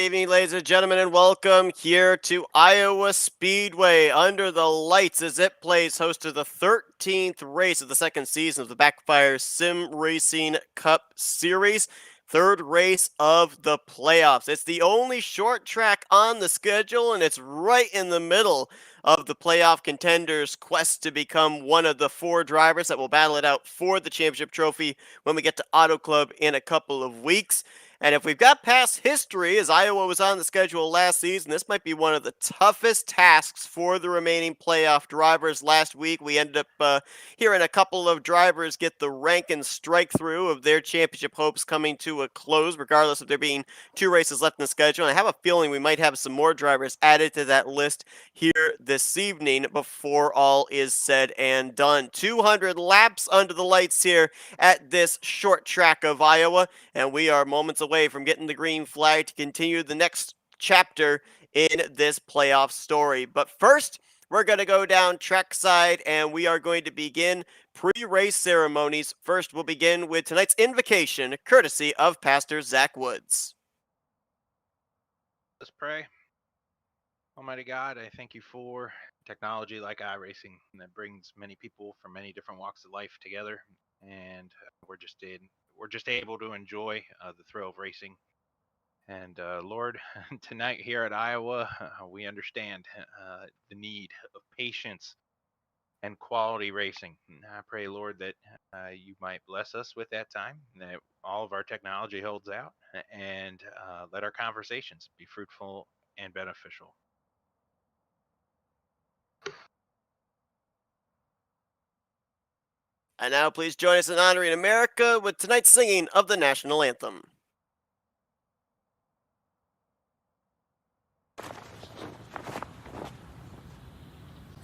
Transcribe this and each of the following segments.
evening, ladies and gentlemen, and welcome here to Iowa Speedway under the lights as it plays host to the 13th race of the second season of the BackFire Sim Racing Cup Series. Third race of the playoffs. It's the only short track on the schedule, and it's right in the middle of the playoff contenders' quest to become one of the four drivers that will battle it out for the championship trophy when we get to Auto Club in a couple of weeks. And if we've got past history, as Iowa was on the schedule last season, this might be one of the toughest tasks for the remaining playoff drivers. Last week, we ended up hearing a couple of drivers get the rank and strike through of their championship hopes coming to a close, regardless of there being two races left in the schedule. And I have a feeling we might have some more drivers added to that list here this evening before all is said and done. 200 laps under the lights here at this short track of Iowa, and we are moments away from getting the green flag to continue the next chapter in this playoff story. But first, we're going to go down trackside, and we are going to begin pre-race ceremonies. First, we'll begin with tonight's invocation, courtesy of Pastor Zach Woods. Let's pray. Almighty God, I thank you for technology like iRacing that brings many people from many different walks of life together, and we're just able to enjoy the thrill of racing. And Lord, tonight here at Iowa, we understand the need of patience and quality racing. And I pray, Lord, that you might bless us with that time, that all of our technology holds out, and let our conversations be fruitful and beneficial. And now please join us in honoring America with tonight's singing of the national anthem.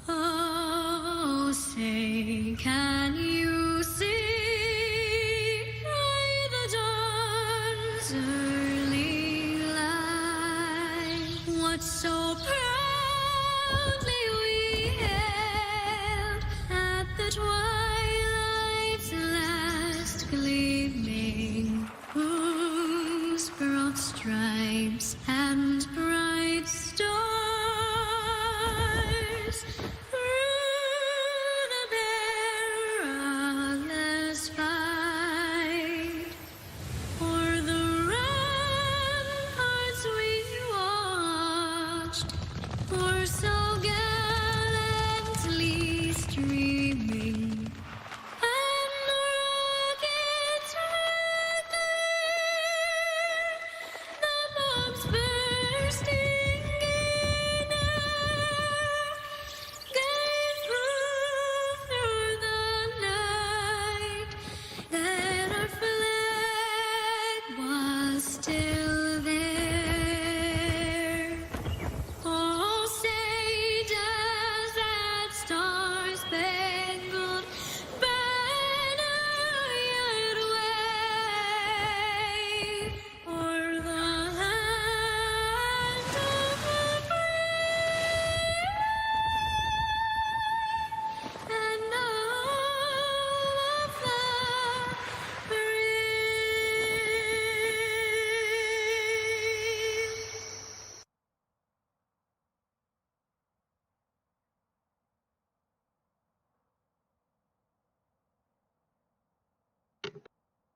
Oh, say, can you see by the dawn's early light what so proudly we hailed at the twilight's last gleaming, whose broad stripes and bright stars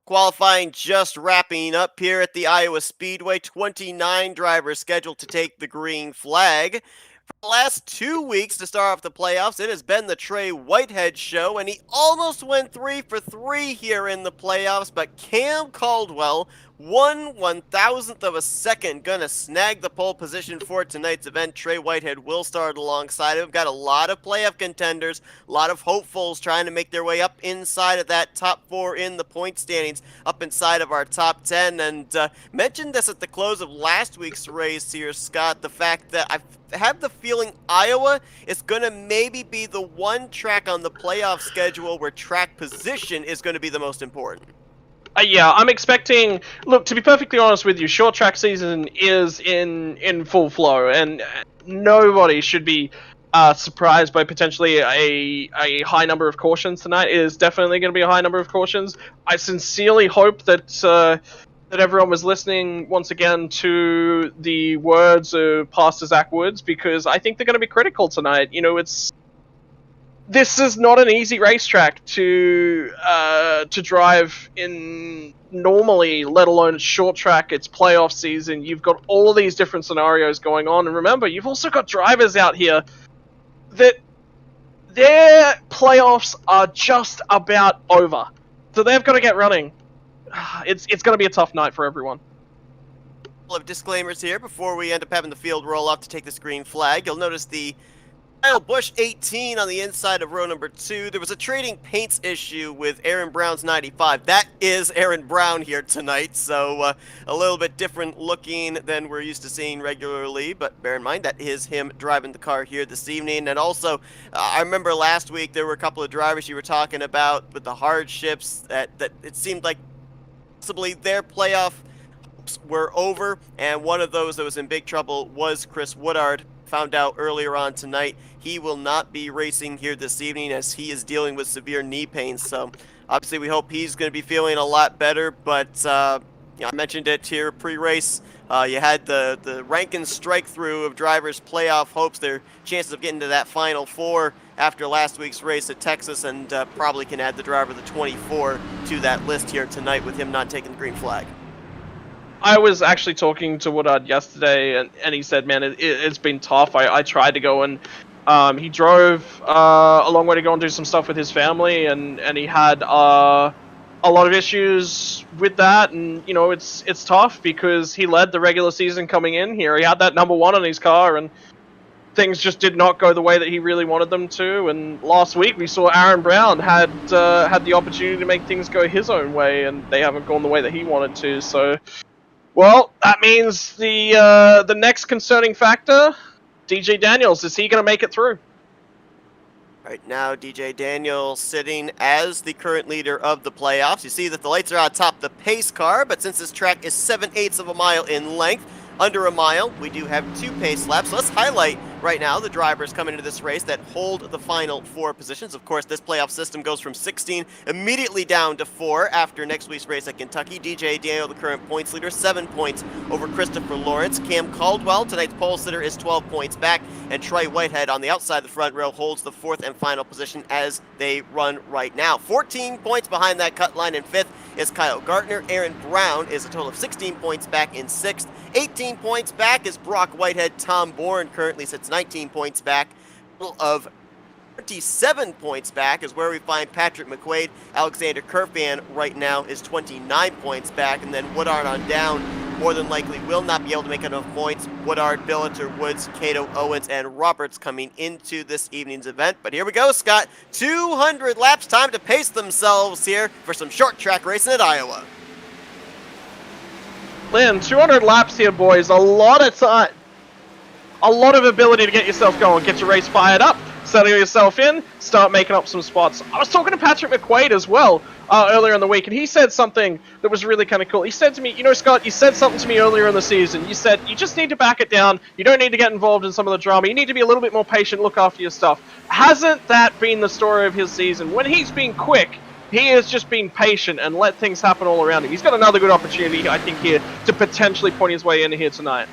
Qualifying just wrapping up here at the Iowa Speedway. 29 drivers scheduled to take the green flag. For the last 2 weeks to start off the playoffs, it has been the Trey Whitehead show, and he almost went 3 for 3 here in the playoffs, but Cam Caldwell, 1/1000th of a second, gonna snag the pole position for tonight's event. Trey Whitehead will start alongside him. Got a lot of playoff contenders, a lot of hopefuls trying to make their way up inside of that top 4 in the point standings, up inside of our top 10. And mentioned this at the close of last week's race here, Scott, the fact that I have the feeling Iowa is going to maybe be the one track on the playoff schedule where track position is going to be the most important. Yeah, I'm expecting... Look, to be perfectly honest with you, short track season is in full flow, and nobody should be surprised by potentially a high number of cautions tonight. It is definitely going to be a high number of cautions. I sincerely hope that that everyone was listening once again to the words of Pastor Zach Woods, because I think they're going to be critical tonight. You know, this is not an easy racetrack to drive in normally, let alone a short track. It's playoff season. You've got all of these different scenarios going on, and remember, you've also got drivers out here that their playoffs are just about over, so they've got to get running. It's going to be a tough night for everyone. A couple of disclaimers here before we end up having the field roll off to take this green flag. You'll notice the Kyle Busch 18 on the inside of row number 2. There was a trading paints issue with Aaron Brown's 95. That is Aaron Brown here tonight, so a little bit different looking than we're used to seeing regularly, but bear in mind that is him driving the car here this evening. And also, I remember last week there were a couple of drivers you were talking about with the hardships that it seemed like possibly their playoff hopes were over, and one of those that was in big trouble was Chris Woodard. Found out earlier on tonight he will not be racing here this evening as he is dealing with severe knee pain. So obviously we hope he's going to be feeling a lot better, but I mentioned it here pre-race. You had the Rankin strike-through of drivers' playoff hopes, their chances of getting to that Final Four after last week's race at Texas, and probably can add the driver the 24 to that list here tonight with him not taking the green flag. I was actually talking to Woodard yesterday, and he said, man, it's been tough. I tried to go and he drove a long way to go and do some stuff with his family, and he had a lot of issues with that, and you know, it's tough because he led the regular season coming in here. He had that number 1 on his car, and things just did not go the way that he really wanted them to. And last week we saw Aaron Brown had the opportunity to make things go his own way, and they haven't gone the way that he wanted to. So, well, that means the next concerning factor, DJ Daniels, is he going to make it through? Right now, DJ Daniels sitting as the current leader of the playoffs. You see that the lights are on top of the pace car, but since this track is 7/8 of a mile in length, under a mile, we do have 2 pace laps. So let's highlight right now the drivers coming into this race that hold the final 4 positions. Of course, this playoff system goes from 16 immediately down to 4 after next week's race at Kentucky. DJ Daniel, the current points leader, 7 points over Christopher Lawrence. Cam Caldwell, tonight's pole sitter, is 12 points back, and Trey Whitehead on the outside of the front row holds the 4th and final position as they run right now. 14 points behind that cut line in 5th is Kyle Gartner. Aaron Brown is a total of 16 points back in 6th. 18 points back is Brock Whitehead. Tom Bourne currently sits 19 points back. Total of 27 points back is where we find Patrick McQuaid. Alexander Kerfan right now is 29 points back, and then Woodard on down more than likely will not be able to make enough points. Woodard, Billiter, Woods, Cato, Owens, and Roberts coming into this evening's event. But here we go, Scott. 200 laps, time to pace themselves here for some short track racing at Iowa. Lynn, 200 laps here, boys. A lot of time. A lot of ability to get yourself going, get your race fired up, settle yourself in, start making up some spots. I was talking to Patrick McQuaid as well earlier in the week, and he said something that was really kind of cool. He said to me, you know, Scott, you said something to me earlier in the season. You said you just need to back it down. You don't need to get involved in some of the drama. You need to be a little bit more patient, look after your stuff. Hasn't that been the story of his season? When he's been quick, he has just been patient and let things happen all around him. He's got another good opportunity, I think, here to potentially point his way into here tonight.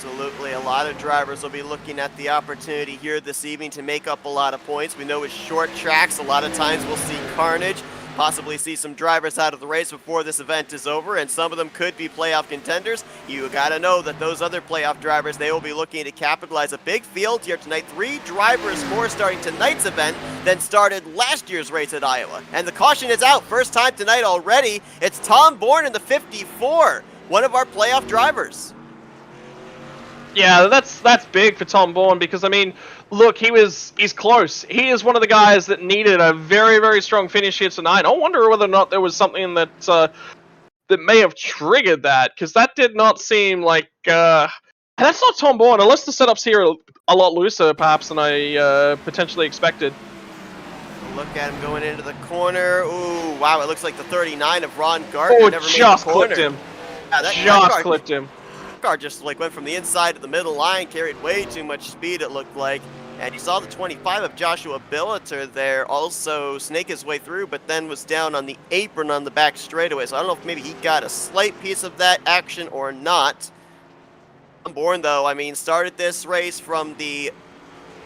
Absolutely. A lot of drivers will be looking at the opportunity here this evening to make up a lot of points. We know with short tracks, a lot of times we'll see carnage, possibly see some drivers out of the race before this event is over, and some of them could be playoff contenders. You got to know that those other playoff drivers, they will be looking to capitalize. A big field here tonight. 3 drivers more starting tonight's event than started last year's race at Iowa. And the caution is out. First time tonight already. It's Tom Bourne in the 54, one of our playoff drivers. Yeah, that's big for Tom Bourne because, I mean, look, he's close. He is one of the guys that needed a very, very strong finish here tonight. I wonder whether or not there was something that that may have triggered that, because that did not seem like... that's not Tom Bourne, unless the setup's here a lot looser, perhaps, than I potentially expected. Look at him going into the corner. Ooh, wow, it looks like the 39 of Ron Gardner Oh, never just made the corner. clipped him. Yeah, that Just clipped him. car just like went from the inside to the middle line, carried way too much speed, it looked like, And you saw the 25 of Joshua Billiter there also snake his way through, but then was down on the apron on the back straightaway. So I don't know if maybe he got a slight piece of that action or not. Bourne, though, I mean, started this race from the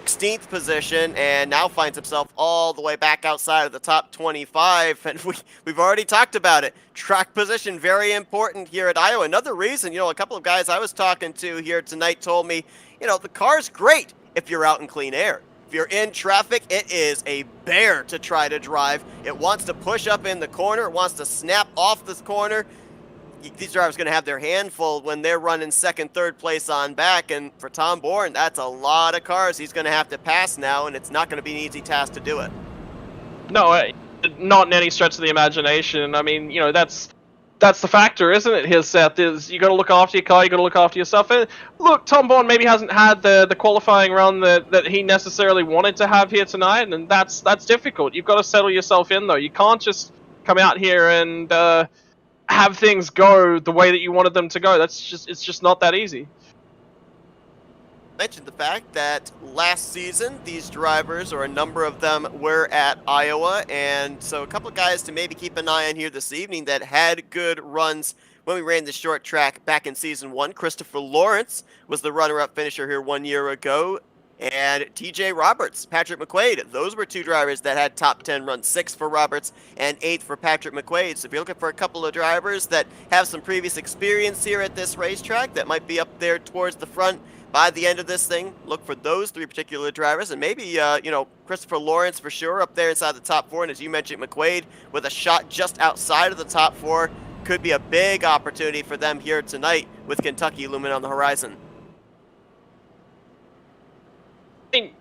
16th position and now finds himself all the way back outside of the top 25. And we've already talked about it. Track position, very important here at Iowa. Another reason, you know, a couple of guys I was talking to here tonight told me, you know, the car's great if you're out in clean air. If you're in traffic, it is a bear to try to drive. It wants to push up in the corner. It wants to snap off this corner. These drivers are going to have their handful when they're running second, third place on back. And for Tom Bourne, that's a lot of cars he's going to have to pass now, and it's not going to be an easy task to do it. No, not in any stretch of the imagination. I mean, you know, that's the factor, isn't it, here, Seth? Is you got to look after your car, you got to look after yourself. And look, Tom Bourne maybe hasn't had the qualifying run that he necessarily wanted to have here tonight, and that's difficult. You've got to settle yourself in, though. You can't just come out here and have things go the way that you wanted them to go. It's just not that easy. Mentioned the fact that last season these drivers, or a number of them, were at Iowa, and so a couple of guys to maybe keep an eye on here this evening that had good runs when we ran the short track back in season 1. Christopher Lawrence was the runner-up finisher here 1 year ago. And TJ Roberts, Patrick McQuaid, those were two drivers that had top 10 runs, 6 for Roberts and 8 for Patrick McQuaid. So if you're looking for a couple of drivers that have some previous experience here at this racetrack that might be up there towards the front by the end of this thing, look for those 3 particular drivers. And maybe, you know, Christopher Lawrence for sure up there inside the top 4. And as you mentioned, McQuaid with a shot just outside of the top 4 could be a big opportunity for them here tonight with Kentucky looming on the horizon.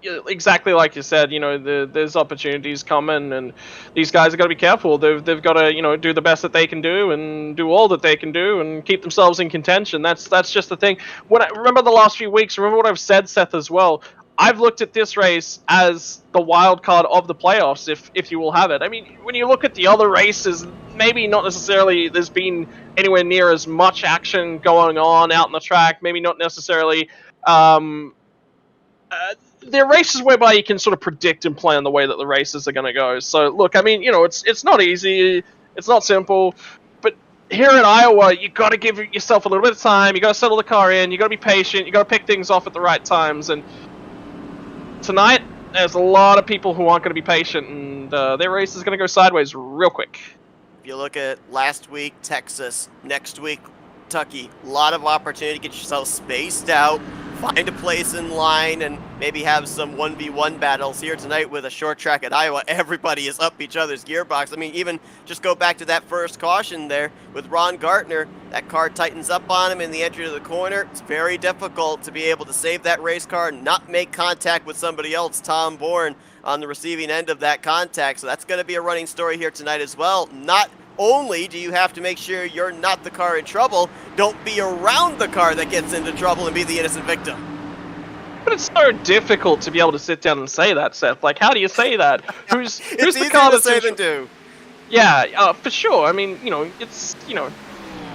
Exactly like you said, you know, there's opportunities coming, and these guys have got to be careful. They've got to, you know, do the best that they can do and do all that they can do and keep themselves in contention. That's just the thing. When I remember the last few weeks, remember what I've said, Seth, as well. I've looked at this race as the wild card of the playoffs, if you will have it. I mean, when you look at the other races, maybe not necessarily there's been anywhere near as much action going on out on the track. Maybe not necessarily. There are races whereby you can sort of predict and plan the way that the races are going to go. So, look, I mean, you know, it's not easy, it's not simple, but here in Iowa, you got to give yourself a little bit of time, you got to settle the car in, you got to be patient, you got to pick things off at the right times, and tonight, there's a lot of people who aren't going to be patient, and their race is going to go sideways real quick. If you look at last week, Texas, next week, Kentucky, a lot of opportunity to get yourself spaced out, find a place in line, and maybe have some 1v1 battles here tonight with a short track at Iowa. Everybody is up each other's gearbox. I mean, even just go back to that first caution there with Ron Gartner. That car tightens up on him in the entry to the corner. It's very difficult to be able to save that race car and not make contact with somebody else, Tom Bourne, on the receiving end of that contact. So that's going to be a running story here tonight as well. Not only do you have to make sure you're not the car in trouble, don't be around the car that gets into trouble and be the innocent victim. But it's so difficult to be able to sit down and say that, Seth. Like, how do you say that? Who's it's the car easier to that's say than do. Yeah, for sure. I mean, you know, it's, you know,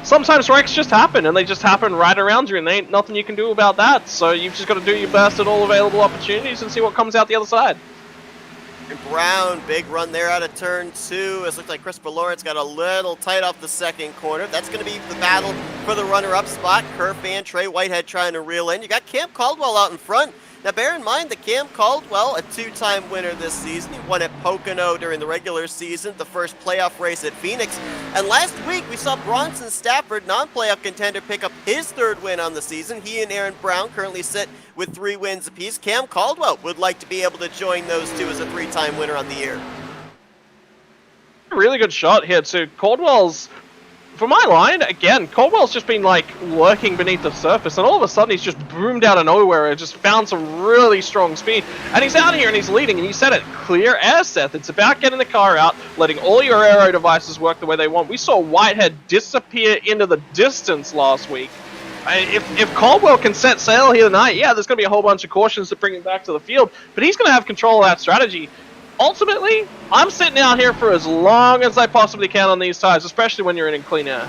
sometimes wrecks just happen, and they just happen right around you, and there ain't nothing you can do about that. So you've just got to do your best at all available opportunities and see what comes out the other side. Brown, big run there out of turn 2. It looks like Christopher Lawrence got a little tight off the second corner. That's going to be the battle for the runner-up spot. Kerf and Trey Whitehead trying to reel in. You got Cam Caldwell out in front. Now, bear in mind that Cam Caldwell, a 2-time winner this season. He won at Pocono during the regular season, the first playoff race at Phoenix. And last week, we saw Bronson Stafford, non-playoff contender, pick up his 3rd win on the season. He and Aaron Brown currently sit with 3 wins apiece. Cam Caldwell would like to be able to join those two as a 3-time winner on the year. Really good shot here, too. Caldwell's, for my line, again, Caldwell's just been, like, lurking beneath the surface, and all of a sudden he's just boomed out of nowhere and just found some really strong speed. And he's out here and he's leading, and you said it, clear air, Seth. It's about getting the car out, letting all your aero devices work the way they want. We saw Whitehead disappear into the distance last week. If Caldwell can set sail here tonight, yeah, there's going to be a whole bunch of cautions to bring him back to the field, but he's going to have control of that strategy. Ultimately, I'm sitting out here for as long as I possibly can on these tires, especially when you're in clean air.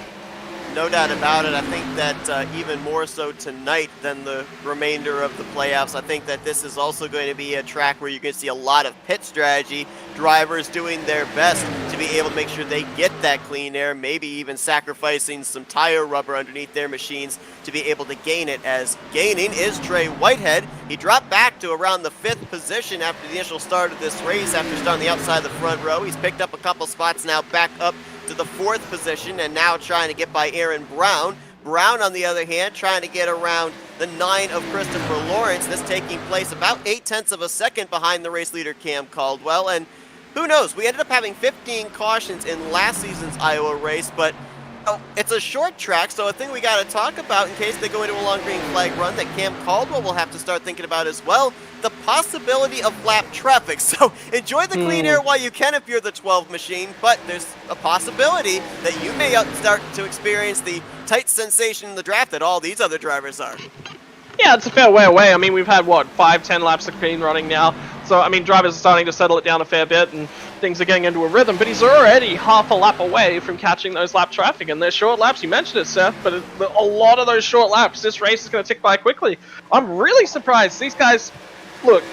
No doubt about it. I think that even more so tonight than the remainder of the playoffs, I think that this is also going to be a track where you're going to see a lot of pit strategy, drivers doing their best to be able to make sure they get that clean air, maybe even sacrificing some tire rubber underneath their machines to be able to gain it, as gaining is Trey Whitehead. He dropped back to around the 5th position after the initial start of this race after starting the outside of the front row. He's picked up a couple spots now back up to the 4th position and now trying to get by Aaron Brown. Brown, on the other hand, trying to get around the 9 of Christopher Lawrence. This taking place about 0.8 of a second behind the race leader Cam Caldwell. And who knows, we ended up having 15 cautions in last season's Iowa race, but it's a short track, so a thing we got to talk about in case they go into a long green flag run that Cam Caldwell will have to start thinking about as well, the possibility of lap traffic. So enjoy the clean air while you can if you're the 12 machine, but there's a possibility that you may start to experience the tight sensation in the draft that all these other drivers are. Yeah, it's a fair way away. I mean, we've had, 5-10 laps of clean running now. So, I mean, drivers are starting to settle it down a fair bit and things are getting into a rhythm. But he's already half a lap away from catching those lap traffic. And they're short laps. You mentioned it, Seth, but a lot of those short laps, this race is going to tick by quickly. I'm really surprised. These guys, look,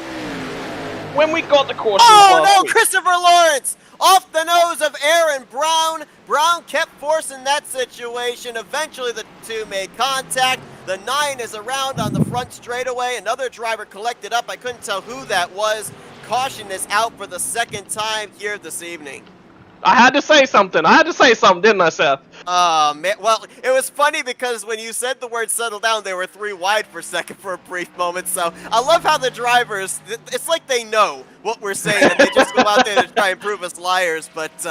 when we got the caution Oh, no, Christopher Lawrence! Off the nose of Aaron Brown. Brown kept forcing that situation. Eventually, the two made contact. The 9 is around on the front straightaway. Another driver collected up. I couldn't tell who that was. Caution is out for the 2nd time here this evening. I had to say something. Didn't I, Seth? Oh, man. Well, it was funny because when you said the word settle down, they were 3 wide for a second for a brief moment. So I love how the drivers, it's like they know what we're saying and they just go out there to try and prove us liars. But,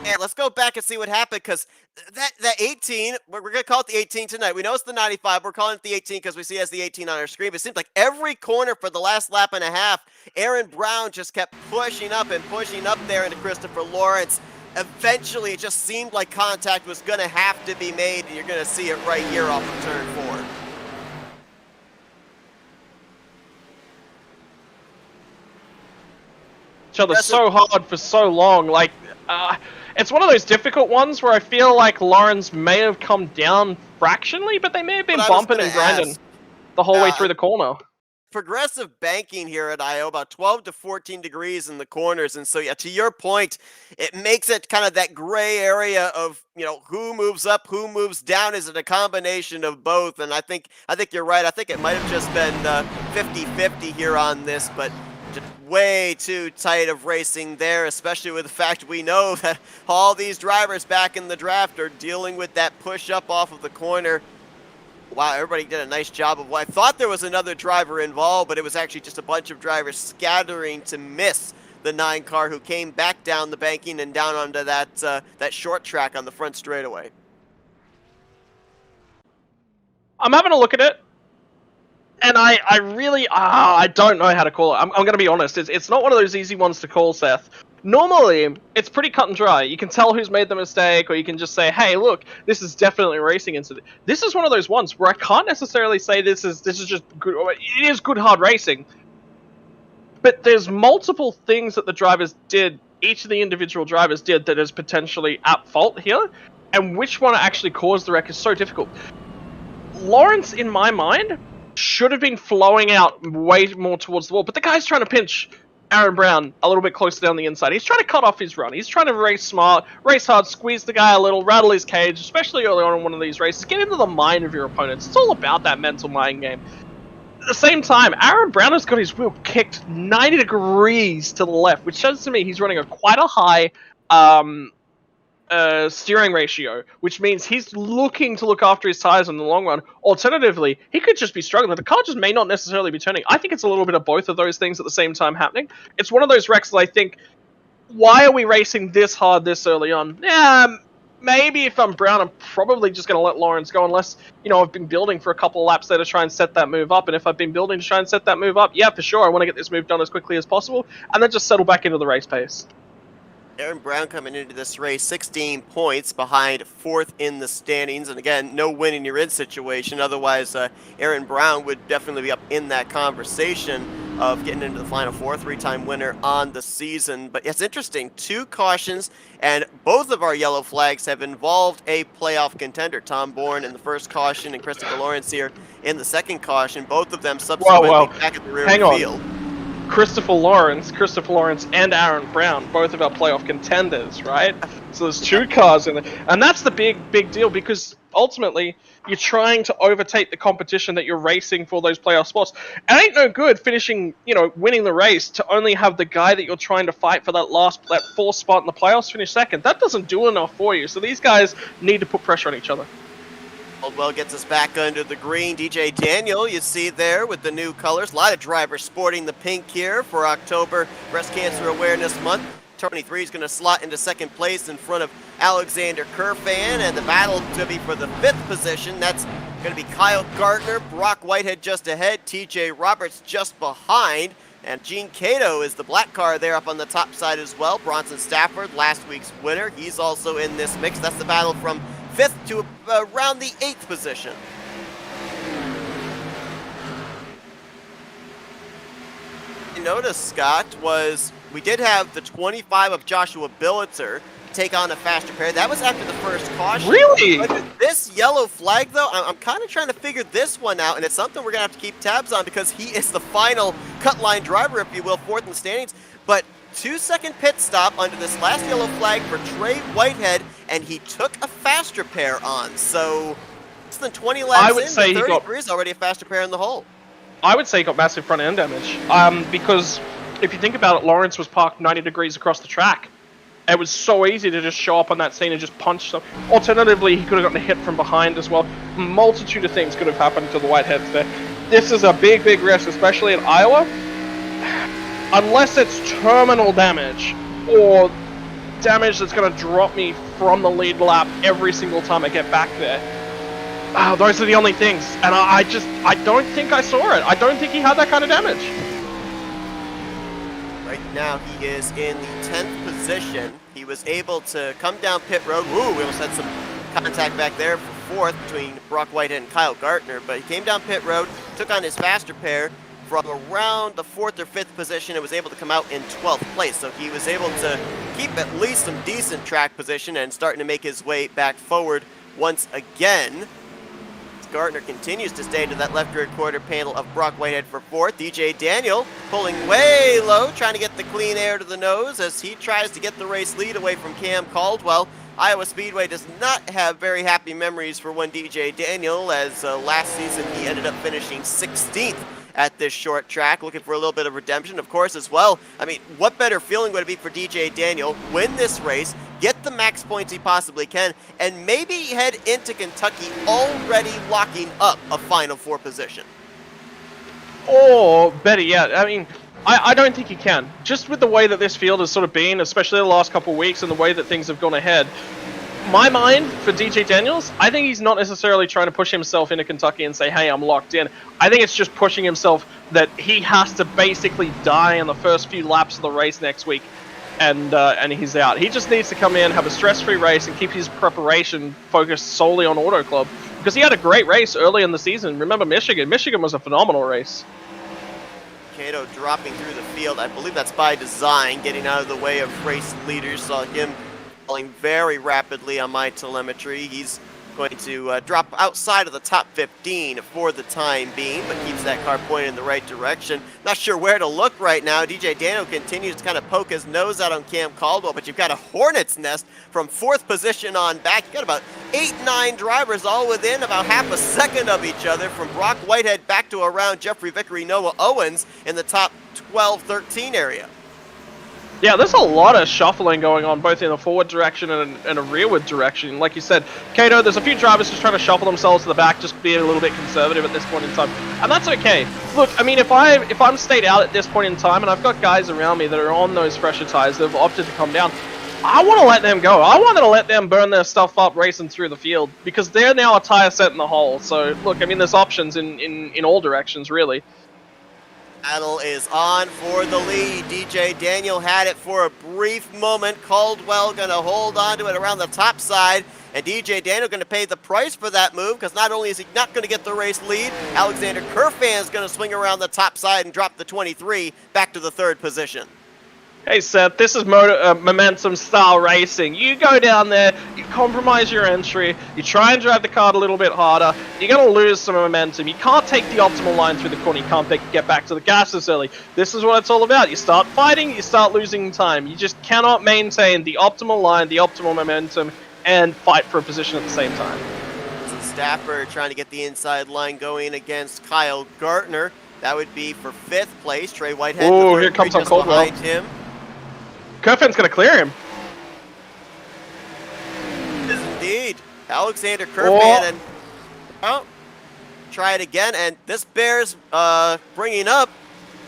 man, let's go back and see what happened because that 18, we're going to call it the 18 tonight. We know it's the 95. We're calling it the 18 because we see it as the 18 on our screen. But it seems like every corner for the last lap and a half, Aaron Brown just kept pushing up there into Christopher Lawrence. Eventually, it just seemed like contact was going to have to be made, and you're going to see it right here off of turn 4. Each other so hard for so long. Like, it's one of those difficult ones where I feel like Lawrence may have come down fractionally, but they may have been bumping and grinding the whole way through the corner. Progressive banking here at Iowa, about 12 to 14 degrees in the corners, and so yeah, to your point, it makes it kind of that gray area of, who moves up, who moves down. Is it a combination of both? And I think you're right. I think it might have just been 50-50 here on this, but just way too tight of racing there, especially with the fact we know that all these drivers back in the draft are dealing with that push up off of the corner. Wow, everybody did a nice job of I thought there was another driver involved, but it was actually just a bunch of drivers scattering to miss the 9 car who came back down the banking and down onto that short track on the front straightaway. I'm having a look at it, and I really, I don't know how to call it. I'm going to be honest. It's not one of those easy ones to call, Seth. Normally, it's pretty cut and dry. You can tell who's made the mistake, or you can just say, hey, look, this is definitely a racing incident. This is one of those ones where I can't necessarily say this is just good. It is good, hard racing. But there's multiple things that the drivers did, each of the individual drivers did, that is potentially at fault here. And which one actually caused the wreck is so difficult. Lawrence, in my mind, should have been flowing out way more towards the wall. But the guy's trying to pinch Aaron Brown a little bit closer down the inside. He's trying to cut off his run. He's trying to race smart, race hard, squeeze the guy a little, rattle his cage, especially early on in one of these races. Get into the mind of your opponents. It's all about that mental mind game. At the same time, Aaron Brown has got his wheel kicked 90 degrees to the left, which says to me he's running quite a high steering ratio, which means he's looking to look after his tires in the long run. Alternatively, he could just be struggling. The car just may not necessarily be turning. I think it's a little bit of both of those things at the same time happening. It's one of those wrecks that I think, why are we racing this hard this early on? Yeah, maybe if I'm Brown, I'm probably just going to let Lawrence go unless, I've been building for a couple of laps there to try and set that move up. And if I've been building to try and set that move up, yeah, for sure, I want to get this move done as quickly as possible and then just settle back into the race pace. Aaron Brown coming into this race 16 points behind 4th in the standings. And again, no win and you're in situation. Otherwise, Aaron Brown would definitely be up in that conversation. of getting into the Final Four, three-time winner on the season. But it's interesting, 2 cautions, and both of our yellow flags have involved a playoff contender. Tom Bourne in the first caution and Christopher Lawrence here in the second caution, both of them subsequently back at the rear of the field. Christopher Lawrence and Aaron Brown, both of our playoff contenders, right? So there's 2 cars in there. And that's the big deal, because ultimately you're trying to overtake the competition that you're racing for those playoff spots. It ain't no good finishing, winning the race to only have the guy that you're trying to fight for that 4th spot in the playoffs finish second. That doesn't do enough for you. So these guys need to put pressure on each other. Caldwell gets us back under the green. DJ Daniel, you see there with the new colors. A lot of drivers sporting the pink here for October Breast Cancer Awareness Month. 23 is going to slot into second place in front of Alexander Kerfan, and the battle to be for the 5th position. That's going to be Kyle Gardner, Brock Whitehead just ahead, TJ Roberts just behind, and Gene Cato is the black car there up on the top side as well. Bronson Stafford, last week's winner, he's also in this mix. That's the battle from 5th to around the 8th position. You notice, Scott, was we did have the 25 of Joshua Billitzer take on a faster pair. That was after the first caution. Really? But this yellow flag, though, I'm kind of trying to figure this one out, and it's something we're going to have to keep tabs on because he is the final cut line driver, if you will, 4th in the standings. But 2-second pit stop under this last yellow flag for Trey Whitehead, and he took a faster pair on. So less than 20 laps in, 33 is already a faster pair in the hole. I would say he got massive front end damage, because if you think about it, Lawrence was parked 90 degrees across the track. It was so easy to just show up on that scene and just punch them. Alternatively, he could have gotten a hit from behind as well. Multitude of things could have happened to the Whiteheads there. This is a big risk, especially in Iowa. Unless it's terminal damage or damage that's going to drop me from the lead lap every single time I get back there. Those are the only things. And I don't think I saw it. I don't think he had that kind of damage. Right now he is in the 10th position. He was able to come down pit road. Woo, we almost had some contact back there for 4th between Brock Whitehead and Kyle Gardner. But he came down pit road, took on his faster pair from around the 4th or 5th position and was able to come out in 12th place. So he was able to keep at least some decent track position and starting to make his way back forward once again. Gardner continues to stay to that left rear quarter panel of Brock Whitehead for 4th. DJ Daniel pulling way low, trying to get the clean air to the nose as he tries to get the race lead away from Cam Caldwell. Iowa Speedway does not have very happy memories for one DJ Daniel, as last season he ended up finishing 16th at this short track, looking for a little bit of redemption, of course, as well. I mean, what better feeling would it be for DJ Daniel, win this race, get the max points he possibly can, and maybe head into Kentucky already locking up a Final Four position? Or, better yet, I mean, I don't think he can. Just with the way that this field has sort of been, especially the last couple of weeks, and the way that things have gone ahead, my mind for DJ Daniels, I think he's not necessarily trying to push himself into Kentucky and say, hey, I'm locked in. I think it's just pushing himself that he has to basically die in the first few laps of the race next week, and he's out. He just needs to come in, have a stress-free race, and keep his preparation focused solely on Auto Club, because he had a great race early in the season. Remember Michigan? Michigan was a phenomenal race. Cato dropping through the field. I believe that's by design, getting out of the way of race leaders. Saw him falling very rapidly on my telemetry. He's going to drop outside of the top 15 for the time being, but keeps that car pointed in the right direction. Not sure where to look right now. DJ Daniel continues to kind of poke his nose out on Cam Caldwell, but you've got a hornet's nest from 4th position on back. You've got about 8-9 drivers all within about half a second of each other, from Brock Whitehead back to around Jeffrey Vickery, Noah Owens in the top 12-13 area. Yeah, there's a lot of shuffling going on, both in a forward direction and a rearward direction. Like you said, Cato, there's a few drivers just trying to shuffle themselves to the back, just being a little bit conservative at this point in time. And that's okay. Look, I mean, if I'm stayed out at this point in time, and I've got guys around me that are on those fresher tires that have opted to come down, I want to let them go. I want to let them burn their stuff up racing through the field, because they're now a tire set in the hole. So, look, I mean, there's options in all directions, really. Battle is on for the lead. DJ Daniel had it for a brief moment. Caldwell going to hold on to it around the top side. And DJ Daniel going to pay the price for that move because not only is he not going to get the race lead, Alexander Kerfan is going to swing around the top side and drop the 23 back to the 3rd position. Hey Seth, this is momentum style racing. You go down there, you compromise your entry, you try and drive the car a little bit harder, you're going to lose some momentum. You can't take the optimal line through the corner, you can't get back to the gases early. This is what it's all about. You start fighting, you start losing time. You just cannot maintain the optimal line, the optimal momentum, and fight for a position at the same time. So Stafford trying to get the inside line going against Kyle Gartner. That would be for 5th place. Trey Whitehead, oh, here comes on Caldwell. Behind him. Kerfan's going to clear him. Yes, indeed. Alexander Kerfan and try it again, and this bears bringing up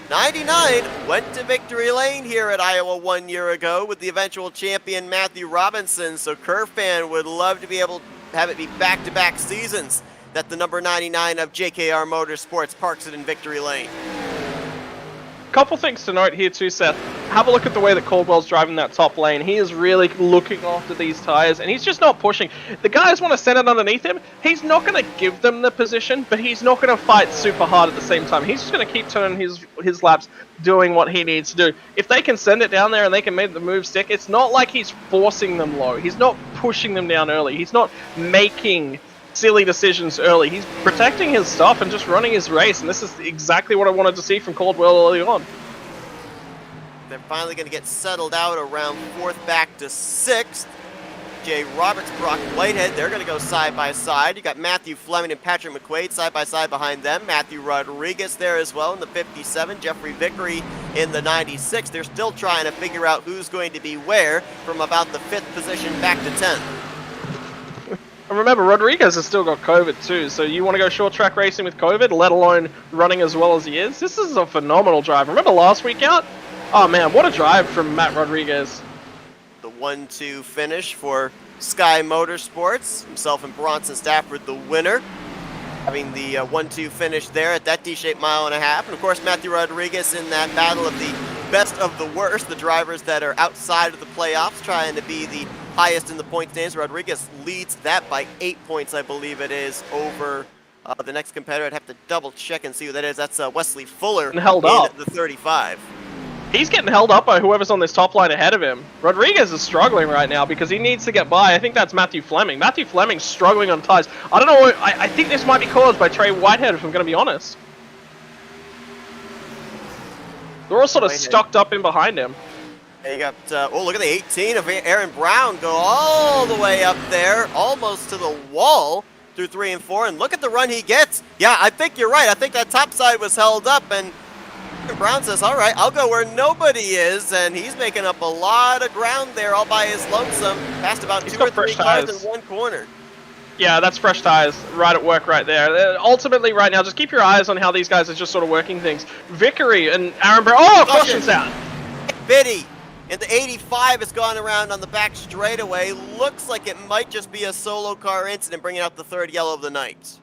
99 went to victory lane here at Iowa 1 year ago with the eventual champion Matthew Robinson. So Kerfan would love to be able to have it be back-to-back seasons that the number 99 of JKR Motorsports parks it in victory lane. Couple things to note here too, Seth. Have a look at the way that Caldwell's driving that top lane. He is really looking after these tires, and he's just not pushing. The guys want to send it underneath him. He's not going to give them the position, but he's not going to fight super hard at the same time. He's just going to keep turning his laps, doing what he needs to do. If they can send it down there and they can make the move stick, it's not like he's forcing them low. He's not pushing them down early. He's not making silly decisions early. He's protecting his stuff and just running his race, and this is exactly what I wanted to see from Caldwell early on. They're finally going to get settled out around 4th back to 6th. Jay Roberts, Brock Whitehead, they're going to go side by side. You got Matthew Fleming and Patrick McQuaid side by side behind them. Matthew Rodriguez there as well in the 57. Jeffrey Vickery in the 96. They're still trying to figure out who's going to be where from about the 5th position back to 10th. And remember, Rodriguez has still got COVID too, so you want to go short track racing with COVID, let alone running as well as he is? This is a phenomenal drive. Remember last week out? Oh man, what a drive from Matt Rodriguez. The 1-2 finish for Sky Motorsports. Himself and Bronson Stafford the winner. Having the 1-2 finish there at that D-shaped mile and a half. And of course, Matthew Rodriguez in that battle of the best of the worst, the drivers that are outside of the playoffs, trying to be the highest in the point standings. Rodriguez leads that by 8 points, I believe it is, over the next competitor. I'd have to double check and see who that is. That's Wesley Fuller and held in up. the 35. He's getting held up by whoever's on this top line ahead of him. Rodriguez is struggling right now because he needs to get by. I think that's Matthew Fleming. Matthew Fleming's struggling on tires. I don't know, I think this might be caused by Trey Whitehead, if I'm going to be honest. They're all sort of stocked up in behind him. And you got, oh, look at the 18 of Aaron Brown go all the way up there, almost to the wall through 3 and 4. And look at the run he gets. Yeah, I think you're right. I think that top side was held up, and Brown says, all right, I'll go where nobody is, and he's making up a lot of ground there all by his lonesome. Passed about He's 2 got or 3 fresh cars tires. in one corner. Yeah, that's fresh tires right at work right there. Ultimately, right now, just keep your eyes on how these guys are just sort of working things. Vickery and Aaron Brown. Oh, caution's out. Biddy in the 85 has gone around on the back straightaway. Looks like it might just be a solo car incident, bringing out the 3rd yellow of the night.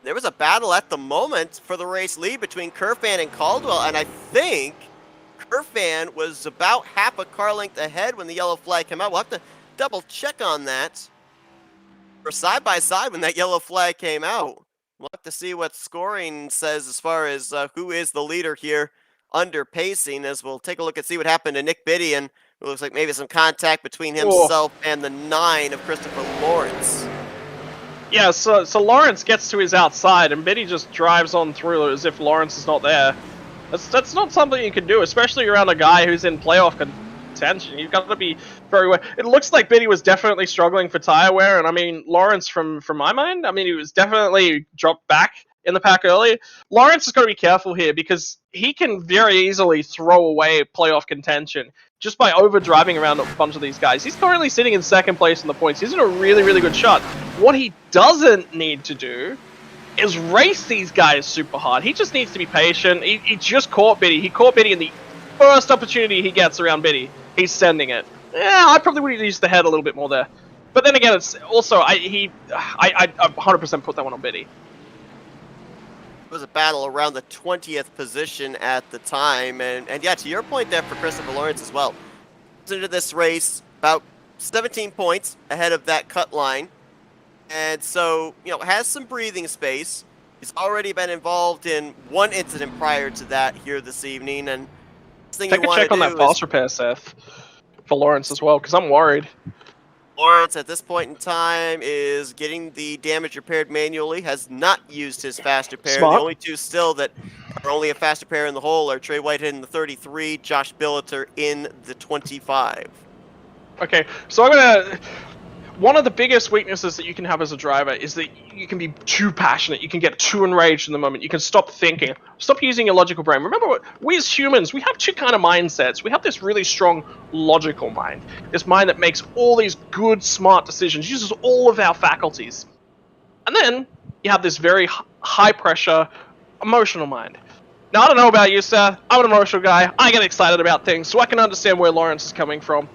There was a battle at the moment for the race lead between Kerfan and Caldwell, and I think Kerfan was about half a car length ahead when the yellow flag came out. We'll have to double check on that. Or side by side when that yellow flag came out. We'll have to see what scoring says as far as who is the leader here under pacing, as we'll take a look and see what happened to Nick Biddy, and it looks like maybe some contact between himself and the 9 of Christopher Lawrence. Yeah, so Lawrence gets to his outside, and Biddy just drives on through as if Lawrence is not there. That's not something you can do, especially around a guy who's in playoff contention. You've got to be very aware. It looks like Biddy was definitely struggling for tire wear, and I mean, Lawrence, from my mind, I mean, he was definitely dropped back in the pack early. Lawrence has got to be careful here because he can very easily throw away playoff contention just by over-driving around a bunch of these guys. He's currently sitting in 2nd place in the points. He's in a really, really good shot. What he doesn't need to do is race these guys super hard. He just needs to be patient. He just caught Biddy. He caught Biddy in the first opportunity he gets around Biddy. He's sending it. Yeah, I probably would have used the head a little bit more there. But then again, it's also, I 100% put that one on Biddy. It was a battle around the 20th position at the time. And yeah, to your point there for Christopher Lawrence as well. Into this race about 17 points ahead of that cut line. And so, has some breathing space. He's already been involved in one incident prior to that here this evening. And the thing Take you a want check to on do that fast repair, Seth, for Lawrence as well, because I'm worried. Lawrence, at this point in time, is getting the damage repaired manually, has not used his fast repair. Smart. The only two still that are only a fast repair in the hole are Trey Whitehead in the 33, Josh Billiter in the 25. Okay, so I'm gonna. One of the biggest weaknesses that you can have as a driver is that you can be too passionate. You can get too enraged in the moment. You can stop thinking. Stop using your logical brain. Remember, we as humans, we have two kind of mindsets. We have this really strong logical mind. This mind that makes all these good, smart decisions, uses all of our faculties. And then you have this very high-pressure, emotional mind. Now, I don't know about you, Seth. I'm an emotional guy. I get excited about things, so I can understand where Lawrence is coming from.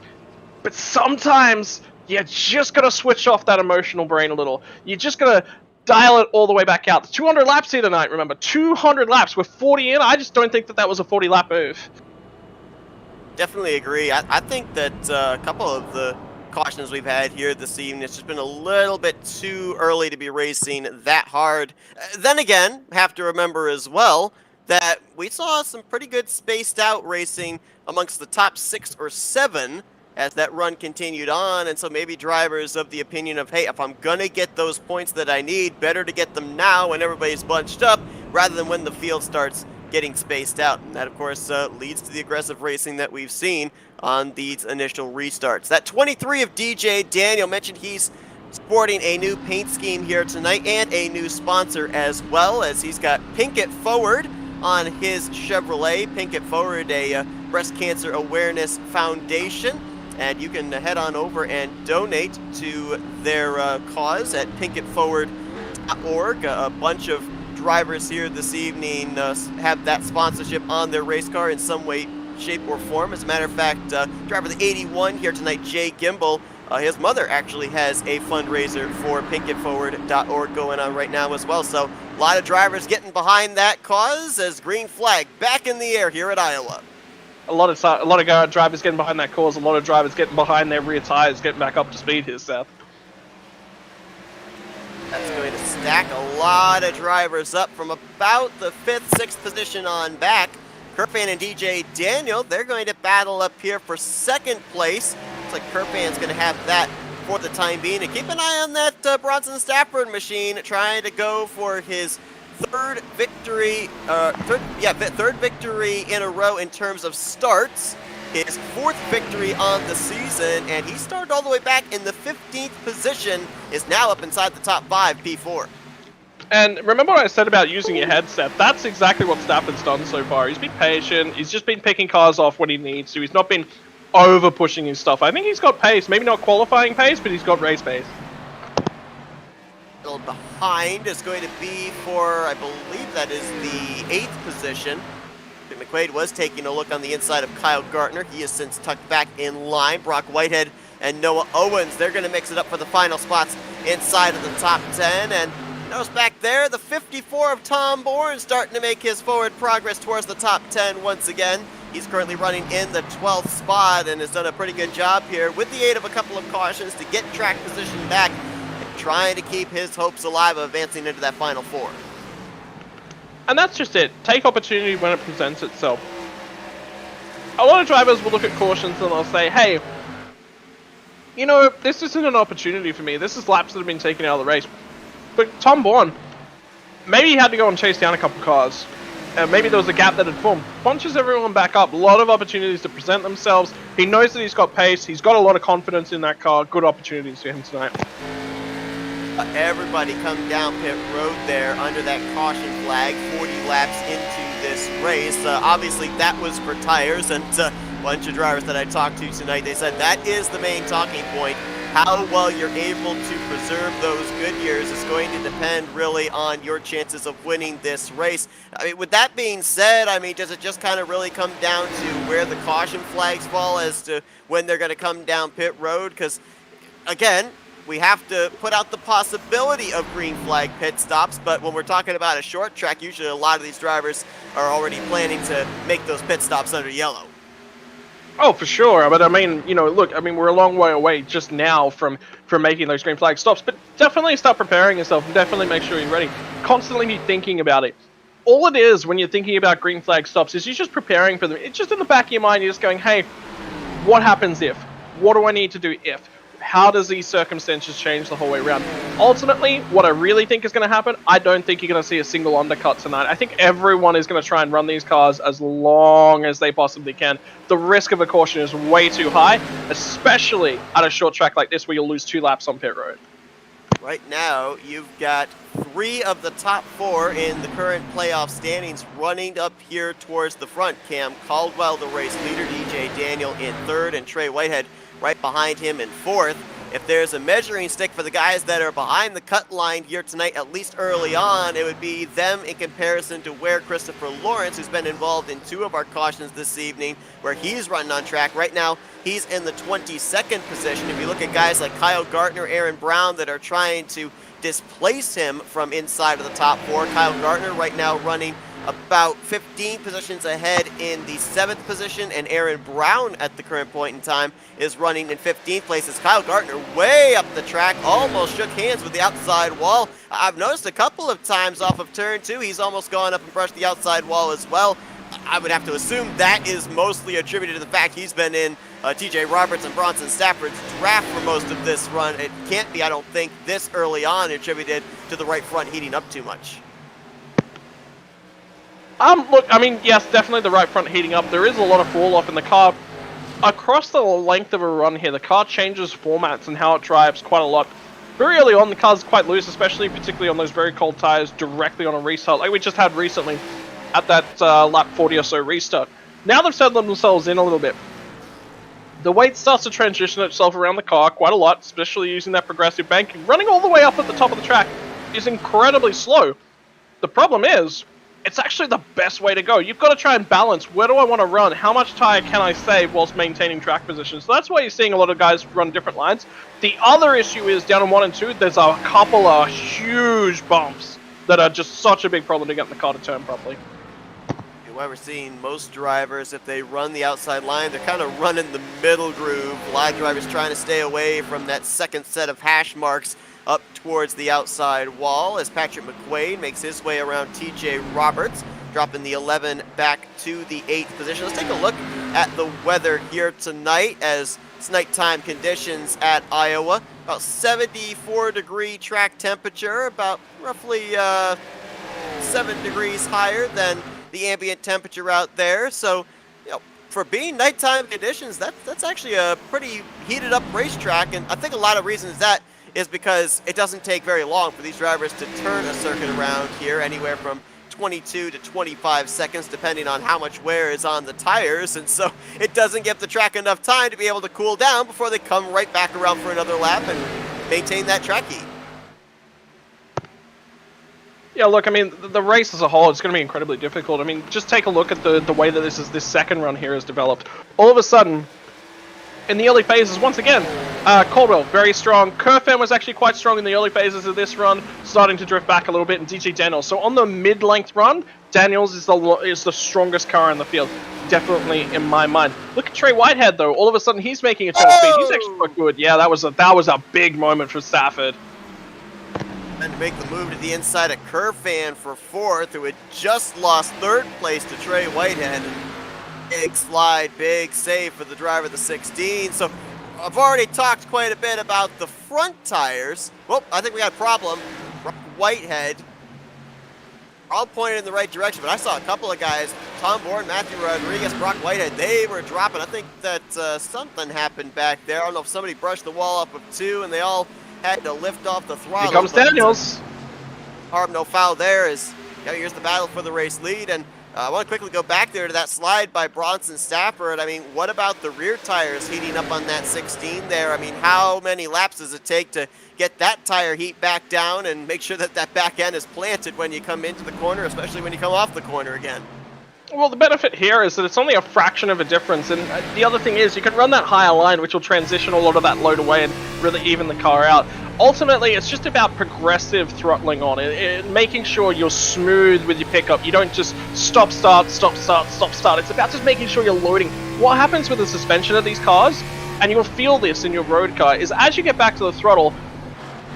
But sometimes you just gotta switch off that emotional brain a little. You just gotta dial it all the way back out. 200 laps here tonight, remember. 200 laps with 40 in. I just don't think that was a 40-lap move. Definitely agree. I think that a couple of the cautions we've had here this evening, it's just been a little bit too early to be racing that hard. Then again, have to remember as well that we saw some pretty good spaced out racing amongst the top 6 or 7 as that run continued on, and so maybe drivers of the opinion of, hey, if I'm gonna get those points that I need, better to get them now when everybody's bunched up, rather than when the field starts getting spaced out. And that, of course, leads to the aggressive racing that we've seen on these initial restarts. That 23 of DJ Daniel mentioned he's sporting a new paint scheme here tonight and a new sponsor as well, as he's got Pinkett Forward on his Chevrolet. Pinkett Forward, a breast cancer awareness foundation. And you can head on over and donate to their cause at pinkettforward.org. A bunch of drivers here this evening have that sponsorship on their race car in some way, shape, or form. As a matter of fact, driver the 81 here tonight, Jay Gimbel, his mother actually has a fundraiser for pinkettforward.org going on right now as well. So a lot of drivers getting behind that cause as green flag back in the air here at Iowa. A lot of drivers getting behind that cause. A lot of drivers getting behind their rear tires, getting back up to speed here, Seth. That's going to stack a lot of drivers up from about the 5th, 6th position on back. Kerpan and DJ Daniel, they're going to battle up here for 2nd place. Looks like Kerpan's going to have that for the time being. And keep an eye on that Bronson Stafford machine, trying to go for his third victory in a row in terms of starts. His 4th victory on the season, and he started all the way back in the 15th position, is now up inside the top 5, P4. And remember what I said about using your headset? That's exactly what Stafford's done so far. He's been patient. He's just been picking cars off when he needs to. He's not been over pushing his stuff. I think he's got pace. Maybe not qualifying pace, but he's got race pace. Behind is going to be for, I believe that is the 8th position. McQuaid was taking a look on the inside of Kyle Gartner. He has since tucked back in line. Brock Whitehead and Noah Owens, they're going to mix it up for the final spots inside of the top 10. And notice back there, the 54 of Tom Bourne starting to make his forward progress towards the top 10 once again. He's currently running in the 12th spot and has done a pretty good job here with the aid of a couple of cautions to get track position back, trying to keep his hopes alive of advancing into that final 4. And that's just it. Take opportunity when it presents itself. A lot of drivers will look at cautions and they'll say, hey, you know, this isn't an opportunity for me. This is laps that have been taken out of the race. But Tom Bourne, maybe he had to go and chase down a couple cars. Maybe there was a gap that had formed. Bunches everyone back up. A lot of opportunities to present themselves. He knows that he's got pace. He's got a lot of confidence in that car. Good opportunities for him tonight. Everybody come down pit road there under that caution flag, 40 laps into this race. Obviously, that was for tires, and a bunch of drivers that I talked to tonight, they said that is the main talking point. How well you're able to preserve those good years is going to depend really on your chances of winning this race. I mean, with that being said, I mean, does it just kind of really come down to where the caution flags fall as to when they're going to come down pit road? Because, again, we have to put out the possibility of green flag pit stops, but when we're talking about a short track, usually a lot of these drivers are already planning to make those pit stops under yellow. Oh, for sure. But I mean, look, I mean, we're a long way away just now from making those green flag stops. But definitely start preparing yourself and definitely make sure you're ready. Constantly be thinking about it. All it is when you're thinking about green flag stops is you're just preparing for them. It's just in the back of your mind. You're just going, hey, what happens if? What do I need to do if? How does these circumstances change the whole way around? Ultimately, what I really think is going to happen, I don't think you're going to see a single undercut tonight. I think everyone is going to try and run these cars as long as they possibly can. The risk of a caution is way too high, especially at a short track like this where you'll lose 2 laps on pit road. Right now, you've got 3 of the top 4 in the current playoff standings running up here towards the front. Cam Caldwell, the race leader, DJ Daniel in 3rd, and Trey Whitehead right behind him in 4th. If there's a measuring stick for the guys that are behind the cut line here tonight, at least early on, it would be them in comparison to where Christopher Lawrence, who's been involved in 2 of our cautions this evening, where he's running on track. Right now, he's in the 22nd position. If you look at guys like Kyle Gartner, Aaron Brown that are trying to displace him from inside of the top 4, Kyle Gartner right now running about 15 positions ahead in the 7th position, and Aaron Brown at the current point in time is running in 15th place. As Kyle Gartner way up the track, almost shook hands with the outside wall. I've noticed a couple of times off of turn 2, he's almost gone up and brushed the outside wall as well. I would have to assume that is mostly attributed to the fact he's been in TJ Roberts and Bronson Stafford's draft for most of this run. It can't be, I don't think, this early on attributed to the right front heating up too much. Look, I mean, yes, definitely the right front heating up. There is a lot of fall off in the car. Across the length of a run here, the car changes formats and how it drives quite a lot. Very early on, the car's quite loose, particularly on those very cold tires directly on a restart, like we just had recently at that lap 40 or so restart. Now they've settled themselves in a little bit. The weight starts to transition itself around the car quite a lot, especially using that progressive banking. Running all the way up at the top of the track is incredibly slow. The problem is, it's actually the best way to go. You've got to try and balance, where do I want to run? How much tire can I save whilst maintaining track position? So that's why you're seeing a lot of guys run different lines. The other issue is down in 1 and 2, there's a couple of huge bumps that are just such a big problem to get the car to turn properly. Why we're seeing most drivers, if they run the outside line, they're kind of running the middle groove. A lot of drivers trying to stay away from that second set of hash marks up towards the outside wall as Patrick McQuaid makes his way around TJ Roberts, dropping the 11 back to the 8th position. Let's take a look at the weather here tonight as it's nighttime conditions at Iowa. About 74-degree track temperature, about roughly 7 degrees higher than the ambient temperature out there. So, for being nighttime conditions, that's actually a pretty heated up racetrack, and I think a lot of reasons that is because it doesn't take very long for these drivers to turn a circuit around here, anywhere from 22 to 25 seconds, depending on how much wear is on the tires, and so it doesn't give the track enough time to be able to cool down before they come right back around for another lap and maintain that track heat. Yeah, look, I mean, the race as a whole, it's going to be incredibly difficult. I mean, just take a look at the way that this second run here has developed. All of a sudden, in the early phases, once again, Caldwell, very strong. Kerfan was actually quite strong in the early phases of this run, starting to drift back a little bit, and DJ Daniels. So on the mid-length run, Daniels is the strongest car in the field, definitely in my mind. Look at Trey Whitehead, though. All of a sudden, he's making a turn of speed. He's actually quite good. Yeah, that was a big moment for Stafford. And to make the move to the inside of Kerfan for 4th, who had just lost 3rd place to Trey Whitehead. Big slide, big save for the driver of the 16. So I've already talked quite a bit about the front tires. Well, I think we got a problem. Whitehead, all pointed in the right direction, but I saw a couple of guys, Tom Bourne, Matthew Rodriguez, Brock Whitehead, they were dropping. I think that something happened back there. I don't know if somebody brushed the wall up of 2 and they all had to lift off the throttle. Here comes Daniels. Harm, no foul there. Here's the battle for the race lead, and I want to quickly go back there to that slide by Bronson Stafford. I mean, what about the rear tires heating up on that 16 there? I mean, how many laps does it take to get that tire heat back down and make sure that that back end is planted when you come into the corner, especially when you come off the corner again? Well, the benefit here is that it's only a fraction of a difference, and the other thing is you can run that higher line, which will transition a lot of that load away and really even the car out. Ultimately, it's just about progressive throttling on it, making sure you're smooth with your pickup. You don't just stop, start, stop, start, stop, start. It's about just making sure you're loading. What happens with the suspension of these cars, and you'll feel this in your road car, is as you get back to the throttle,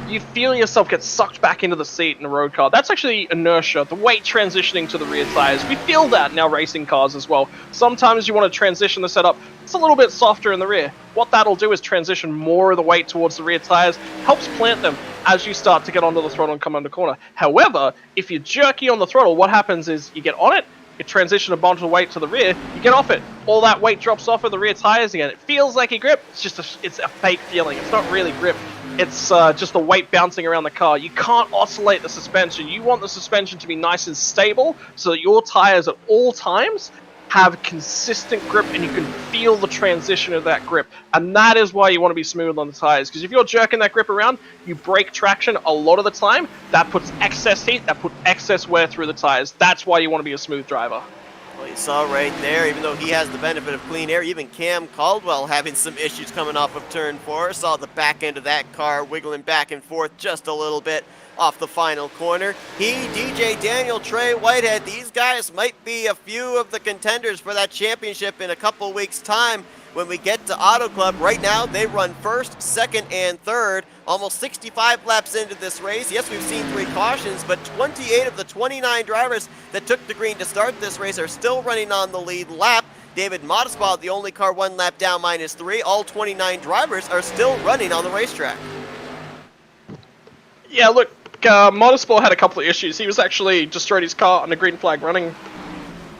you feel yourself get sucked back into the seat in a road car. That's actually inertia, the weight transitioning to the rear tires. We feel that in our racing cars as well. Sometimes you want to transition the setup. It's a little bit softer in the rear. What that'll do is transition more of the weight towards the rear tires, helps plant them as you start to get onto the throttle and come under corner. However, if you're jerky on the throttle, what happens is you get on it, you transition a bunch of weight to the rear, you get off it. All that weight drops off of the rear tires again. It feels like a grip. It's just it's a fake feeling. It's not really grip. It's just the weight bouncing around the car. You can't oscillate the suspension. You want the suspension to be nice and stable so that your tires at all times have consistent grip and you can feel the transition of that grip. And that is why you want to be smooth on the tires. Because if you're jerking that grip around, you break traction a lot of the time. That puts excess heat, that puts excess wear through the tires. That's why you want to be a smooth driver. Well, you saw right there, even though he has the benefit of clean air, even Cam Caldwell having some issues coming off of turn 4. Saw the back end of that car wiggling back and forth just a little bit off the final corner. He, DJ Daniel, Trey Whitehead, these guys might be a few of the contenders for that championship in a couple weeks' time when we get to Auto Club. Right now, they run first, second, and third. Almost 65 laps into this race. Yes, we've seen 3 cautions, but 28 of the 29 drivers that took the green to start this race are still running on the lead lap. David Modesbaugh, the only car 1 lap down, -3. All 29 drivers are still running on the racetrack. Yeah, look, Modesbaugh had a couple of issues. He was actually destroyed his car on the green flag running,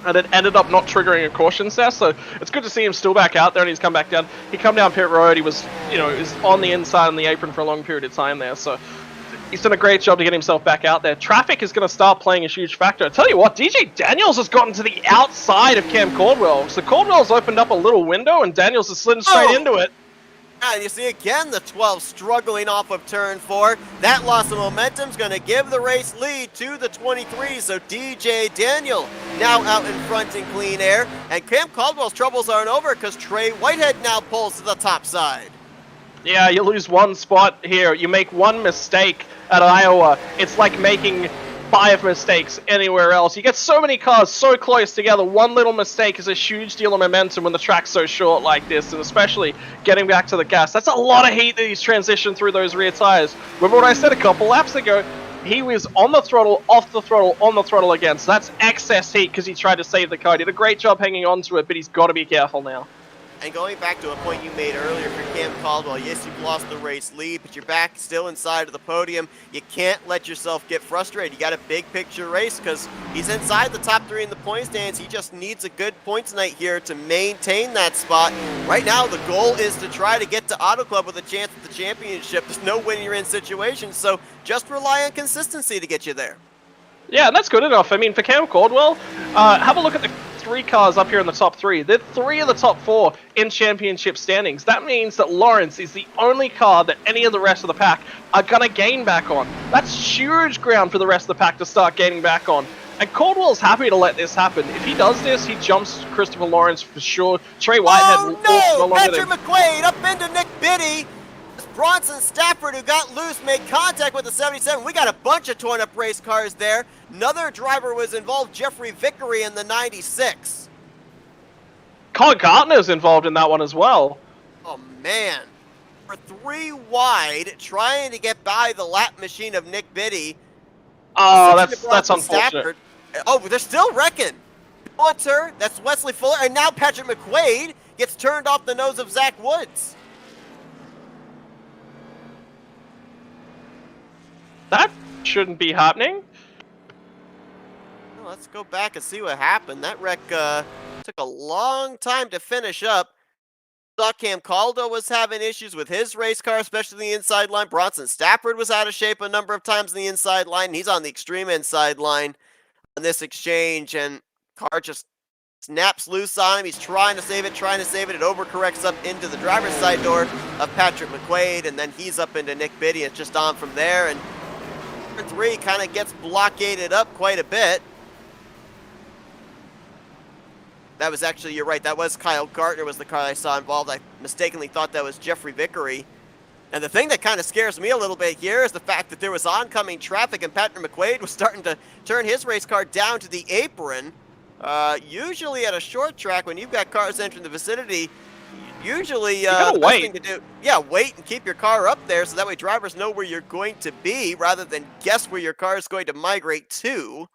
and it ended up not triggering a caution there, so it's good to see him still back out there, and he's come back down. He come down pit road, he was, he was on the inside on the apron for a long period of time there, so he's done a great job to get himself back out there. Traffic is going to start playing a huge factor. I tell you what, DJ Daniels has gotten to the outside of Cam Caldwell, so Caldwell's opened up a little window, and Daniels has slid straight into it. And you see again the 12 struggling off of turn 4. That loss of momentum is going to give the race lead to the 23. So DJ Daniel now out in front in clean air. And Cam Caldwell's troubles aren't over because Trey Whitehead now pulls to the top side. Yeah, you lose one spot here. You make one mistake at Iowa. It's like making 5 mistakes anywhere else. You get so many cars so close together. One little mistake is a huge deal of momentum when the track's so short like this, and especially getting back to the gas. That's a lot of heat that he's transitioned through those rear tires. Remember what I said a couple laps ago? He was on the throttle, off the throttle, on the throttle again. So that's excess heat because he tried to save the car. He did a great job hanging on to it, but he's got to be careful now. And going back to a point you made earlier for Cam Caldwell, yes, you've lost the race lead, but you're back still inside of the podium. You can't let yourself get frustrated. You got a big picture race because he's inside the top 3 in the point stands. He just needs a good points night here to maintain that spot. Right now, the goal is to try to get to Auto Club with a chance at the championship. There's no win-you're-in situation, so just rely on consistency to get you there. Yeah, that's good enough. I mean, for Cam Caldwell, have a look at the 3 cars up here in the top 3. They're 3 of the top 4 in championship standings. That means that Lawrence is the only car that any of the rest of the pack are going to gain back on. That's huge ground for the rest of the pack to start gaining back on. And Caldwell's happy to let this happen. If he does this, he jumps Christopher Lawrence for sure. Trey Whitehead will no! along with him. Patrick McQuaid up into Nick Biddy. Bronson Stafford, who got loose, made contact with the 77. We got a bunch of torn-up race cars there. Another driver was involved, Jeffrey Vickery, in the 96. Colin Gartner's involved in that one as well. Oh, man. For 3 wide, trying to get by the lap machine of Nick Biddy. Oh, that's unfortunate. Stafford. Oh, they're still wrecking. Pulitzer, that's Wesley Fuller, and now Patrick McQuaid gets turned off the nose of Zach Woods. That shouldn't be happening. Well, let's go back and see what happened. That wreck took a long time to finish up. Saw Cam Caldwell was having issues with his race car, especially the inside line. Bronson Stafford was out of shape a number of times in the inside line. He's on the extreme inside line on this exchange, and car just snaps loose on him. He's trying to save it. It overcorrects up into the driver's side door of Patrick McQuaid, and then he's up into Nick Biddy. It's just on from there, and 3 kind of gets blockaded up quite a bit. That was actually, you're right, that was Kyle Gartner was the car I saw involved. I mistakenly thought that was Jeffrey Vickery. And the thing that kind of scares me a little bit here is the fact that there was oncoming traffic and Patrick McQuaid was starting to turn his race car down to the apron. Usually at a short track, when you've got cars entering the vicinity, usually the best thing to do, wait and keep your car up there so that way drivers know where you're going to be rather than guess where your car is going to migrate to.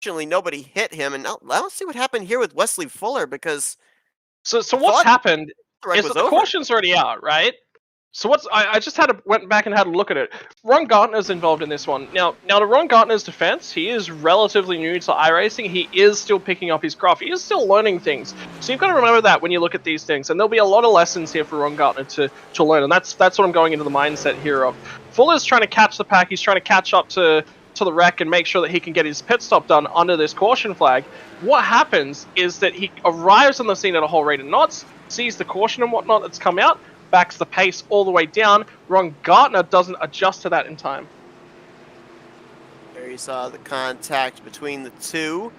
Fortunately, nobody hit him, and now let's see what happened here with Wesley Fuller because So what's happened wreck is was that the over. caution's already out, right? So I just went back and had a look at it. Ron Gartner's involved in this one. Now to Ron Gartner's defense, he is relatively new to iRacing. He is still picking up his craft. He is still learning things. So you've got to remember that when you look at these things. And there'll be a lot of lessons here for Ron Gartner to learn. And that's what I'm going into the mindset here of. Fuller's trying to catch the pack. He's trying to catch up to the wreck and make sure that he can get his pit stop done under this caution flag. What happens is that he arrives on the scene at a whole rate of knots, sees the caution and whatnot that's come out, backs the pace all the way down. Ron Gartner doesn't adjust to that in time. There you saw the contact between the two.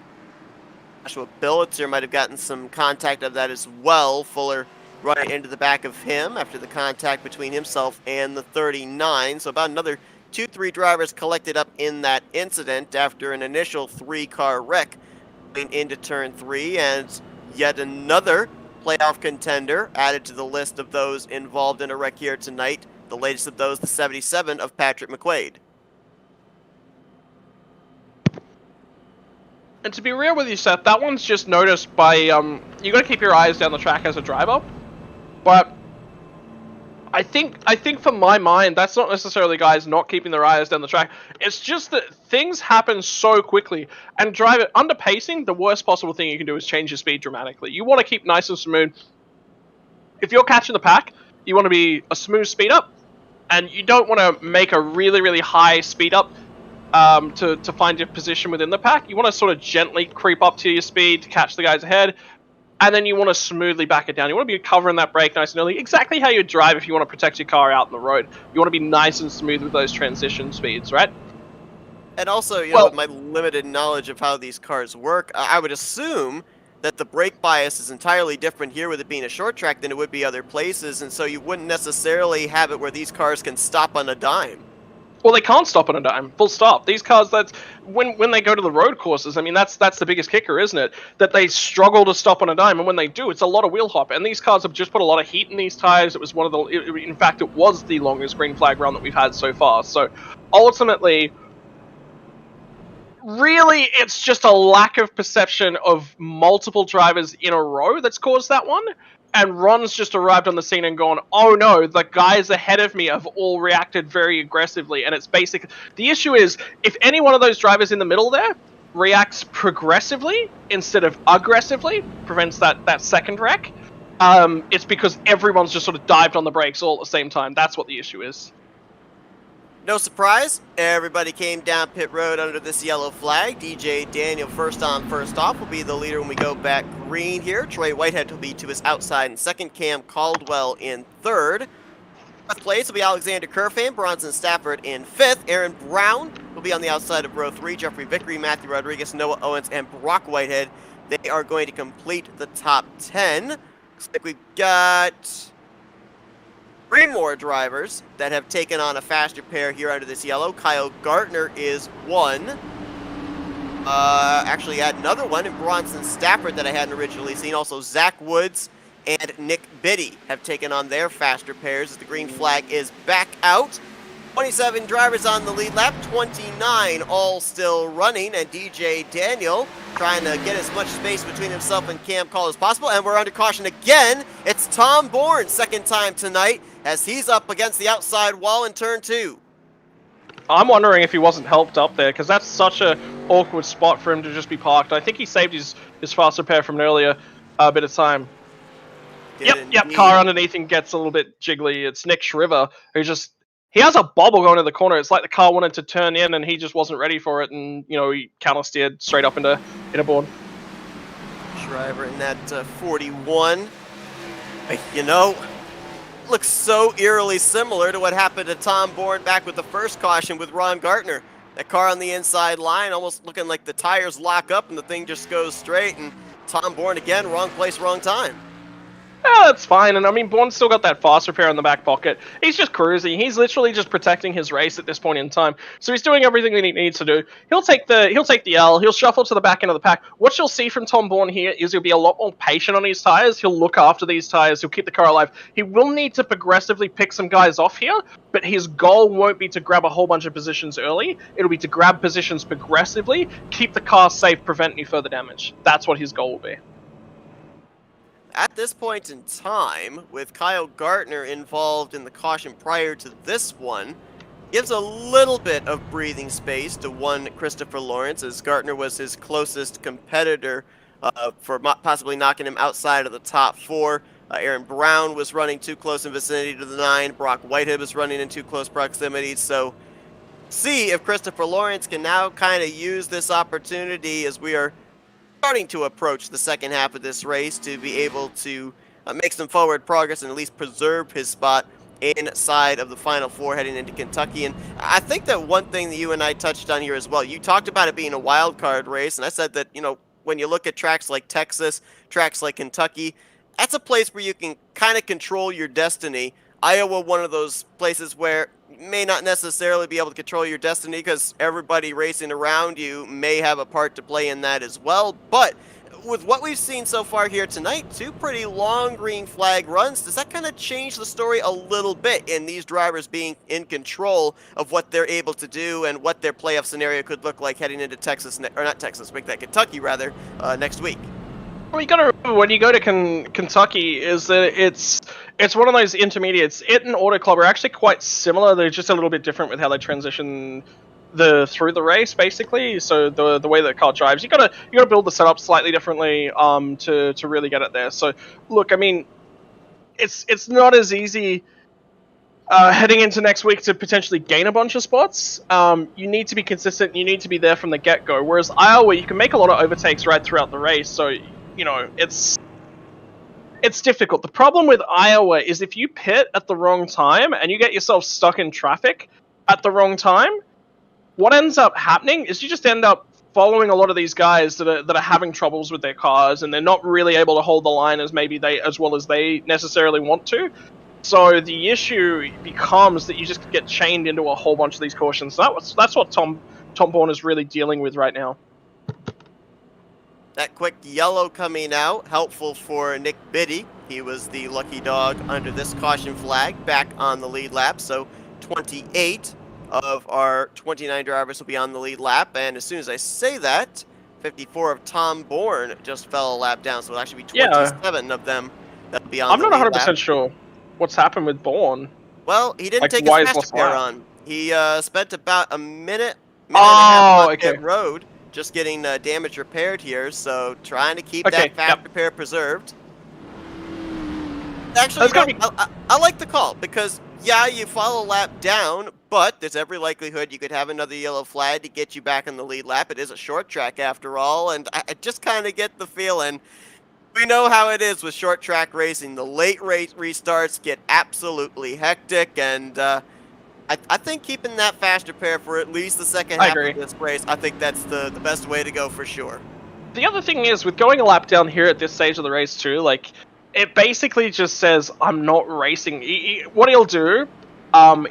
Joshua Billitzer might have gotten some contact of that as well. Fuller running into the back of him after the contact between himself and the 39. So about another 2-3 drivers collected up in that incident after an initial 3-car wreck going into turn 3, and yet another playoff contender added to the list of those involved in a wreck here tonight. The latest of those, the 77 of Patrick McQuaid. And to be real with you, Seth, that one's just noticed by you got to keep your eyes down the track as a driver. But I think for my mind, that's not necessarily guys not keeping their eyes down the track. It's just that things happen so quickly. And under pacing, the worst possible thing you can do is change your speed dramatically. You want to keep nice and smooth. If you're catching the pack, you want to be a smooth speed up, and you don't want to make a really, really high speed up to find your position within the pack. You want to sort of gently creep up to your speed to catch the guys ahead. And then you want to smoothly back it down. You want to be covering that brake nice and early. Exactly how you drive if you want to protect your car out on the road. You want to be nice and smooth with those transition speeds, right? And also, you know, with my limited knowledge of how these cars work, I would assume that the brake bias is entirely different here with it being a short track than it would be other places. And so you wouldn't necessarily have it where these cars can stop on a dime. Well, they can't stop on a dime. Full stop. These cars, that's when they go to the road courses. I mean, that's the biggest kicker, isn't it? That they struggle to stop on a dime, and when they do, it's a lot of wheel hop. And these cars have just put a lot of heat in these tires. It was in fact, it was the longest green flag run that we've had so far. So, ultimately, really, it's just a lack of perception of multiple drivers in a row that's caused that one. And Ron's just arrived on the scene and gone, oh no, the guys ahead of me have all reacted very aggressively. And it's basic. The issue is, if any one of those drivers in the middle there reacts progressively instead of aggressively, prevents that second wreck, it's because everyone's just sort of dived on the brakes all at the same time. That's what the issue is. No surprise, everybody came down pit road under this yellow flag. DJ Daniel, first on, first off, will be the leader when we go back green here. Troy Whitehead will be to his outside in second. Cam Caldwell in third. Fourth place will be Alexander Kerfan, Bronson Stafford in fifth. Aaron Brown will be on the outside of row 3. Jeffrey Vickery, Matthew Rodriguez, Noah Owens, and Brock Whitehead. They are going to complete the top 10. Looks like we've got 3 more drivers that have taken on a faster pair here under this yellow. Kyle Gartner is one. Actually, I had another one in Bronson Stafford that I hadn't originally seen. Also, Zach Woods and Nick Biddy have taken on their faster pairs as the green flag is back out. 27 drivers on the lead lap, 29 all still running, and DJ Daniel trying to get as much space between himself and Cam Call as possible. And we're under caution again. It's Tom Bourne, second time tonight, as he's up against the outside wall in turn 2. I'm wondering if he wasn't helped up there, because that's such a awkward spot for him to just be parked. I think he saved his faster pair from an earlier bit of time. Yep, car underneath him gets a little bit jiggly. It's Nick Shriver, who just... He has a bobble going to the corner. It's like the car wanted to turn in and he just wasn't ready for it, and he counter-steered straight up into Bourne. Shriver in that 41. Looks so eerily similar to what happened to Tom Bourne back with the first caution with Ron Gartner. That car on the inside line almost looking like the tires lock up and the thing just goes straight. And Tom Bourne again, wrong place, wrong time. That's fine, and I mean, Bourne's still got that fast repair in the back pocket. He's just cruising. He's literally just protecting his race at this point in time. So he's doing everything that he needs to do. He'll take the L. He'll shuffle to the back end of the pack. What you'll see from Tom Bourne here is he'll be a lot more patient on his tires. He'll look after these tires. He'll keep the car alive. He will need to progressively pick some guys off here, but his goal won't be to grab a whole bunch of positions early. It'll be to grab positions progressively, keep the car safe, prevent any further damage. That's what his goal will be. At this point in time, with Kyle Gartner involved in the caution prior to this one, gives a little bit of breathing space to one Christopher Lawrence, as Gartner was his closest competitor for possibly knocking him outside of the top 4. Aaron Brown was running too close in vicinity to the 9. Brock Whitehead was running in too close proximity. So see if Christopher Lawrence can now kind of use this opportunity as we are starting to approach the second half of this race to be able to make some forward progress and at least preserve his spot inside of the Final Four heading into Kentucky. And I think that one thing that you and I touched on here as well, you talked about it being a wild card race, and I said that, you know, when you look at tracks like Texas, tracks like Kentucky, that's a place where you can kind of control your destiny. Iowa, one of those places where you may not necessarily be able to control your destiny because everybody racing around you may have a part to play in that as well. But with what we've seen so far here tonight, 2 pretty long green flag runs, does that kind of change the story a little bit in these drivers being in control of what they're able to do and what their playoff scenario could look like heading into Kentucky rather, next week? Well, you gotta remember when you go to Kentucky is that it's one of those intermediates. It and Auto Club are actually quite similar. They're just a little bit different with how they transition through the race, basically. So the way that the car drives, you gotta build the setup slightly differently to really get it there. So look, I mean, it's not as easy heading into next week to potentially gain a bunch of spots. You need to be consistent. You need to be there from the get-go. Whereas Iowa, you can make a lot of overtakes right throughout the race. So you know, it's difficult. The problem with Iowa is if you pit at the wrong time and you get yourself stuck in traffic at the wrong time, what ends up happening is you just end up following a lot of these guys that are having troubles with their cars, and they're not really able to hold the line as well as they necessarily want to. So the issue becomes that you just get chained into a whole bunch of these cautions. That's what Tom Bourne is really dealing with right now. That quick yellow coming out, helpful for Nick Biddy. He was the lucky dog under this caution flag, back on the lead lap. So 28 of our 29 drivers will be on the lead lap. And as soon as I say that, 54 of Tom Bourne just fell a lap down. So it'll actually be 27 of them that'll be on the lead lap. I'm not 100% sure what's happened with Bourne. Well, he didn't take his fast repair on. He spent about a minute and a half on pit road, just getting damage repaired here, so trying to keep that fast repair preserved. Actually, I like the call, because, yeah, you follow a lap down, but there's every likelihood you could have another yellow flag to get you back in the lead lap. It is a short track after all, and I just kind of get the feeling, we know how it is with short track racing. The late race restarts get absolutely hectic, and I think keeping that fast repair for at least the second half of this race, I think that's the best way to go for sure. The other thing is, with going a lap down here at this stage of the race too, like, it basically just says, I'm not racing. What he'll do,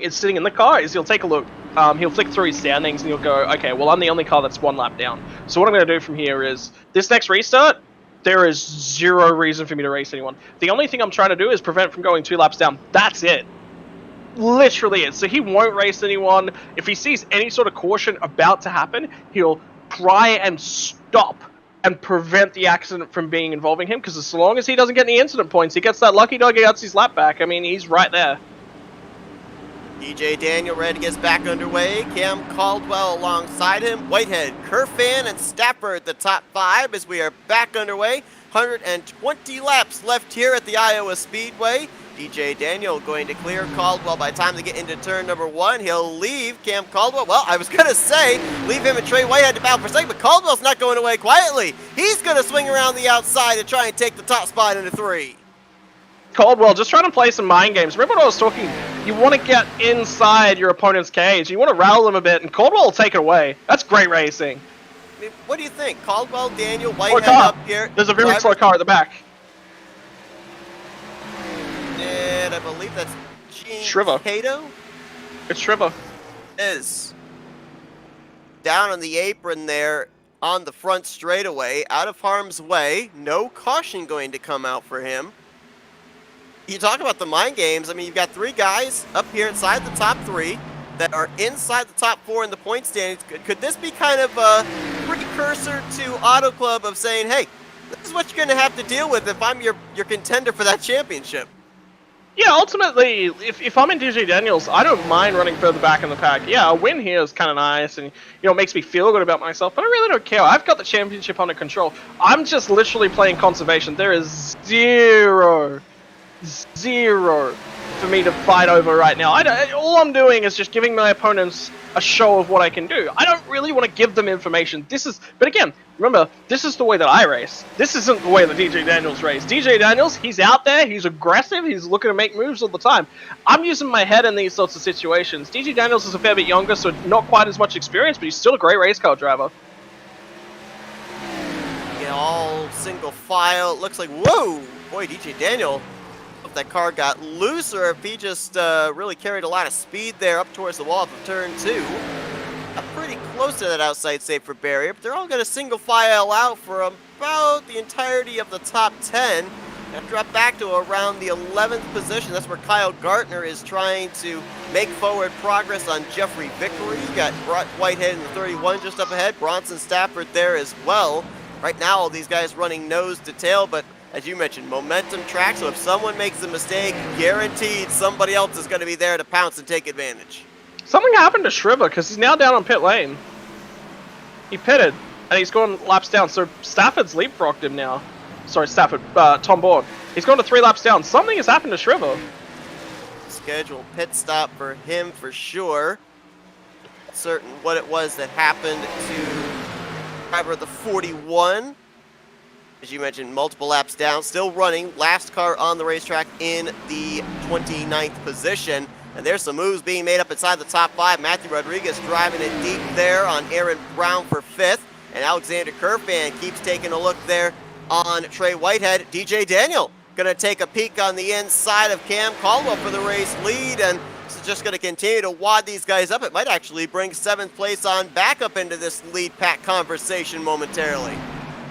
is sitting in the car, is he'll take a look, he'll flick through his standings and he'll go, okay, well, I'm the only car that's 1 lap down. So what I'm going to do from here is, this next restart, there is 0 reason for me to race anyone. The only thing I'm trying to do is prevent from going 2 laps down. That's it. Literally it. So he won't race anyone. If he sees any sort of caution about to happen, he'll try and stop and prevent the accident from being involving him, because as long as he doesn't get any incident points, he gets that lucky dog, he gets his lap back. I mean, he's right there. DJ Daniel ready to get back underway. Cam Caldwell alongside him. Whitehead, Kerfan, and Stafford the top 5 as we are back underway. 120 laps left here at the Iowa Speedway. DJ Daniel going to clear Caldwell by the time they get into turn number 1. He'll leave Cam Caldwell. Well, I was going to say, leave him and Trey Whitehead to battle for second, but Caldwell's not going away quietly. He's going to swing around the outside and try and take the top spot into 3. Caldwell just trying to play some mind games. Remember what I was talking You want to get inside your opponent's cage. You want to rattle them a bit, and Caldwell will take it away. That's great racing. I mean, what do you think? Caldwell, Daniel, Slow Whitehead car. up here. There's a very Driver- slow car at the back. And I believe that's Gene Shriver. Cato. It's Shriver. Is down on the apron there on the front straightaway, out of harm's way. No caution going to come out for him. You talk about the mind games. I mean, you've got 3 guys up here inside the top 3 that are inside the top 4 in the point standings. Could this be kind of a precursor to Auto Club of saying, hey, this is what you're going to have to deal with if I'm your contender for that championship? Yeah, ultimately, if I'm in DJ Daniels, I don't mind running further back in the pack. Yeah, a win here is kind of nice, and it makes me feel good about myself. But I really don't care. I've got the championship under control. I'm just literally playing conservation. There is zero for me to fight over right now. All I'm doing is just giving my opponents a show of what I can do. I don't really want to give them information. But again, remember, this is the way that I race. This isn't the way that DJ Daniels race. DJ Daniels, he's out there, he's aggressive, he's looking to make moves all the time. I'm using my head in these sorts of situations. DJ Daniels is a fair bit younger, so not quite as much experience, but he's still a great race car driver. Yeah, all single file. It looks like, whoa, boy, DJ Daniel. If that car got loose or if he just really carried a lot of speed there up towards the wall of turn 2. Pretty close to that outside safer barrier, but they're all going to single file out for about the entirety of the top 10 and drop back to around the 11th position. That's where Kyle Gartner is trying to make forward progress on Jeffrey Vickery. You got Whitehead in the 31 just up ahead, Bronson Stafford there as well. Right now, all these guys running nose to tail, but as you mentioned, momentum track, so if someone makes a mistake, guaranteed somebody else is going to be there to pounce and take advantage. Something happened to Shriver, because he's now down on pit lane. He pitted, and he's gone laps down, so Stafford's leapfrogged him now. Sorry, Stafford, Tom Bourne. He's gone to 3 laps down. Something has happened to Shriver. Scheduled pit stop for him for sure. Certain what it was that happened to driver the 41. As you mentioned, multiple laps down, still running. Last car on the racetrack in the 29th position. And there's some moves being made up inside the top 5. Matthew Rodriguez driving it deep there on Aaron Brown for 5th. And Alexander Kerfan keeps taking a look there on Trey Whitehead. DJ Daniel going to take a peek on the inside of Cam Caldwell for the race lead. And this is just going to continue to wad these guys up. It might actually bring 7th place on back up into this lead pack conversation momentarily.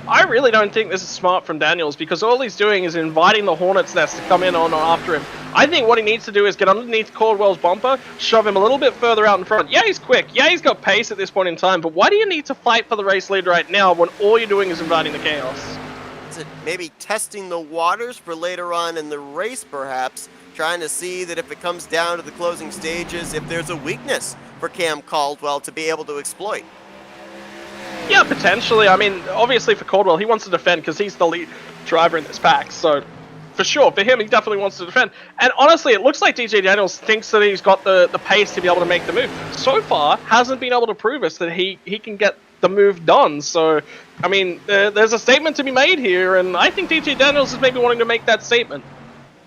I really don't think this is smart from Daniels, because all he's doing is inviting the Hornet's Nest to come in on after him. I think what he needs to do is get underneath Caldwell's bumper, shove him a little bit further out in front. Yeah, he's quick. Yeah, he's got pace at this point in time, but why do you need to fight for the race lead right now when all you're doing is inviting the chaos? Is it maybe testing the waters for later on in the race, perhaps? Trying to see that if it comes down to the closing stages, if there's a weakness for Cam Caldwell to be able to exploit. Yeah, potentially. I mean, obviously for Caldwell, he wants to defend because he's the lead driver in this pack. So, for sure, for him, he definitely wants to defend. And honestly, it looks like DJ Daniels thinks that he's got the pace to be able to make the move. So far, hasn't been able to prove us that he can get the move done. So, I mean, there's a statement to be made here, and I think DJ Daniels is maybe wanting to make that statement.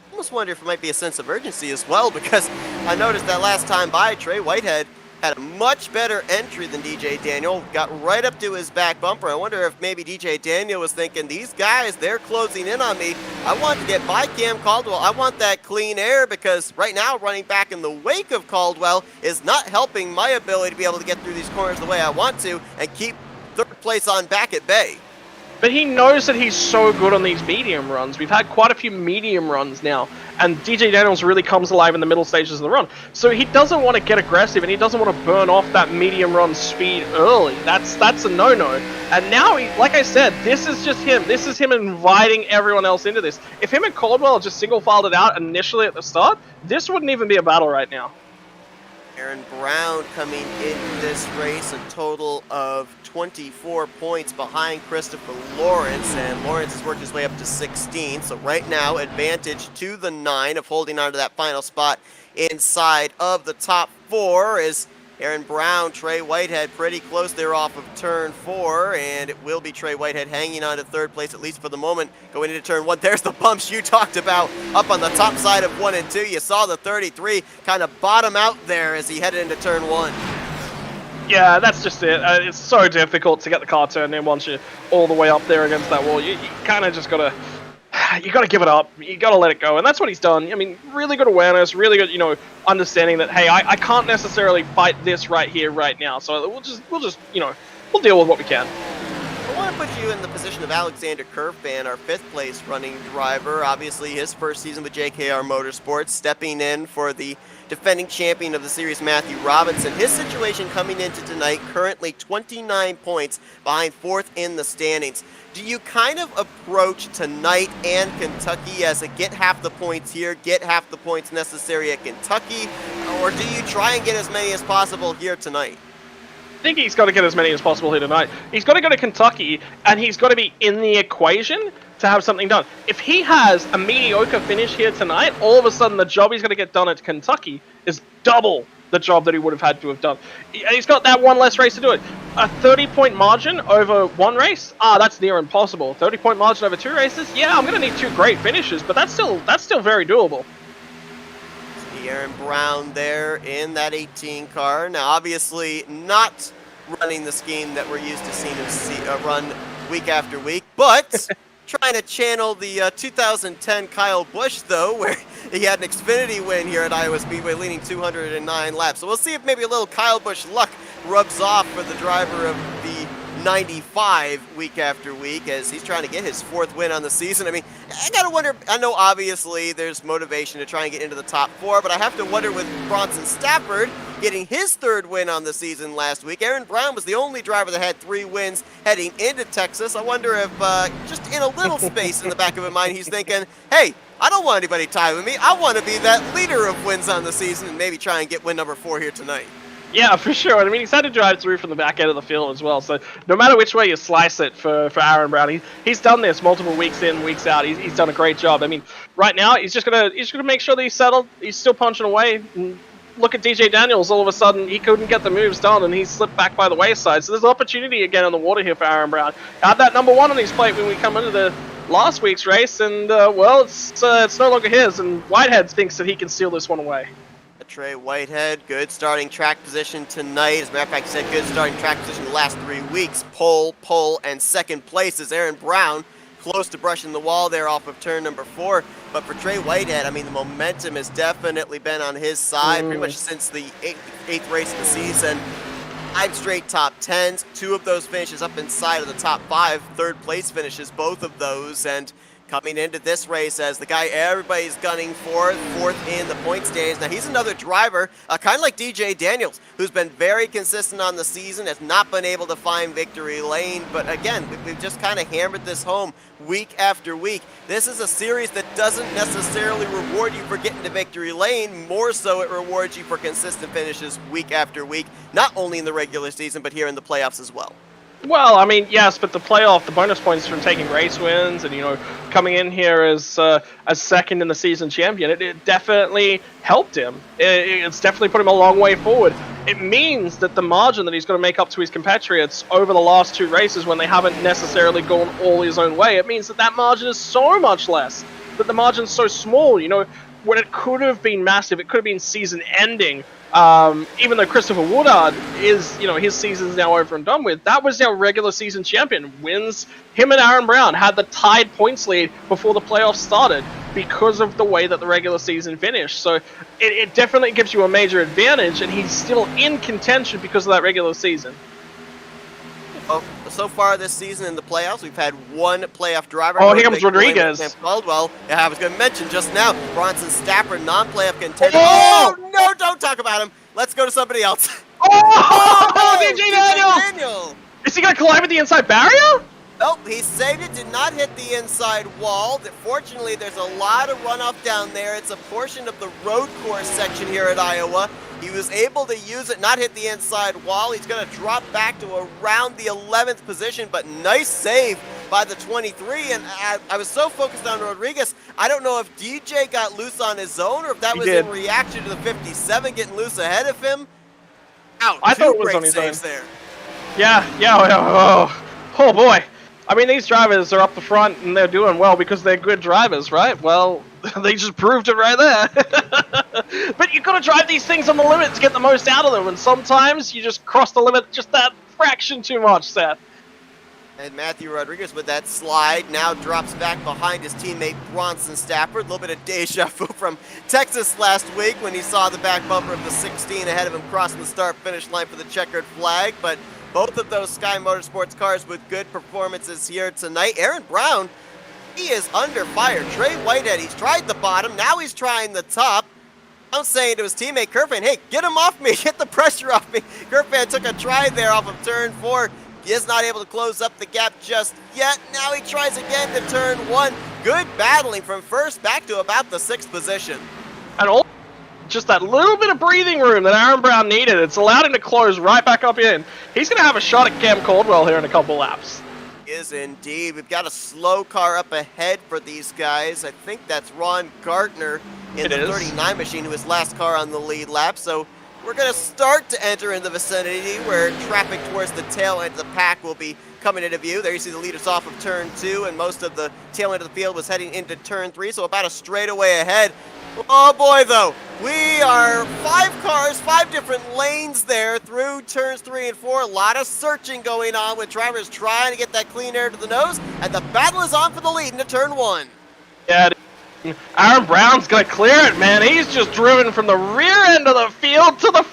I almost wonder if it might be a sense of urgency as well, because I noticed that last time by, Trey Whitehead had a much better entry than DJ Daniel, got right up to his back bumper. I wonder if maybe DJ Daniel was thinking, these guys, they're closing in on me. I want to get by Cam Caldwell. I want that clean air, because right now running back in the wake of Caldwell is not helping my ability to be able to get through these corners the way I want to and keep 3rd place on back at bay. But he knows that he's so good on these medium runs. We've had quite a few medium runs now, and DJ Daniels really comes alive in the middle stages of the run. So he doesn't want to get aggressive, and he doesn't want to burn off that medium run speed early. That's a no-no. And now, like I said, this is just him. This is him inviting everyone else into this. If him and Caldwell just single-filed it out initially at the start, this wouldn't even be a battle right now. Aaron Brown coming into this race, a total of 24 points behind Christopher Lawrence, and Lawrence has worked his way up to 16, so right now advantage to the 9 of holding on to that final spot inside of the top 4 as Aaron Brown, Trey Whitehead pretty close there off of turn 4, and it will be Trey Whitehead hanging on to third place, at least for the moment, going into turn 1. There's the bumps you talked about up on the top side of 1 and 2. You saw the 33 kind of bottom out there as he headed into turn 1. Yeah, that's just it. It's so difficult to get the car turned in once you're all the way up there against that wall. You kind of just gotta give it up. You gotta let it go, and that's what he's done. I mean, really good awareness, really good, understanding that, hey, I can't necessarily fight this right here, right now. So we'll just, we'll deal with what we can. I want to put you in the position of Alexander Kerfban, our 5th place running driver. Obviously, his first season with JKR Motorsports, stepping in for the defending champion of the series, Matthew Robinson. His situation coming into tonight, currently 29 points behind 4th in the standings. Do you kind of approach tonight and Kentucky as a get half the points here, get half the points necessary at Kentucky, or do you try and get as many as possible here tonight? I think he's got to get as many as possible here tonight. He's got to go to Kentucky, and he's got to be in the equation to have something done. If he has a mediocre finish here tonight, all of a sudden the job he's going to get done at Kentucky is double the job that he would have had to have done. And he's got that one less race to do it. A 30-point margin over one race? That's near impossible. 30-point margin over 2 races? Yeah, I'm going to need 2 great finishes, but that's still very doable. See Aaron Brown there in that 18 car. Now, obviously, not running the scheme that we're used to seeing him run week after week, but trying to channel the 2010 Kyle Busch, though, where he had an Xfinity win here at Iowa Speedway, leading 209 laps. So we'll see if maybe a little Kyle Busch luck rubs off for the driver of the 95 week after week as he's trying to get his 4th win on the season. I mean, I gotta wonder, I know obviously there's motivation to try and get into the top 4, but I have to wonder with Bronson Stafford getting his 3rd win on the season last week. Aaron Brown was the only driver that had 3 wins heading into Texas. I wonder if just in a little space in the back of his mind, he's thinking, hey, I don't want anybody tied with me. I want to be that leader of wins on the season and maybe try and get win number 4 here tonight. Yeah, for sure. I mean, he's had to drive through from the back end of the field as well. So no matter which way you slice it for Aaron Brown, he's done this multiple weeks in, weeks out. He's done a great job. I mean, right now he's gonna make sure that he's settled. He's still punching away. And look at DJ Daniels. All of a sudden, he couldn't get the moves done, and he slipped back by the wayside. So there's opportunity again in the water here for Aaron Brown. Had that number 1 on his plate when we come into the last week's race, and well, it's no longer his. And Whitehead thinks that he can steal this one away. Trey Whitehead, good starting track position tonight. As a matter of fact, he said good starting track position the last 3 weeks. Pole, and 2nd place is Aaron Brown, close to brushing the wall there off of turn number 4. But for Trey Whitehead, I mean, the momentum has definitely been on his side pretty much since the 8th race of the season. 5 straight top 10s, 2 of those finishes up inside of the top 5, 3rd place finishes, both of those, and coming into this race as the guy everybody's gunning for, 4th in the point standings. Now, he's another driver, kind of like DJ Daniels, who's been very consistent on the season, has not been able to find victory lane. But again, we've just kind of hammered this home week after week. This is a series that doesn't necessarily reward you for getting to victory lane. More so, it rewards you for consistent finishes week after week, not only in the regular season, but here in the playoffs as well. Well, I mean, yes, but the bonus points from taking race wins and, coming in here as 2nd in the season champion, it definitely helped him. It's definitely put him a long way forward. It means that the margin that he's going to make up to his compatriots over the last 2 races when they haven't necessarily gone all his own way, it means that margin is so much less, that the margin's so small, when it could have been massive, it could have been season ending. Even though Christopher Woodard is, his season's now over and done with, that was our regular season champion. Wins, him and Aaron Brown had the tied points lead before the playoffs started because of the way that the regular season finished. So it definitely gives you a major advantage, and he's still in contention because of that regular season. Well, so far this season in the playoffs, we've had 1 playoff driver. Oh, here comes Rodriguez. Caldwell. Yeah, I was going to mention just now, Bronson Stafford, non-playoff contender. Oh! Oh, no, don't talk about him. Let's go to somebody else. Oh, DJ Daniel! Is he going to collide with the inside barrier? Nope, he saved it, did not hit the inside wall. Fortunately, there's a lot of runoff down there. It's a portion of the road course section here at Iowa. He was able to use it, not hit the inside wall. He's going to drop back to around the 11th position, but nice save by the 23. And I was so focused on Rodriguez, I don't know if DJ got loose on his own or if that was in reaction to the 57 getting loose ahead of him. Out. I Two thought it was great on his saves own. there. Yeah. Oh boy. I mean, these drivers are up the front and they're doing well because they're good drivers, right? Well, they just proved it right there. But you gotta drive these things on the limit to get the most out of them, and sometimes you just cross the limit just that fraction too much, Seth. And Matthew Rodriguez with that slide now drops back behind his teammate Bronson Stafford. A little bit of deja vu from Texas last week when he saw the back bumper of the 16 ahead of him crossing the start-finish line for the checkered flag. But both of those Sky Motorsports cars with good performances here tonight. Aaron Brown, he is under fire. Trey Whitehead, he's tried the bottom, now he's trying the top. I'm saying to his teammate Kerfan, hey, get him off me, get the pressure off me. Kerfan took a try there off of turn 4. He is not able to close up the gap just yet. Now he tries again to turn 1. Good battling from first back to about the 6th position. And all just that little bit of breathing room that Aaron Brown needed, it's allowed him to close right back up in. He's going to have a shot at Cam Caldwell here in a couple laps. Is indeed. We've got a slow car up ahead for these guys. I think that's Ron Gardner in the 39 machine, who was last car on the lead lap. So we're going to start to enter in the vicinity where traffic towards the tail end of the pack will be coming into view. There you see the leaders off of turn 2, and most of the tail end of the field was heading into turn 3, so about a straightaway ahead. Oh boy, though, we are 5 cars, 5 different lanes there through turns 3 and 4. A lot of searching going on with drivers trying to get that clean air to the nose, and the battle is on for the lead into turn 1. Yeah, Aaron Brown's gonna clear it, man. He's just driven from the rear end of the field to the...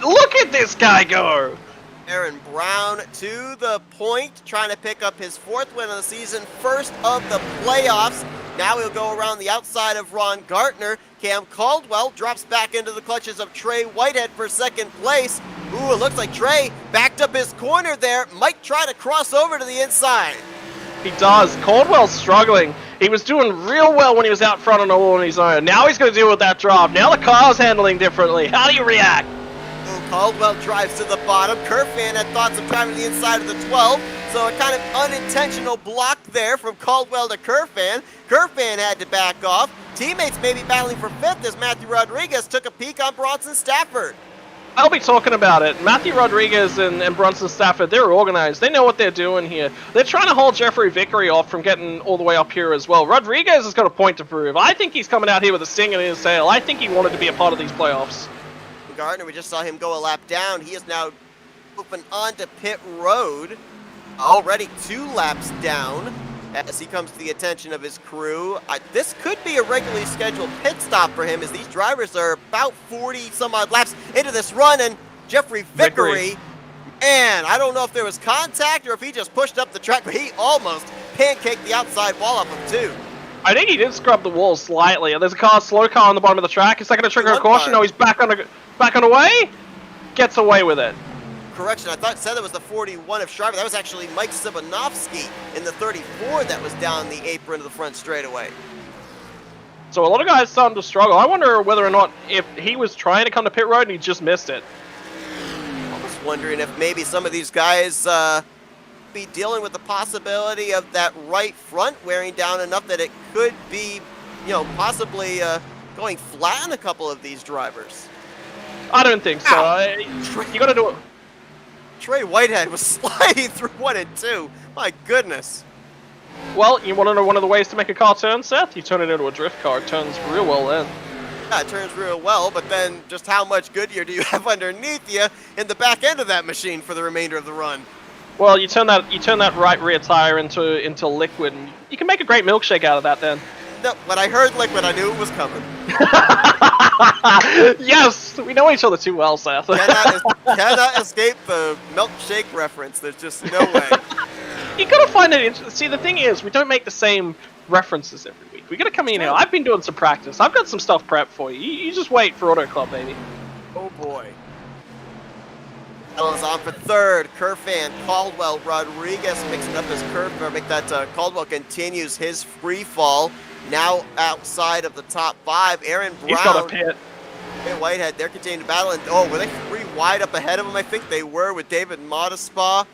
Look at this guy go! Aaron Brown to the point, trying to pick up his 4th win of the season, first of the playoffs. Now he'll go around the outside of Ron Gardner. Cam Caldwell drops back into the clutches of Trey Whitehead for 2nd place. Ooh, it looks like Trey backed up his corner there. Might try to cross over to the inside. He does. Caldwell's struggling. He was doing real well when he was out front and all on his own. Now he's going to deal with that drop. Now the car's handling differently. How do you react? Ooh, Caldwell drives to the bottom. Kerfan had thoughts of driving to the inside of the 12, so a kind of unintentional block there from Caldwell to Kerfan. Kerfan had to back off. Teammates may be battling for 5th as Matthew Rodriguez took a peek on Bronson Stafford. I'll be talking about it. Matthew Rodriguez and Bronson Stafford, they're organized. They know what they're doing here. They're trying to hold Jeffrey Vickery off from getting all the way up here as well. Rodriguez has got a point to prove. I think he's coming out here with a sting in his tail. I think he wanted to be a part of these playoffs. Gardner, we just saw him go a lap down. He is now moving on to pit road. Already 2 laps down as he comes to the attention of his crew. This could be a regularly scheduled pit stop for him as these drivers are about 40 some odd laps into this run, and Jeffrey Vickery, man, I don't know if there was contact or if he just pushed up the track, but he almost pancaked the outside wall off of 2. I think he did scrub the wall slightly. There's a slow car on the bottom of the track. Is that going to trigger a caution? No, he's back on the way. Gets away with it. Correction, I said it was the 41 of Shriver. That was actually Mike Sibanovsky in the 34 that was down the apron of the front straightaway. So a lot of guys starting to struggle. I wonder whether or not if he was trying to come to pit road and he just missed it. I was wondering if maybe some of these guys be dealing with the possibility of that right front wearing down enough that it could be, possibly going flat on a couple of these drivers. I don't think so. You got to do it. Trey Whitehead was sliding through 1 and 2. My goodness. Well, you want to know one of the ways to make a car turn, Seth? You turn it into a drift car. It turns real well then. Yeah, it turns real well, but then just how much Goodyear do you have underneath you in the back end of that machine for the remainder of the run? Well, you turn that right rear tire into liquid, and you can make a great milkshake out of that then. No, when I heard liquid, I knew it was coming. Yes, we know each other too well, Seth. Cannot escape the milkshake reference. There's just no way. You gotta find it. See, the thing is, we don't make the same references every week. We gotta come in here. I've been doing some practice. I've got some stuff prepped for you. You just wait for Auto Club, baby. Oh boy. Is on for 3rd. Kerfan, Caldwell, Rodriguez mixing up his curve. Or make that Caldwell continues his free fall. Now outside of the top 5. Aaron Brown. He's got a pit. And Whitehead, they're continuing to battle. And were they 3 wide up ahead of him? I think they were with David Modespa.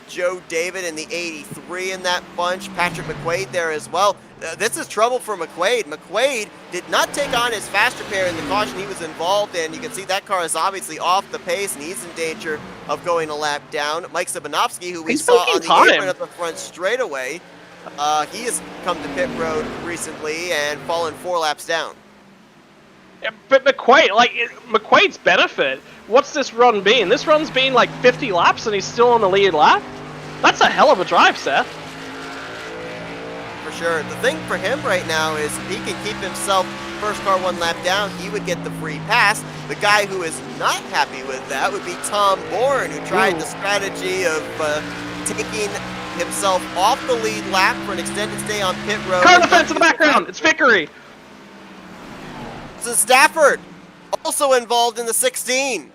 Joe David in the 83 in that bunch. Patrick McQuaid there as well. This is trouble for McQuaid. McQuaid did not take on his faster pair in the caution he was involved in. You can see that car is obviously off the pace, and he's in danger of going a lap down. Mike Sabanovsky, who we saw on the apron at the front straightaway, he has come to pit road recently and fallen 4 laps down. Yeah, but McQuaid's benefit, what's this run been? This run's been like 50 laps and he's still on the lead lap? That's a hell of a drive, Seth. For sure. The thing for him right now is if he can keep himself first car 1 lap down, he would get the free pass. The guy who is not happy with that would be Tom Bourne, who tried the strategy of taking himself off the lead lap for an extended stay on pit road. Car defense in the background, it's Vickery. This is Stafford, also involved in the 16.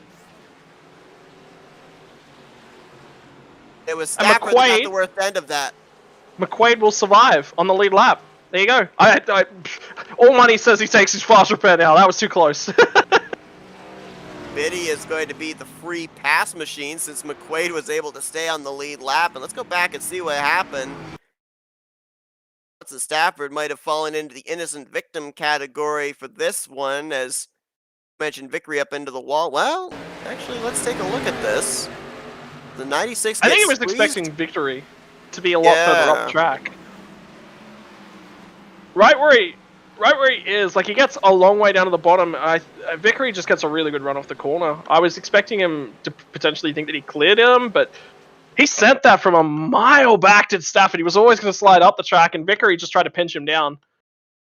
It was Stafford that got the worst end of that. McQuaid will survive on the lead lap. There you go. All money says he takes his fast repair now. That was too close. Biddy is going to be the free pass machine since McQuaid was able to stay on the lead lap. And let's go back and see what happened. Stafford might have fallen into the innocent victim category for this one, as mentioned Vickery up into the wall. Well, actually, let's take a look at this. The 96 I think he was squeezed. expecting Victory to be a lot further up the track. Right where he is, like he gets a long way down to the bottom. Vickery just gets a really good run off the corner. I was expecting him to potentially think that he cleared him, but he sent that from a mile back to Stafford. He was always going to slide up the track, and Vickery just tried to pinch him down.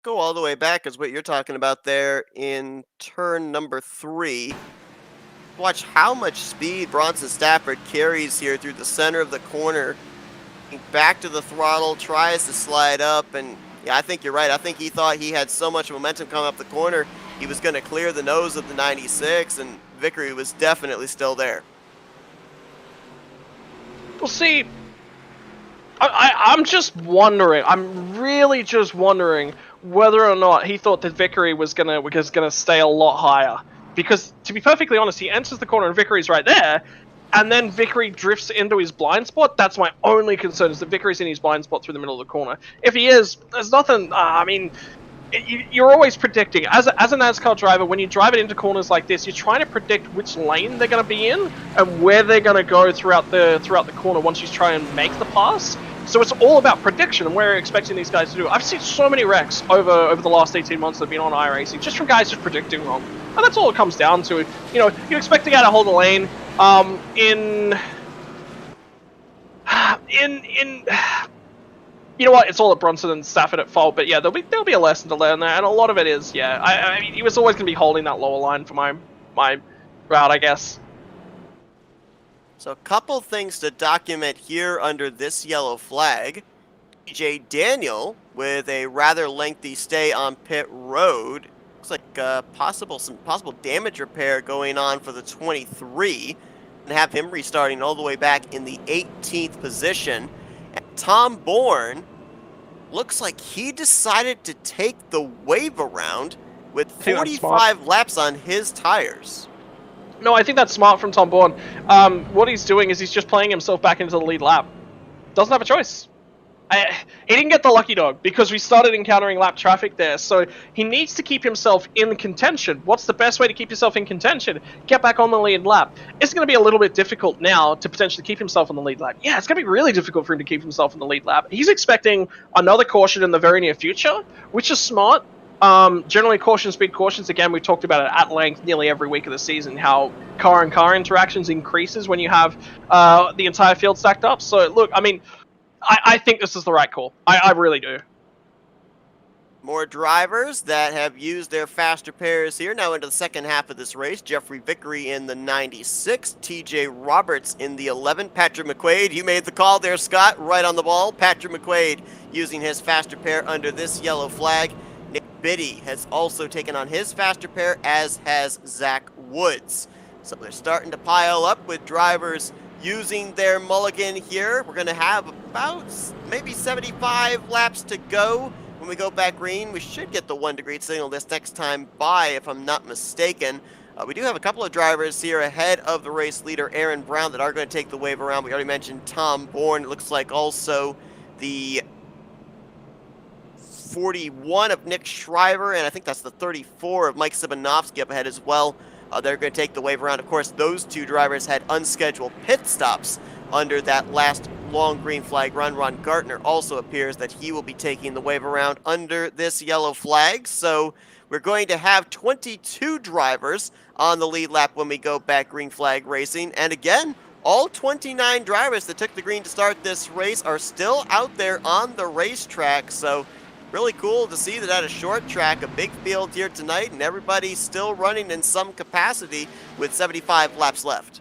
Go all the way back is what you're talking about there in turn number 3. Watch how much speed Bronson Stafford carries here through the center of the corner. Back to the throttle, tries to slide up, and yeah, I think you're right. I think he thought he had so much momentum coming up the corner, he was going to clear the nose of the 96, and Vickery was definitely still there. Well, see, I'm just wondering. I'm really just wondering whether or not he thought that Vickery was gonna stay a lot higher. Because, to be perfectly honest, he enters the corner and Vickery's right there, and then Vickery drifts into his blind spot. That's my only concern, is that Vickery's in his blind spot through the middle of the corner. If he is, there's nothing. I mean, you're always predicting. As a NASCAR driver, when you drive it into corners like this, you're trying to predict which lane they're going to be in and where they're going to go throughout the corner once you try and make the pass. So it's all about prediction and where you're expecting these guys to do. I've seen so many wrecks over the last 18 months that have been on iRacing, just from guys just predicting wrong. And that's all it comes down to. You know, you expect the guy to hold the lane. You know what? It's all at Bronson and Stafford at fault, but yeah, there'll be a lesson to learn there, and a lot of it is, yeah. I mean, he was always going to be holding that lower line for my route, I guess. So a couple things to document here under this yellow flag. TJ Daniel with a rather lengthy stay on pit road. Looks like some possible damage repair going on for the 23, and have him restarting all the way back in the 18th position. And Tom Bourne looks like he decided to take the wave around with 45 laps on his tires. No, I think that's smart from Tom Bourne. What he's doing is he's just playing himself back into the lead lap. Doesn't have a choice. He didn't get the lucky dog because we started encountering lap traffic there, so he needs to keep himself in contention. What's the best way to keep yourself in contention? Get back on the lead lap. It's going to be a little bit difficult now to potentially keep himself on the lead lap. Yeah, it's going to be really difficult for him to keep himself on the lead lap. He's expecting another caution in the very near future, which is smart. Generally, caution, speed cautions, again, we talked about it at length nearly every week of the season, how car-on-car interactions increases when you have the entire field stacked up. So, look, I mean, I think this is the right call. I really do. More drivers that have used their faster pairs here now into the second half of this race. Jeffrey Vickery in the 96, TJ Roberts in the 11, Patrick McQuaid. You made the call there, Scott, right on the ball. Patrick McQuaid using his faster pair under this yellow flag. Nick Biddy has also taken on his faster pair, as has Zach Woods. So they're starting to pile up with drivers using their mulligan here. We're going to have about maybe 75 laps to go. When we go back green, we should get the 1 degree signal this next time by, if I'm not mistaken. We do have a couple of drivers here ahead of the race leader, Aaron Brown, that are going to take the wave around. We already mentioned Tom Bourne. It looks like also the 41 of Nick Shriver, and I think that's the 34 of Mike Sibanovsky up ahead as well. They're going to take the wave around. Of course, those two drivers had unscheduled pit stops under that last long green flag run. Ron Gartner also appears that he will be taking the wave around under this yellow flag. So we're going to have 22 drivers on the lead lap when we go back green flag racing. And again, all 29 drivers that took the green to start this race are still out there on the racetrack. So really cool to see that at a short track, a big field here tonight, and everybody's still running in some capacity with 75 laps left.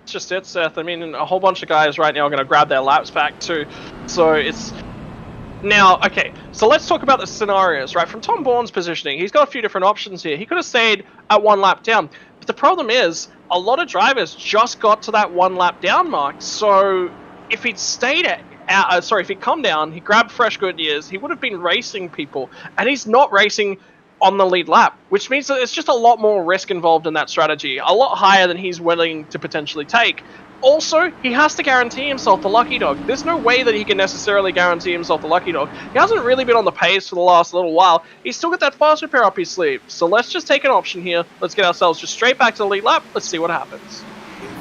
That's just it, Seth. I mean, a whole bunch of guys right now are going to grab their laps back too. So it's... Now, okay, so let's talk about the scenarios, right? From Tom Bourne's positioning, he's got a few different options here. He could have stayed at 1 lap down. But the problem is, a lot of drivers just got to that 1 lap down mark. So if he'd stayed if he'd come down, he grabbed fresh good years, he would have been racing people, and he's not racing on the lead lap, which means that it's just a lot more risk involved in that strategy, a lot higher than he's willing to potentially take. Also, he has to guarantee himself the lucky dog. There's no way that he can necessarily guarantee himself the lucky dog. He hasn't really been on the pace for the last little while. He's still got that fast repair up his sleeve. So let's just take an option here. Let's get ourselves just straight back to the lead lap. Let's see what happens.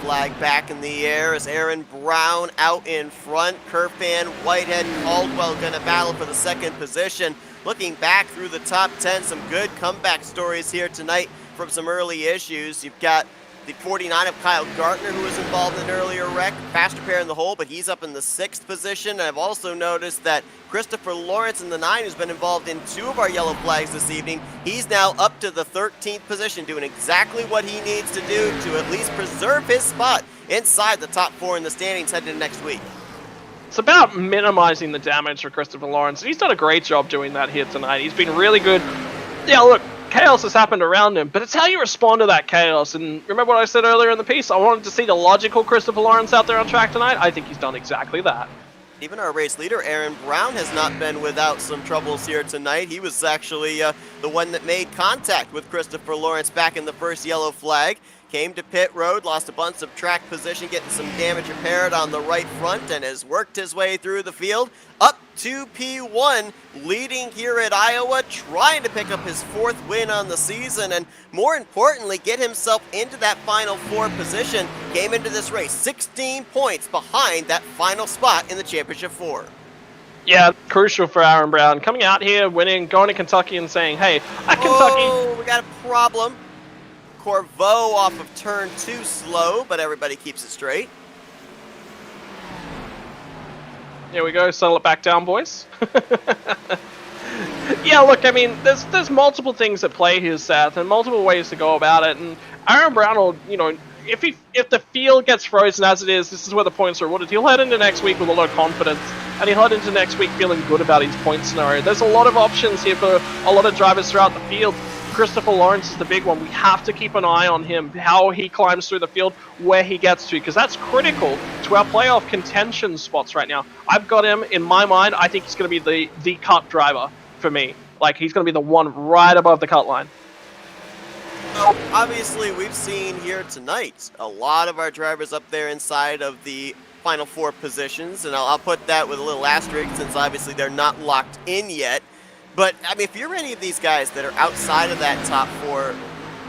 Flag back in the air as Aaron Brown out in front. Kerfan, Whitehead, Caldwell going to battle for the second position. Looking back through the top 10, some good comeback stories here tonight from some early issues. You've got the 49 of Kyle Gartner, who was involved in an earlier wreck. Fast repair in the hole, but he's up in the 6th position. And I've also noticed that Christopher Lawrence in the 9, who's been involved in 2 of our yellow flags this evening, he's now up to the 13th position, doing exactly what he needs to do to at least preserve his spot inside the top 4 in the standings heading into next week. It's about minimizing the damage for Christopher Lawrence. He's done a great job doing that here tonight. He's been really good. Yeah, look, chaos has happened around him, but it's how you respond to that chaos. And remember what I said earlier in the piece? I wanted to see the logical Christopher Lawrence out there on track tonight. I think he's done exactly that. Even our race leader, Aaron Brown, has not been without some troubles here tonight. He was actually the one that made contact with Christopher Lawrence back in the first yellow flag. Came to pit road, lost a bunch of track position, getting some damage repaired on the right front, and has worked his way through the field up to P1, leading here at Iowa, trying to pick up his 4th win on the season, and more importantly, get himself into that final 4 position. Came into this race 16 points behind that final spot in the Championship 4. Yeah, crucial for Aaron Brown. Coming out here, winning, going to Kentucky and saying, hey, at Kentucky... Oh, we got a problem. Corveau off of turn 2 slow, but everybody keeps it straight. Here we go, settle it back down, boys. Yeah, look, I mean, there's multiple things at play here, Seth, and multiple ways to go about it, and Aaron Brown will, you know, if the field gets frozen as it is, this is where the points are awarded. He'll head into next week with a lot of confidence, and he'll head into next week feeling good about his point scenario. There's a lot of options here for a lot of drivers throughout the field. Christopher Lawrence is the big one. We have to keep an eye on him, how he climbs through the field, where he gets to, because that's critical to our playoff contention spots right now. I've got him, in my mind, I think he's going to be the cut driver for me. Like, he's going to be the one right above the cut line. Well, obviously, we've seen here tonight a lot of our drivers up there inside of the final 4 positions, and I'll put that with a little asterisk since obviously they're not locked in yet. But, I mean, if you're any of these guys that are outside of that top 4,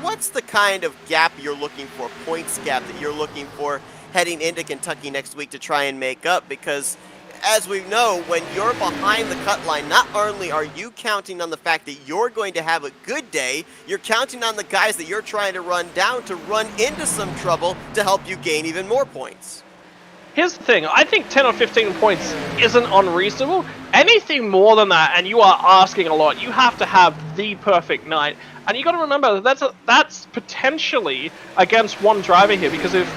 what's the kind of gap you're looking for, points gap that you're looking for heading into Kentucky next week to try and make up? Because, as we know, when you're behind the cut line, not only are you counting on the fact that you're going to have a good day, you're counting on the guys that you're trying to run down to run into some trouble to help you gain even more points. Here's the thing, I think 10 or 15 points isn't unreasonable. Anything more than that, and you are asking a lot, you have to have the perfect night. And you got to remember, that's potentially against one driver here, because if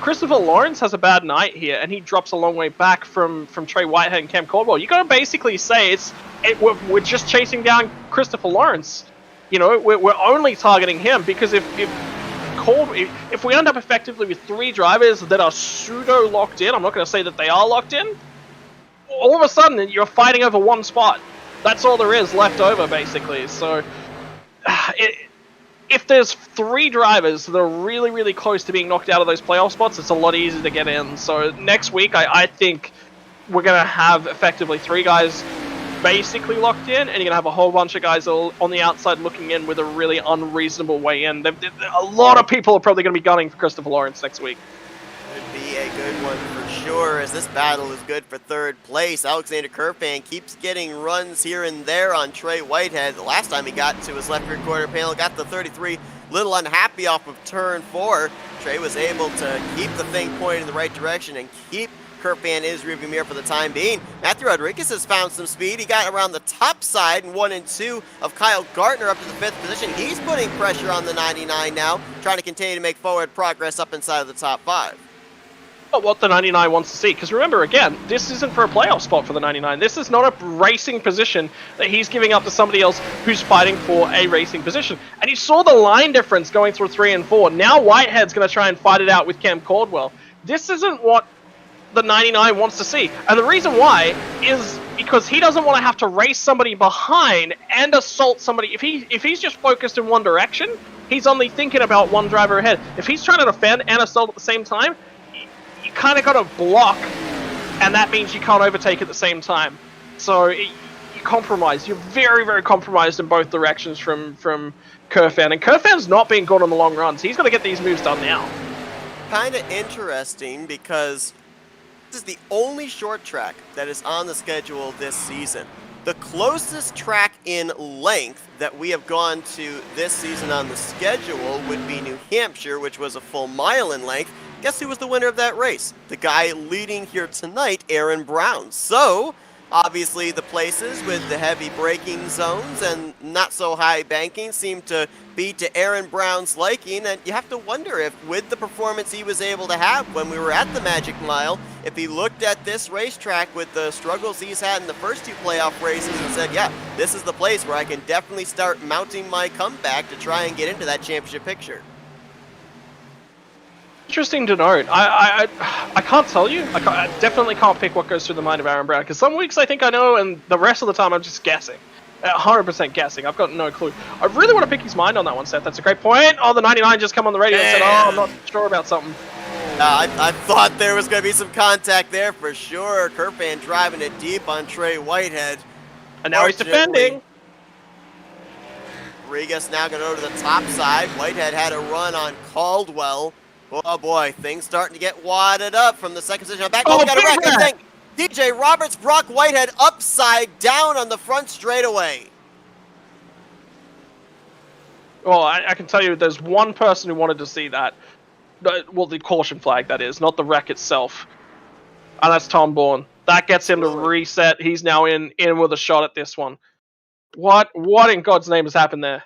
Christopher Lawrence has a bad night here, and he drops a long way back from Trey Whitehead and Cam Caldwell, you got to basically say we're just chasing down Christopher Lawrence. You know, we're only targeting him, because if we end up effectively with 3 drivers that are pseudo locked in, I'm not going to say that they are locked in, all of a sudden you're fighting over 1 spot. That's all there is left over, basically. So if there's 3 drivers that are really, really close to being knocked out of those playoff spots, it's a lot easier to get in. So next week, I think we're going to have effectively 3 guys basically locked in, and you're going to have a whole bunch of guys on the outside looking in with a really unreasonable way in. A lot of people are probably going to be gunning for Christopher Lawrence next week. Could be a good one for sure, as this battle is good for 3rd place. Alexander Kerfan keeps getting runs here and there on Trey Whitehead. The last time he got to his left rear quarter panel, got the 33, little unhappy off of turn 4. Trey was able to keep the thing pointed in the right direction and keep Kerfan in his rearview mirror for the time being. Matthew Rodriguez has found some speed. He got around the top side in 1 and 2 of Kyle Gartner up to the 5th position. He's putting pressure on the 99 now, trying to continue to make forward progress up inside of the top 5. What the 99 wants to see, because remember, again, this isn't for a playoff spot for the 99. This is not a racing position that he's giving up to somebody else who's fighting for a racing position. And you saw the line difference going through 3 and 4. Now Whitehead's going to try and fight it out with Cam Caldwell. This isn't what the 99 wants to see. And the reason why is because he doesn't want to have to race somebody behind and assault somebody. If he's just focused in one direction, he's only thinking about one driver ahead. If he's trying to defend and assault at the same time, you kind of got to block, and that means you can't overtake at the same time. So you compromise. You're very, very compromised in both directions from Kerfan. And Kerfan's not being good on the long runs. He's got to get these moves done now. Kind of interesting because this is the only short track that is on the schedule this season. The closest track in length that we have gone to this season on the schedule would be New Hampshire, which was a full mile in length. Guess who was the winner of that race? The guy leading here tonight, Aaron Brown. So, obviously, the places with the heavy braking zones and not so high banking seem to be to Aaron Brown's liking, and you have to wonder if, with the performance he was able to have when we were at the Magic Mile, if he looked at this racetrack with the struggles he's had in the first 2 playoff races and said, yeah, this is the place where I can definitely start mounting my comeback to try and get into that championship picture. Interesting to note. I can't tell you. I definitely can't pick what goes through the mind of Aaron Brown, because some weeks I think I know, and the rest of the time I'm just guessing. 100% guessing. I've got no clue. I really want to pick his mind on that one, Seth. That's a great point. Oh, the 99 just come on the radio and said, oh, I'm not sure about something. I thought there was going to be some contact there for sure. Kerfan driving it deep on Trey Whitehead. And now he's defending. Rodriguez now going to go to the top side. Whitehead had a run on Caldwell. Oh boy, things starting to get wadded up from the second position. Back, we got a wreck. Good thing. DJ Roberts, Brock Whitehead upside down on the front straightaway. Well, I can tell you there's one person who wanted to see that. Well, the caution flag, that is, not the wreck itself. And that's Tom Bourne. That gets him to reset. He's now in with a shot at this one. What in God's name has happened there?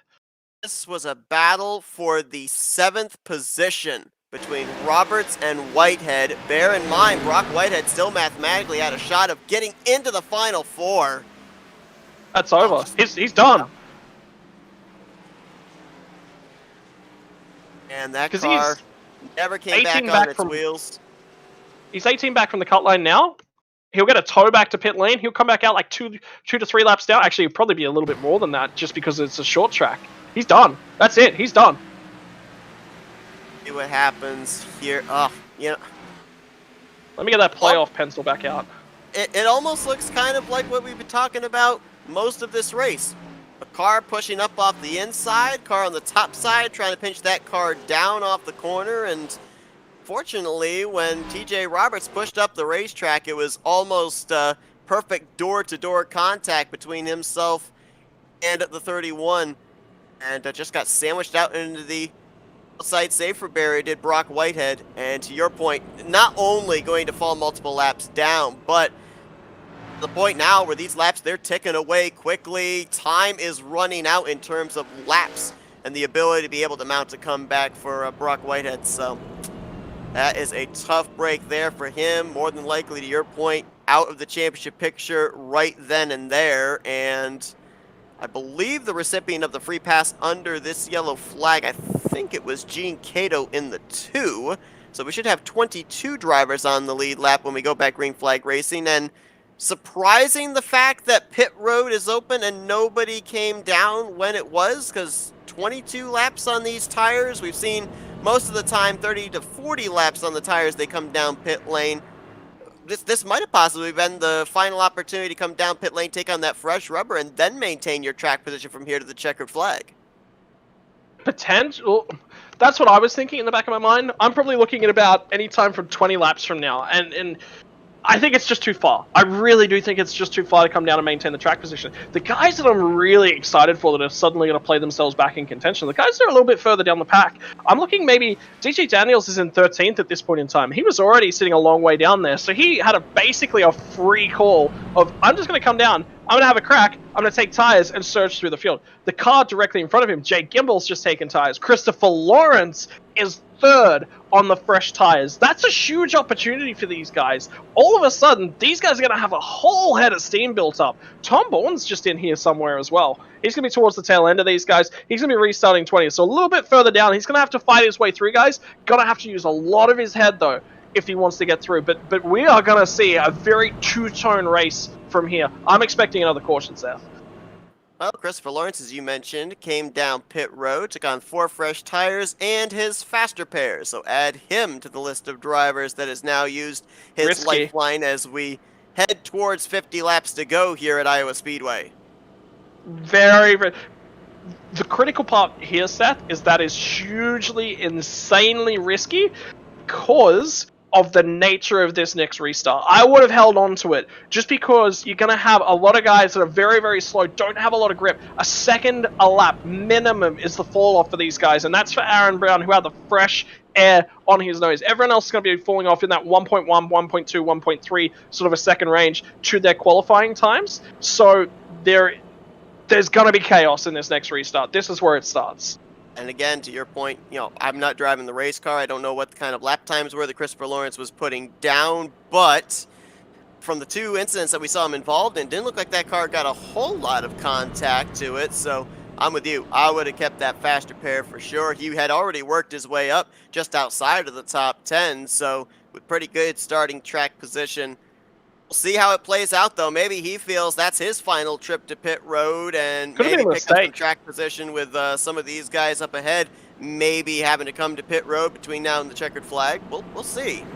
This was a battle for the 7th position between Roberts and Whitehead. Bear in mind, Brock Whitehead still mathematically had a shot of getting into the final 4. That's over. He's done. And that car never came back on its wheels. He's 18 back from the cut line now. He'll get a tow back to pit lane. He'll come back out like 2 to 3 laps down. Actually, it'll probably be a little bit more than that just because it's a short track. He's done. That's it. He's done. See what happens here. You know. Let me get that playoff pencil back out. It almost looks kind of like what we've been talking about most of this race. A car pushing up off the inside, car on the top side trying to pinch that car down off the corner, and fortunately, when TJ Roberts pushed up the racetrack, it was almost perfect door-to-door contact between himself and the 31, and just got sandwiched out into the outside safer barrier did Brock Whitehead. And to your point, not only going to fall multiple laps down, but the point now where these laps, they're ticking away quickly. Time is running out in terms of laps and the ability to be able to mount a comeback for Brock Whitehead. So that is a tough break there for him. More than likely, to your point, out of the championship picture right then and there. And I believe the recipient of the free pass under this yellow flag, I think it was Gene Cato in the 2. So we should have 22 drivers on the lead lap when we go back green flag racing. And surprising the fact that pit road is open and nobody came down when it was, because 22 laps on these tires. We've seen most of the time 30 to 40 laps on the tires they come down pit lane. This might have possibly been the final opportunity to come down pit lane, take on that fresh rubber, and then maintain your track position from here to the checkered flag. Potential. That's what I was thinking in the back of my mind. I'm probably looking at about any time from 20 laps from now, and I think it's just too far. I really do think it's just too far to come down and maintain the track position. The guys that I'm really excited for that are suddenly going to play themselves back in contention, the guys that are a little bit further down the pack, I'm looking maybe DJ Daniels is in 13th at this point in time. He was already sitting a long way down there, so he had basically a free call of, I'm just going to come down, I'm going to have a crack, I'm going to take tires and surge through the field. The car directly in front of him, Jay Gimbel's just taken tires. Christopher Lawrence is third on the fresh tires. That's a huge opportunity for these guys. All of a sudden, these guys are going to have a whole head of steam built up. Tom Bourne's just in here somewhere as well. He's going to be towards the tail end of these guys. He's going to be restarting 20th, so a little bit further down. He's going to have to fight his way through, guys. Going to have to use a lot of his head, though, if he wants to get through. But we are going to see a very two-tone race from here. I'm expecting another caution, Seth. Well, Christopher Lawrence, as you mentioned, came down pit road, took on 4 fresh tires and his faster pairs. So add him to the list of drivers that has now used his Risky. lifeline as we head towards 50 laps to go here at Iowa Speedway. Very. The critical part here, Seth, is that is hugely, insanely risky because of the nature of this next restart. I would have held on to it just because you're going to have a lot of guys that are very, very slow, don't have a lot of grip. A second a lap minimum is the fall off for these guys, and that's for Aaron Brown, who had the fresh air on his nose. Everyone else is going to be falling off in that 1.1, 1.2, 1.3 sort of a second range to their qualifying times. So there's going to be chaos in this next restart. This is where it starts. And again, to your point, I'm not driving the race car. I don't know what kind of lap times were that Christopher Lawrence was putting down, but from the 2 incidents that we saw him involved in, it didn't look like that car got a whole lot of contact to it. So I'm with you. I would have kept that faster pair for sure. He had already worked his way up just outside of the top 10, so with pretty good starting track position. We'll see how it plays out, though. Maybe he feels that's his final trip to pit road and Could have maybe been a pick up some mistake. track position with some of these guys up ahead, maybe having to come to pit road between now and the checkered flag. We'll see.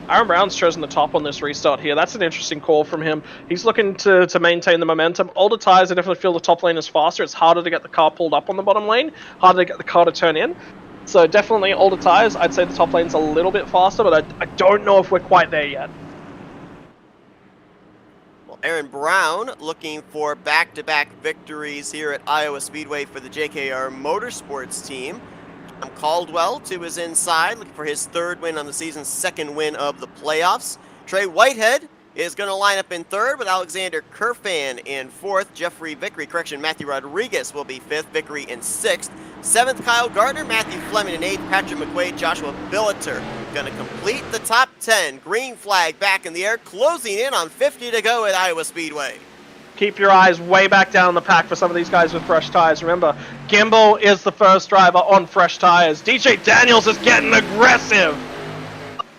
Aaron Brown's chosen the top on this restart here. That's an interesting call from him. He's looking to maintain the momentum. Older tires, I definitely feel the top lane is faster. It's harder to get the car pulled up on the bottom lane, harder to get the car to turn in. So definitely older tires, I'd say the top lane's a little bit faster, but I don't know if we're quite there yet. Aaron Brown looking for back-to-back victories here at Iowa Speedway for the JKR Motorsports team. Tom Caldwell to his inside, looking for his 3rd win on the season, 2nd win of the playoffs. Trey Whitehead is going to line up in 3rd with Alexander Kerfan in 4th. Matthew Rodriguez will be 5th, Vickery in 6th. 7th, Kyle Gardner, Matthew Fleming in 8th, Patrick McQuaid, Joshua Billiter going to complete the top 10. Green flag back in the air, closing in on 50 to go at Iowa Speedway. Keep your eyes way back down the pack for some of these guys with fresh tires. Remember, Gimbel is the first driver on fresh tires. DJ Daniels is getting aggressive.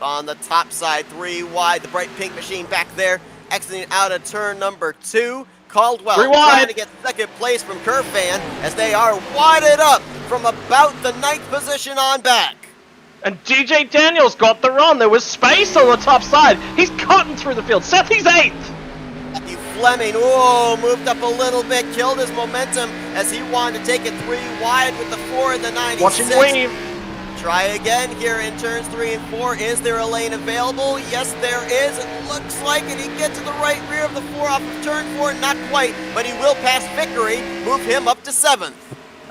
On the top side, 3 wide, the bright pink machine back there, exiting out of turn number 2. Caldwell trying to get 2nd place from Kerfan as they are wadded up from about the 9th position on back. And DJ Daniels got the run. There was space on the top side. He's cutting through the field. Seth, he's 8th. Matthew Fleming, moved up a little bit, killed his momentum as he wanted to take it 3 wide with the 4 and the 96. Watch him weave. Try again here in turns 3 and 4. Is there a lane available? Yes, there is. It looks like it. He gets to the right rear of the 4 off of turn 4. Not quite, but he will pass Vickery, move him up to 7th.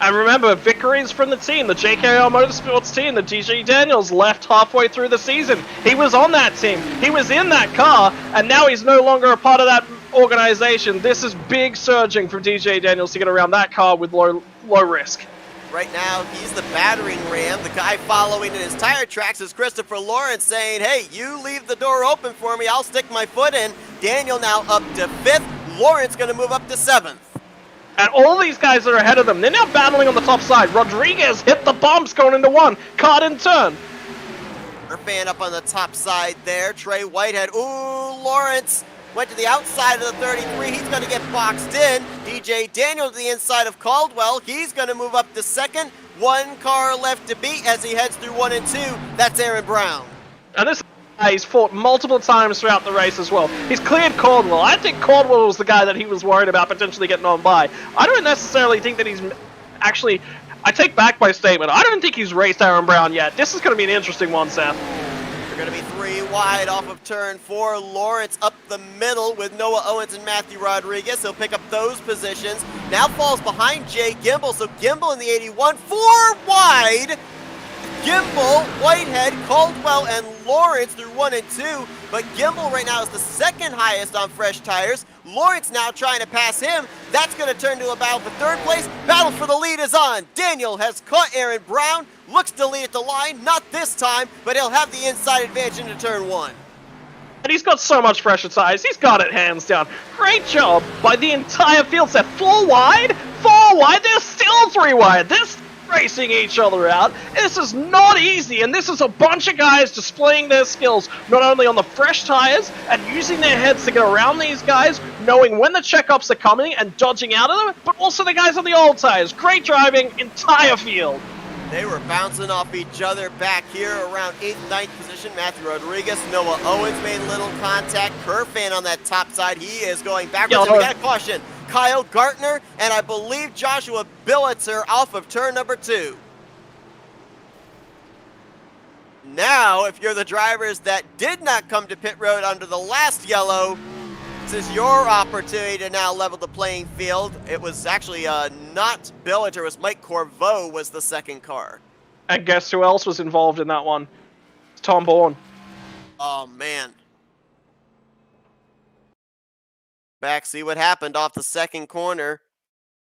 And remember, Vickery's from the team, the JKR Motorsports team that DJ Daniels left halfway through the season. He was on that team. He was in that car, and now he's no longer a part of that organization. This is big surging for DJ Daniels to get around that car with low risk. Right now, he's the battering ram. The guy following in his tire tracks is Christopher Lawrence saying, hey, you leave the door open for me, I'll stick my foot in. Daniel now up to 5th. Lawrence going to move up to 7th. And all these guys are ahead of them. They're now battling on the top side. Rodriguez hit the bumps going into 1. Car didn't turn. Fan up on the top side there. Trey Whitehead. Lawrence went to the outside of the 33. He's going to get boxed in. DJ Daniel to the inside of Caldwell. He's going to move up to second. One car left to beat as he heads through 1 and 2. That's Aaron Brown. And this guy he's fought multiple times throughout the race as well. He's cleared Caldwell. I think Caldwell was the guy that he was worried about potentially getting on by. I don't necessarily think that he's actually... I take back my statement. I don't think he's raced Aaron Brown yet. This is going to be an interesting one, Seth. They're going to be 3 wide off of turn 4. Lawrence up the middle with Noah Owens and Matthew Rodriguez. He'll pick up those positions. Now falls behind Jay Gimbel. So Gimbel in the 81. 4 wide. Gimbel, Whitehead, Caldwell, and Lawrence through 1 and 2. But Gimbel right now is the second highest on fresh tires. Lawrence now trying to pass him. That's going to turn to a battle for third place. Battle for the lead is on. Daniel has caught Aaron Brown. Looks to lead at the line. Not this time, but he'll have the inside advantage into turn 1. And he's got so much fresher tires. He's got it hands down. Great job by the entire field set. 4 wide, 4 wide. They're still 3 wide. They're racing each other out. This is not easy, and this is a bunch of guys displaying their skills, not only on the fresh tires and using their heads to get around these guys, knowing when the checkups are coming and dodging out of them, but also the guys on the old tires. Great driving, entire field. They were bouncing off each other back here around 8th, 9th position. Matthew Rodriguez, Noah Owens made little contact. Kerfan on that top side, he is going backwards, and we got a caution. Kyle Gartner, and I believe Joshua Billitzer off of turn number 2. Now, if you're the drivers that did not come to pit road under the last yellow, this is your opportunity to now level the playing field. It was actually not Billitzer, it was Mike Corveau was the second car. And guess who else was involved in that one? It's Tom Bourne. Oh, man. Back, see what happened off the second corner.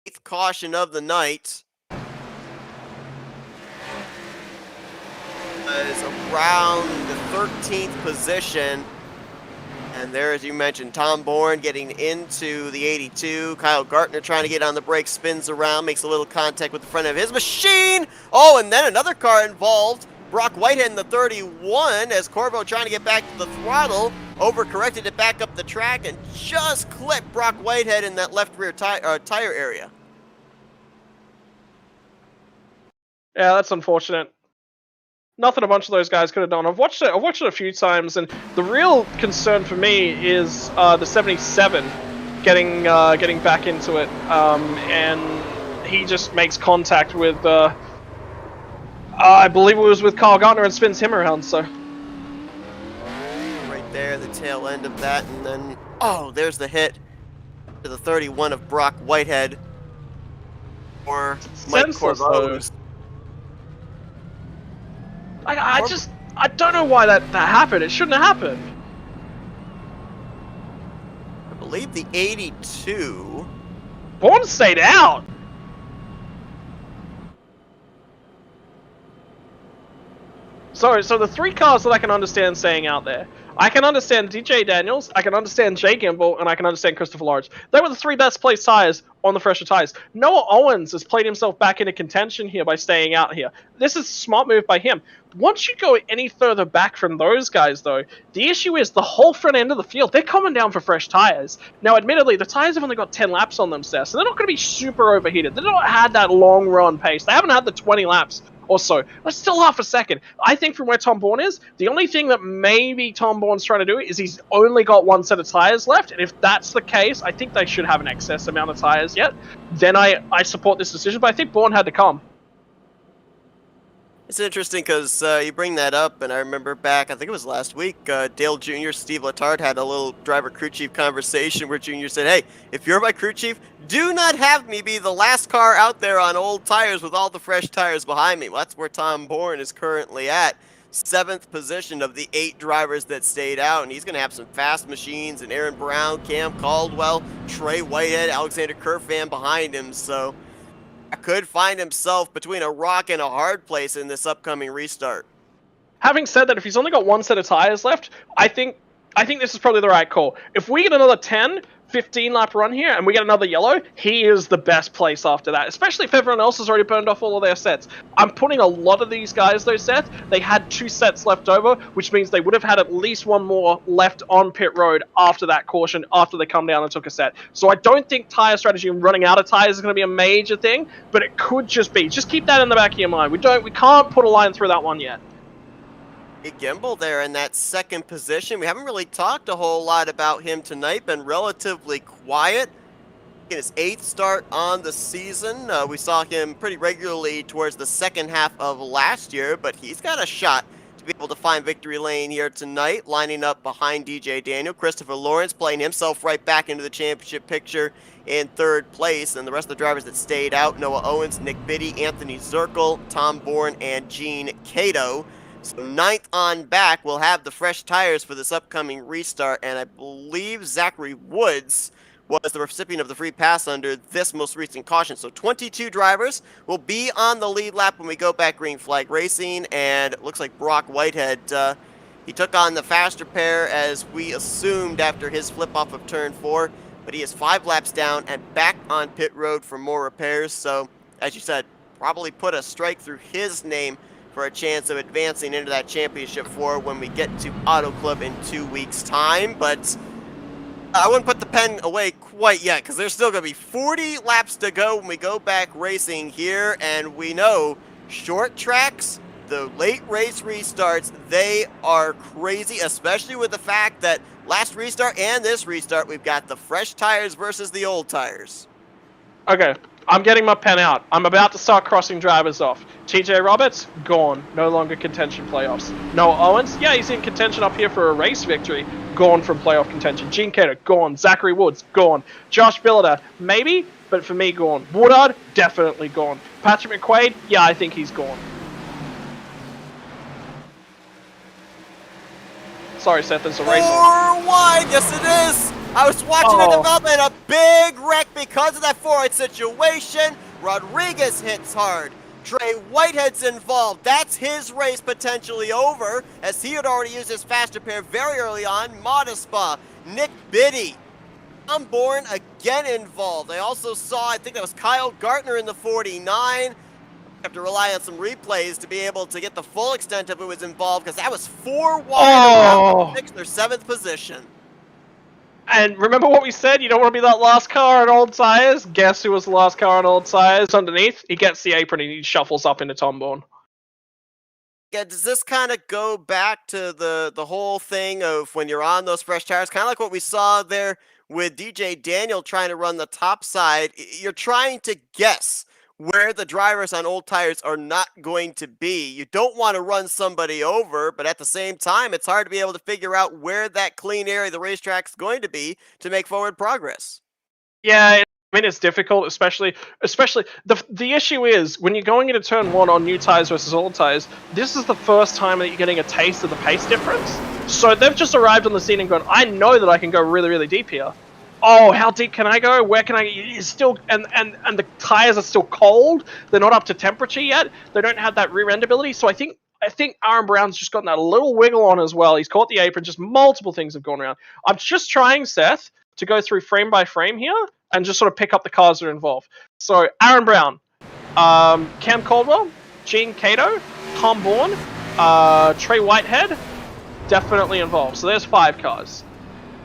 8th caution of the night. Is around the 13th position. And there, as you mentioned, Tom Bourne getting into the 82. Kyle Gartner trying to get on the brakes, spins around, makes a little contact with the front of his machine. Oh, and then another car involved. Brock Whitehead in the 31 as Corvo trying to get back to the throttle. Overcorrected it back up the track and just clipped Brock Whitehead in that left rear tire area. Yeah, that's unfortunate. Nothing a bunch of those guys could have done. I've watched it a few times, and the real concern for me is the 77 getting back into it, and he just makes contact with I believe it was with Kyle Gartner and spins him around. So right there, the tail end of that, and then there's the hit to the 31 of Brock Whitehead or Mike Corvo's. I don't know why that happened. It shouldn't have happened. I believe the 82. Bourne stayed out. So the 3 cars that I can understand staying out there. I can understand DJ Daniels, I can understand Jay Gimbel, and I can understand Christopher Lawrence. They were the 3 best placed tires on the fresher tires. Noah Owens has played himself back into contention here by staying out here. This is a smart move by him. Once you go any further back from those guys, though, the issue is the whole front end of the field, they're coming down for fresh tires. Now, admittedly, the tires have only got 10 laps on them, Seth, so they're not going to be super overheated. They've not had that long run pace. They haven't had the 20 laps or so. That's still half a second. I think from where Tom Bourne is, the only thing that maybe Tom Bourne's trying to do is he's only got 1 set of tires left, and if that's the case, I think they should have an excess amount of tires yet. Then I support this decision, but I think Bourne had to come. It's interesting because you bring that up, and I remember back, I think it was last week, Dale Jr., Steve Letard had a little driver crew chief conversation where Jr. said, hey, if you're my crew chief, do not have me be the last car out there on old tires with all the fresh tires behind me. Well, that's where Tom Bourne is currently at. 7th position of the 8 drivers that stayed out, and he's going to have some fast machines, and Aaron Brown, Cam Caldwell, Trey Whitehead, Alexander Kerfan behind him, so could find himself between a rock and a hard place in this upcoming restart. Having said that, if he's only got 1 set of tires left, I think this is probably the right call. If we get another 10 15-lap run here and we get another yellow, he is the best place after that, especially if everyone else has already burned off all of their sets. I'm putting a lot of these guys, though, Seth. They had 2 sets left over, which means they would have had at least one more left on pit road after that caution, after they come down and took a set. So I don't think tyre strategy and running out of tyres is going to be a major thing, but it could just be. Just keep that in the back of your mind. We can't put a line through that one yet. A Gimbal there in that second position. We haven't really talked a whole lot about him tonight, been relatively quiet. In his 8th start on the season, we saw him pretty regularly towards the second half of last year, but he's got a shot to be able to find victory lane here tonight, lining up behind DJ Daniel. Christopher Lawrence playing himself right back into the championship picture in 3rd place, and the rest of the drivers that stayed out, Noah Owens, Nick Biddy, Anthony Zirkle, Tom Bourne, and Gene Cato. So 9th on back, we'll have the fresh tires for this upcoming restart, and I believe Zachary Woods was the recipient of the free pass under this most recent caution. So 22 drivers will be on the lead lap when we go back green flag racing, and it looks like Brock Whitehead, he took on the faster pair as we assumed after his flip off of turn 4, but he is 5 laps down and back on pit road for more repairs. So, as you said, probably put a strike through his name for a chance of advancing into that championship 4 when we get to Auto Club in 2 weeks' time. But I wouldn't put the pen away quite yet, because there's still going to be 40 laps to go when we go back racing here, and we know short tracks, the late race restarts, they are crazy, especially with the fact that last restart and this restart, we've got the fresh tires versus the old tires. Okay, I'm getting my pen out. I'm about to start crossing drivers off. TJ Roberts, gone. No longer contention playoffs. Noah Owens, yeah, he's in contention up here for a race victory. Gone from playoff contention. Gene Cater, gone. Zachary Woods, gone. Josh Billiter, maybe, but for me, gone. Woodard, definitely gone. Patrick McQuaid, yeah, I think he's gone. Sorry, Seth, there's a race on. 4 wide, yes it is! I was watching it develop in a big wreck because of that 4-wide situation. Rodriguez hits hard. Trey Whitehead's involved. That's his race potentially over, as he had already used his faster pair very early on. Modespa, Nick Biddy, Tom Bourne again involved. I also saw, I think that was Kyle Gartner in the 49. Have to rely on some replays to be able to get the full extent of who was involved, because that was 4 wide around 6th or 7th position. And remember what we said? You don't want to be that last car on old tires? Guess who was the last car on old tires underneath? He gets the apron and he shuffles up into Tom Bourne. Yeah, does this kind of go back to the whole thing of when you're on those fresh tires? Kind of like what we saw there with DJ Daniel trying to run the top side. You're trying to guess where the drivers on old tires are not going to be. You don't want to run somebody over, but at the same time, it's hard to be able to figure out where that clean area of the racetrack is going to be to make forward progress. Yeah, I mean, it's difficult, especially the issue is when you're going into turn 1 on new tires versus old tires, this is the first time that you're getting a taste of the pace difference. So they've just arrived on the scene and gone, I know that I can go really, really deep here. Oh, how deep can I go? Where can I? It's still and the tires are still cold. They're not up to temperature yet. They don't have that rear end ability. So I think Aaron Brown's just gotten that little wiggle on as well. He's caught the apron. Just multiple things have gone around. I'm just trying, Seth, to go through frame by frame here and just sort of pick up the cars that are involved. So Aaron Brown, Cam Caldwell, Gene Cato, Tom Bourne, Trey Whitehead, definitely involved. So there's 5 cars.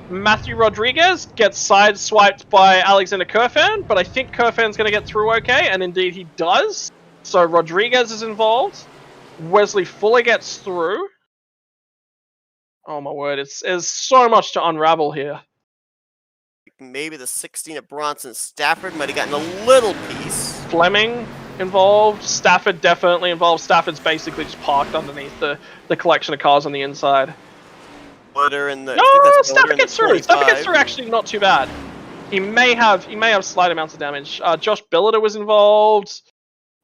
Matthew Rodriguez gets sideswiped by Alexander Kerfan, but I think Kerfan's going to get through okay, and indeed he does. So Rodriguez is involved. Wesley Fuller gets through. Oh my word, there's so much to unravel here. Maybe the 16 of Bronson Stafford might have gotten a little piece. Fleming involved. Stafford definitely involved. Stafford's basically just parked underneath the collection of cars on the inside. In the, no, Stafford gets through. Stafford gets through actually not too bad. He may have slight amounts of damage. Josh Billiter was involved.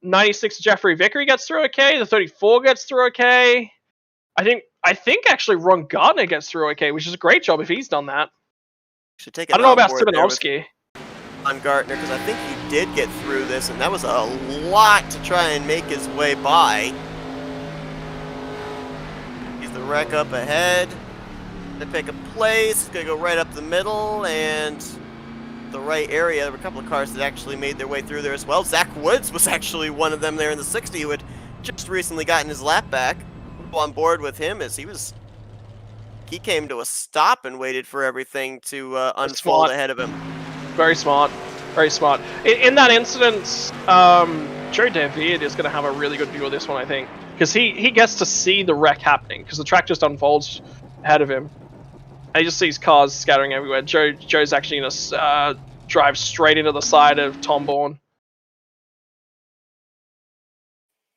96 Jeffrey Vickery gets through okay. The 34 gets through okay. I think actually Ron Gardner gets through okay, which is a great job if he's done that. Should take I don't know about Simonowski. On Gardner, because I think he did get through this, and that was a lot to try and make his way by. He's the wreck up ahead. To pick a place, it's gonna go right up the middle, and the right area. There were a couple of cars that actually made their way through there as well. Zach Woods was actually one of them there in the 60 who had just recently gotten his lap back. On board with him as he came to a stop and waited for everything to unfold ahead of him. Very smart. Very smart. In that instance, Joe David is going to have a really good view of this one, I think. Because he gets to see the wreck happening, because the track just unfolds ahead of him. And he just sees cars scattering everywhere. Joe's actually going to drive straight into the side of Tom Bourne.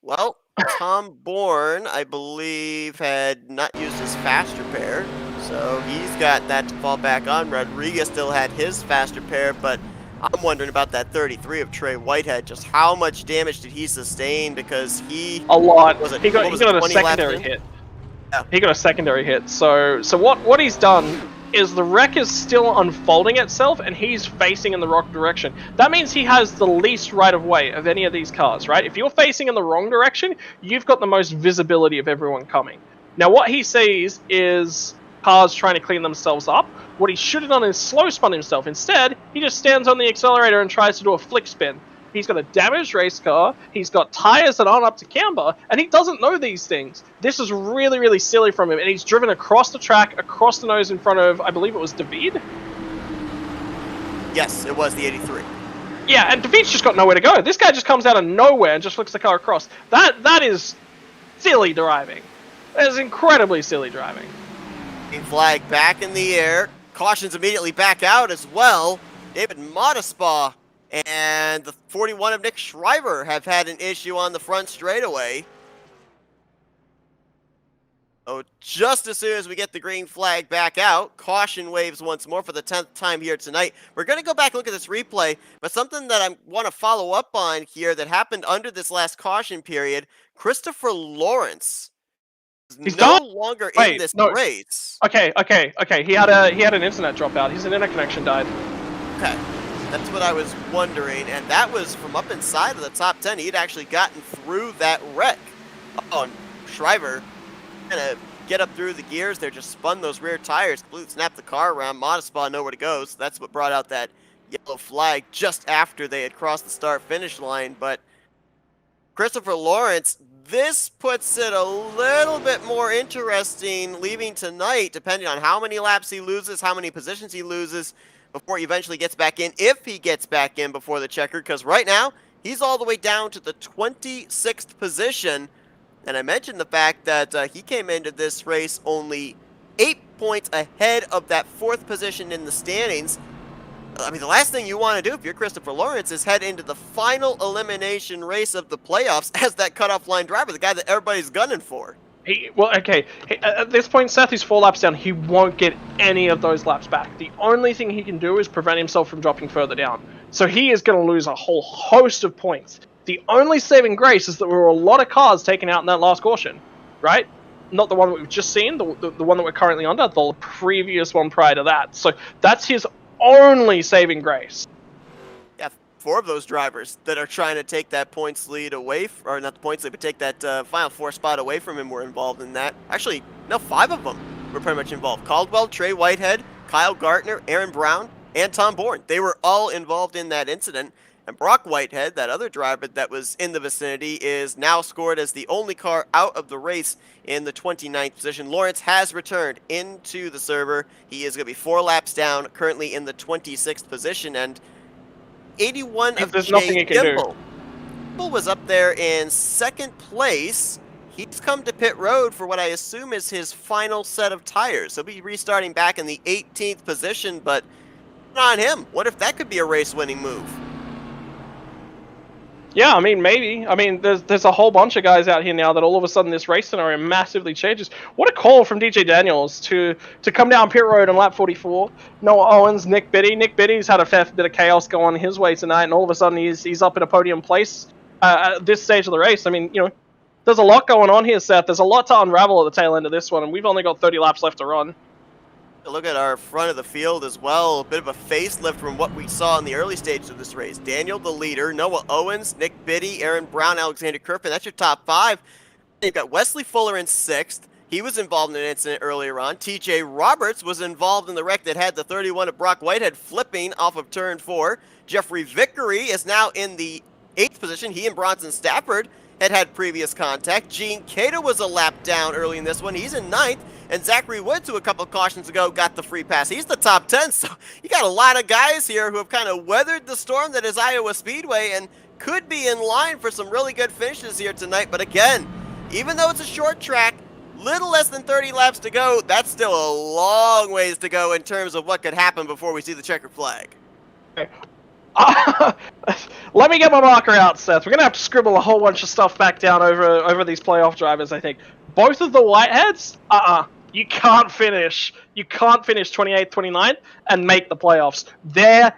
Well, Tom Bourne, I believe, had not used his fast repair, so he's got that to fall back on. Rodriguez still had his fast repair, but I'm wondering about that 33 of Trey Whitehead. Just how much damage did he sustain? Because a lot. He got a secondary hit. Yeah. He got a secondary hit. So what he's done is the wreck is still unfolding itself, and he's facing in the wrong direction. That means he has the least right of way of any of these cars, right? If you're facing in the wrong direction, you've got the most visibility of everyone coming. Now, what he sees is cars trying to clean themselves up. What he should have done is slow spun himself. Instead, he just stands on the accelerator and tries to do a flick spin. He's got a damaged race car, he's got tires that aren't up to camber, and he doesn't know these things. This is really, really silly from him, and he's driven across the track, across the nose in front of, I believe it was David? Yes, it was the 83. Yeah, and David's just got nowhere to go. This guy just comes out of nowhere and just flicks the car across. That is silly driving. That is incredibly silly driving. Flag back in the air. Cautions immediately back out as well. David Modespaw and the 41 of Nick Schreiber have had an issue on the front straightaway. Oh, just as soon as we get the green flag back out, caution waves once more for the 10th time here tonight. We're going to go back and look at this replay, but something that I want to follow up on here that happened under this last caution period, Christopher Lawrence is no longer in this race. Okay. He had an internet dropout. His internet connection died. Okay. That's what I was wondering, and that was from up inside of the top 10. He'd actually gotten through that wreck. Oh, and Schreiber gonna get up through the gears there, just spun those rear tires, completely snapped the car around. Modespaw nowhere to go, so that's what brought out that yellow flag just after they had crossed the start-finish line. But Christopher Lawrence, this puts it a little bit more interesting leaving tonight, depending on how many laps he loses, how many positions he loses, before he eventually gets back in, if he gets back in before the checker, because right now, he's all the way down to the 26th position, and I mentioned the fact that he came into this race only 8 points ahead of that 4th position in the standings. I mean, the last thing you want to do if you're Christopher Lawrence is head into the final elimination race of the playoffs as that cutoff line driver, the guy that everybody's gunning for. At this point, Seth is 4 laps down. He won't get any of those laps back. The only thing he can do is prevent himself from dropping further down. So he is going to lose a whole host of points. The only saving grace is that there were a lot of cars taken out in that last caution, right? Not the one that we've just seen, the one that we're currently under, the previous one prior to that. So that's his only saving grace. Yeah, 4 of those drivers that are trying to take that points lead away, or not the points lead, but take that final 4 spot away from him were involved in that. Actually, no, 5 of them were pretty much involved. Caldwell, Trey Whitehead, Kyle Gartner, Aaron Brown, and Tom Bourne. They were all involved in that incident. And Brock Whitehead, that other driver that was in the vicinity, is now scored as the only car out of the race in the 29th position. Lawrence has returned into the server. He is going to be 4 laps down, currently in the 26th position. And 81 of Jay Gimble was up there in 2nd place. He's come to pit road for what I assume is his final set of tires. He'll be restarting back in the 18th position, but not on him. What if that could be a race-winning move? Yeah, I mean, maybe. I mean, there's a whole bunch of guys out here now that all of a sudden this race scenario massively changes. What a call from DJ Daniels to come down pit road on lap 44. Noah Owens, Nick Biddy. Nick Biddy's had a fair bit of chaos go on his way tonight, and all of a sudden he's up in a podium place at this stage of the race. I mean, you know, there's a lot going on here, Seth. There's a lot to unravel at the tail end of this one, and we've only got 30 laps left to run. Look at our front of the field as well. A bit of a facelift from what we saw in the early stages of this race. Daniel, the leader. Noah Owens, Nick Biddy, Aaron Brown, Alexander Kerpen. That's your top 5. You've got Wesley Fuller in 6th. He was involved in an incident earlier on. TJ Roberts was involved in the wreck that had the 31 of Brock Whitehead flipping off of turn 4. Jeffrey Vickery is now in the 8th position. He and Bronson Stafford had previous contact. Gene Cato was a lap down early in this one. He's in 9th. And Zachary Woods, who a couple cautions ago got the free pass. He's the top 10. So you got a lot of guys here who have kind of weathered the storm that is Iowa Speedway and could be in line for some really good finishes here tonight. But again, even though it's a short track, little less than 30 laps to go, that's still a long ways to go in terms of what could happen before we see the checkered flag. Let me get my marker out, Seth. We're going to have to scribble a whole bunch of stuff back down over these playoff drivers, I think. Both of the Whiteheads, you can't finish. You can't finish 28th, 29th and make the playoffs. They're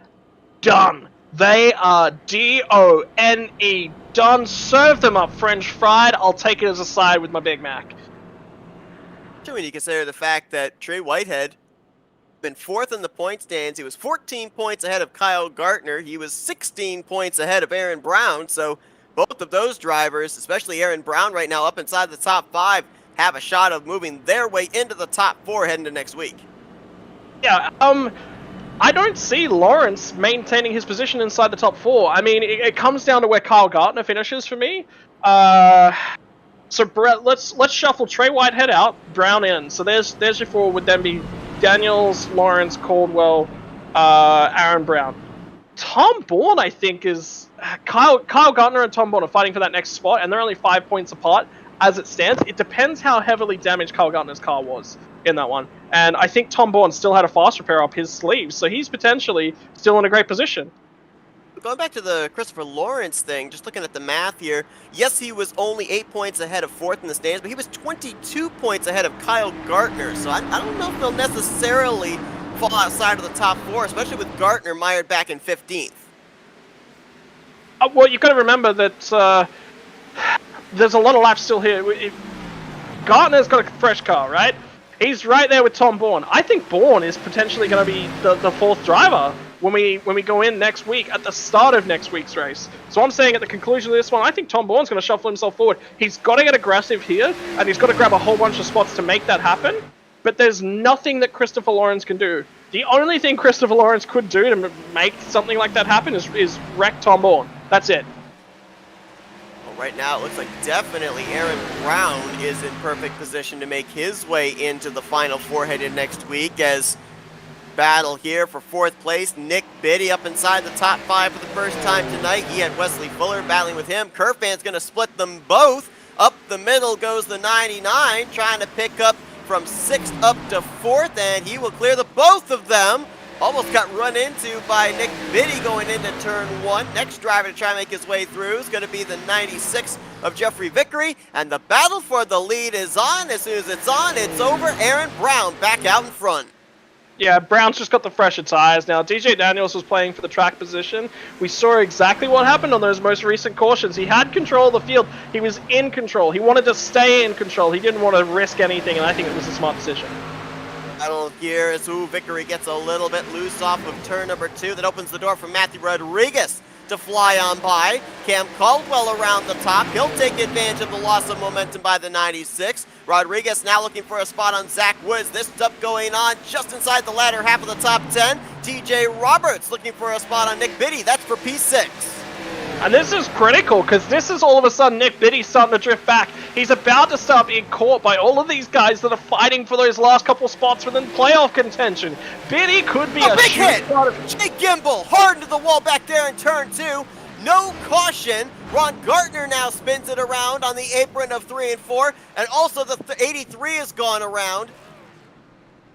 done. They are D-O-N-E, done. Serve them up French fried. I'll take it as a side with my Big Mac. When you consider the fact that Trey Whitehead been 4th in the point stands, he was 14 points ahead of Kyle Gartner, he was 16 points ahead of Aaron Brown, so both of those drivers, especially Aaron Brown right now up inside the top 5, have a shot of moving their way into the top 4 heading to next week. Yeah, I don't see Lawrence maintaining his position inside the top 4. I mean, it comes down to where Kyle Gartner finishes for me. So Brett, let's shuffle Trey Whitehead out, Brown in. So there's your 4. Would then be Daniels, Lawrence, Caldwell, Aaron Brown. Tom Bourne, I think, is Kyle Gartner and Tom Bourne are fighting for that next spot, and they're only 5 points apart as it stands. It depends how heavily damaged Kyle Gartner's car was in that one, and I think Tom Bourne still had a fast repair up his sleeve, so he's potentially still in a great position. Going back to the Christopher Lawrence thing, just looking at the math here, yes, he was only 8 points ahead of 4th in the stands, but he was 22 points ahead of Kyle Gartner, so I don't know if they'll necessarily fall outside of the top 4, especially with Gartner mired back in 15th. Well, you've got to remember that there's a lot of laps still here. Gartner's got a fresh car, right? He's right there with Tom Bourne. I think Bourne is potentially going to be the 4th driver when we go in next week, at the start of next week's race. So I'm saying at the conclusion of this one, I think Tom Bourne's going to shuffle himself forward. He's got to get aggressive here, and he's got to grab a whole bunch of spots to make that happen. But there's nothing that Christopher Lawrence can do. The only thing Christopher Lawrence could do to make something like that happen is wreck Tom Bourne. That's it. Well, right now, it looks like definitely Aaron Brown is in perfect position to make his way into the final 4 headed next week, as battle here for 4th place. Nick Biddy up inside the top 5 for the first time tonight. He had Wesley Fuller battling with him. Curfan's going to split them both. Up the middle goes the 99, trying to pick up from 6th up to 4th, and he will clear the both of them. Almost got run into by Nick Biddy going into turn 1. Next driver to try and make his way through is going to be the 96 of Jeffrey Vickery, and the battle for the lead is on. As soon as it's on, it's over. Aaron Brown back out in front. Yeah, Brown's just got the fresher tires now. DJ Daniels was playing for the track position. We saw exactly what happened on those most recent cautions. He had control of the field. He was in control. He wanted to stay in control. He didn't want to risk anything, and I think it was a smart decision. Battle here as Vickery gets a little bit loose off of turn number 2. That opens the door for Matthew Rodriguez to fly on by. Cam Caldwell around the top. He'll take advantage of the loss of momentum by the 96. Rodriguez now looking for a spot on Zach Woods. This stuff going on just inside the latter half of the top 10. TJ Roberts looking for a spot on Nick Biddy. That's for P6. And this is critical, because this is all of a sudden Nick Biddy starting to drift back. He's about to start being caught by all of these guys that are fighting for those last couple spots within playoff contention. Biddy could be a big hit! spot. Jake Gimbel hard into the wall back there in turn 2. No caution. Ron Gartner now spins it around on the apron of 3 and 4. And also the 83 has gone around.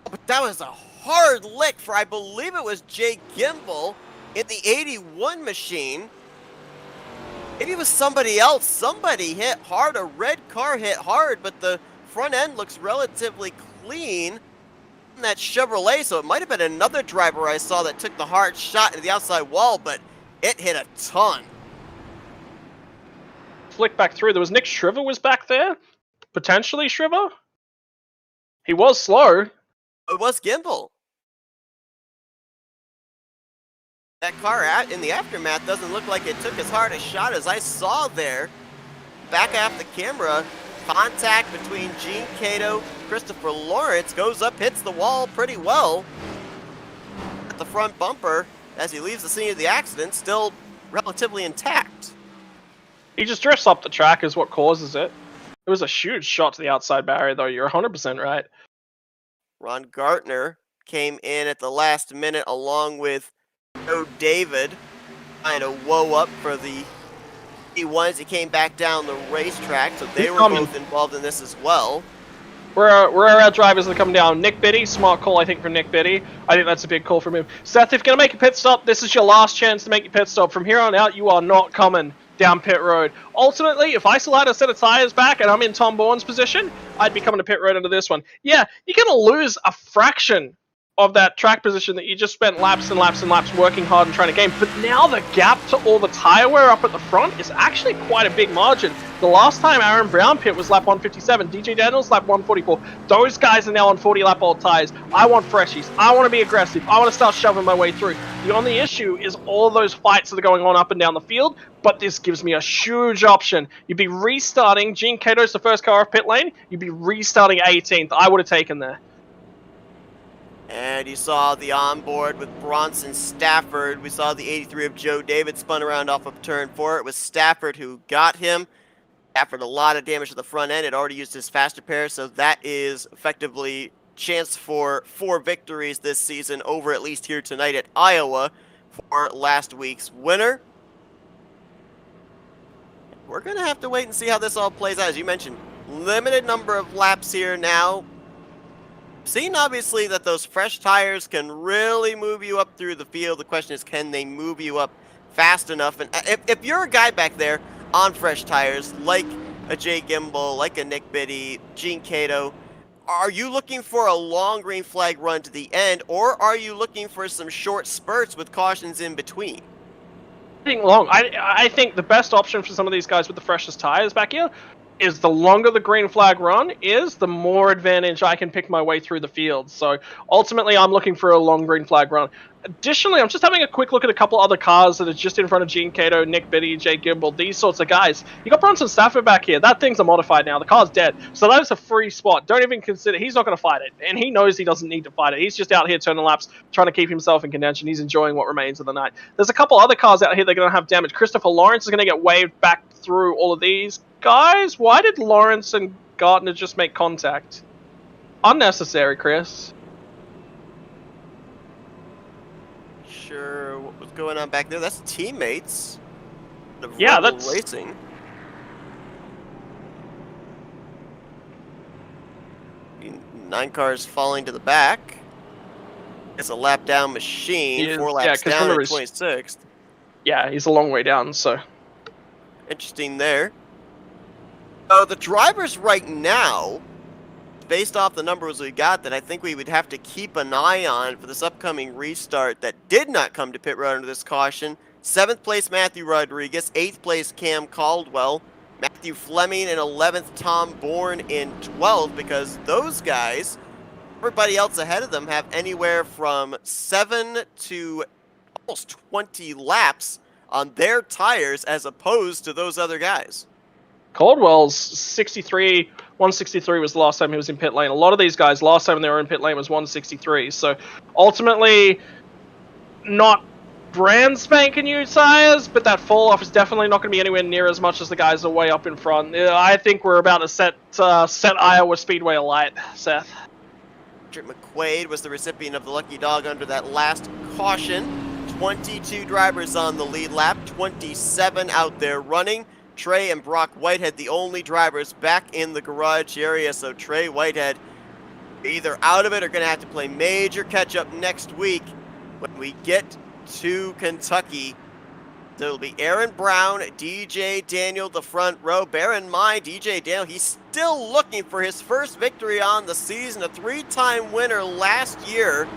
But that was a hard lick for, I believe it was Jake Gimbel in the 81 machine. Maybe it was somebody else. Somebody hit hard. A red car hit hard, but the front end looks relatively clean in that Chevrolet, so it might have been another driver I saw that took the hard shot into the outside wall, but it hit a ton. Flick back through. There was Nick Shriver was back there. Potentially Shriver. He was slow. It was Gimbel. That car in the aftermath doesn't look like it took as hard a shot as I saw there. Back off the camera, contact between Gene Cato, Christopher Lawrence, goes up, hits the wall pretty well at the front bumper as he leaves the scene of the accident, still relatively intact. He just drifts up the track is what causes it. It was a huge shot to the outside barrier, though. You're 100% right. Ron Gartner came in at the last minute along with Joe David, kind of woe up for the E1s. He came back down the racetrack, so they were both involved in this as well. Where are our drivers that are coming down? Nick Biddy, smart call, I think, from Nick Biddy. I think that's a big call from him. Seth, if you're going to make a pit stop, this is your last chance to make your pit stop. From here on out, you are not coming down pit road. Ultimately, if I still had a set of tires back and I'm in Tom Bourne's position, I'd be coming to pit road under this one. Yeah, you're going to lose a fraction of that track position that you just spent laps and laps and laps working hard and trying to gain. But now the gap to all the tire wear up at the front is actually quite a big margin. The last time Aaron Brown pit was lap 157, DJ Daniels lap 144. Those guys are now on 40 lap old tires. I want freshies. I want to be aggressive. I want to start shoving my way through. The only issue is all those fights that are going on up and down the field, but this gives me a huge option. You'd be restarting, Gene Cato's the first car off pit lane, you'd be restarting 18th. I would have taken there. And you saw the onboard with Bronson Stafford. We saw the 83 of Joe David spun around off of turn 4. It was Stafford who got him. Stafford a lot of damage to the front end. It already used his faster pair, so that is effectively chance for 4 victories this season over at least here tonight at Iowa for last week's winner. We're going to have to wait and see how this all plays out. As you mentioned, limited number of laps here now. Seen obviously that those fresh tires can really move you up through the field. The question is, can they move you up fast enough? And if you're a guy back there on fresh tires, like a Jay Gimbel, like a Nick Biddy, Gene Cato, are you looking for a long green flag run to the end, or are you looking for some short spurts with cautions in between? Long. I think the best option for some of these guys with the freshest tires back here is the longer the green flag run is, the more advantage I can pick my way through the field. So ultimately, I'm looking for a long green flag run. Additionally, I'm just having a quick look at a couple other cars that are just in front of Gene Cato, Nick Biddy, Jay Gimbel, these sorts of guys. You got Bronson Stafford back here. That thing's a modified now. The car's dead. So that is a free spot. Don't even consider. He's not going to fight it. And he knows he doesn't need to fight it. He's just out here turning laps, trying to keep himself in contention. He's enjoying what remains of the night. There's a couple other cars out here that are going to have damage. Christopher Lawrence is going to get waved back through all of these guys. Why did Lawrence and Gardner just make contact? Unnecessary, Chris. Sure, what was going on back there? That's teammates. Yeah, Rebel that's Racing. Nine cars falling to the back. It's a lap down machine. 4 laps down at 26th. Yeah, he's a long way down, so. Interesting there. So the drivers right now, based off the numbers we got, that I think we would have to keep an eye on for this upcoming restart that did not come to pit road under this caution. 7th place Matthew Rodriguez, 8th place Cam Caldwell, Matthew Fleming in 11th, Tom Bourne in 12th, because those guys, everybody else ahead of them, have anywhere from 7 to almost 20 laps on their tires as opposed to those other guys. Caldwell's 163 was the last time he was in pit lane. A lot of these guys, last time they were in pit lane was 163. So ultimately, not brand spanking new tires, but that fall off is definitely not going to be anywhere near as much as the guys are way up in front. I think we're about to set Iowa Speedway alight, Seth. Patrick McQuaid was the recipient of the lucky dog under that last caution. 22 drivers on the lead lap, 27 out there running. Trey and Brock Whitehead, the only drivers back in the garage area, so Trey Whitehead either out of it or going to have to play major catch-up next week when we get to Kentucky. So it'll be Aaron Brown, DJ Daniel, the front row. Bear in mind, DJ Daniel, he's still looking for his first victory on the season, a 3-time winner last year,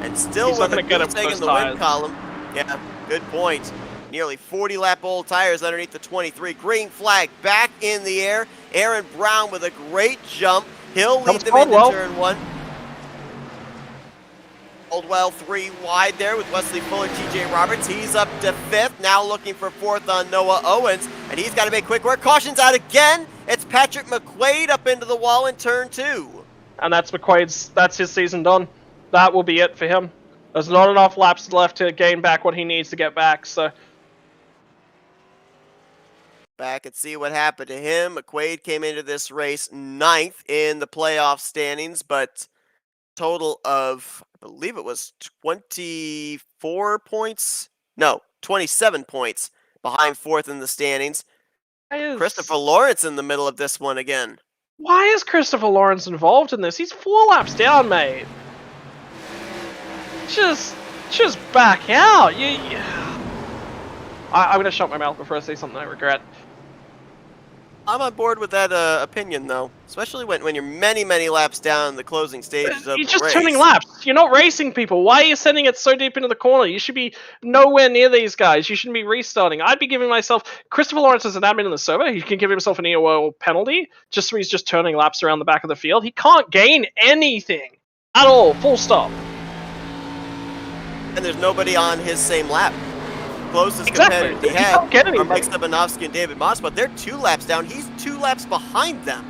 and still with a goose egg in the win column. Yeah, good point. Nearly 40 lap old tires underneath the 23. Green flag back in the air. Aaron Brown with a great jump. He'll lead them into turn 1. Caldwell 3 wide there with Wesley Fuller, TJ Roberts. He's up to 5th. Now looking for 4th on Noah Owens. And he's got to make quick work. Caution's out again. It's Patrick McQuaid up into the wall in turn 2. And that's his season done. That will be it for him. There's not enough laps left to gain back what he needs to get back, so... Back and see what happened to him. McQuaid came into this race 9th in the playoff standings, but total of, I believe it was 24 points? No, 27 points behind 4th in the standings. Christopher Lawrence in the middle of this one again. Why is Christopher Lawrence involved in this? He's 4 laps down, mate. Just back out. I'm gonna shut my mouth before I say something I regret. I'm on board with that opinion, though. Especially when you're many, many laps down the closing stages of the race. You're just turning laps. You're not racing people. Why are you sending it so deep into the corner? You should be nowhere near these guys. You shouldn't be restarting. I'd be giving myself... Christopher Lawrence is an admin in the server. He can give himself an EOL penalty just so he's just turning laps around the back of the field. He can't gain anything at all. Full stop. And there's nobody on his same lap. Closest Exactly. competitor he had Get are Mike anything. Stepanovsky and David Moss, but they're 2 laps down. He's 2 laps behind them.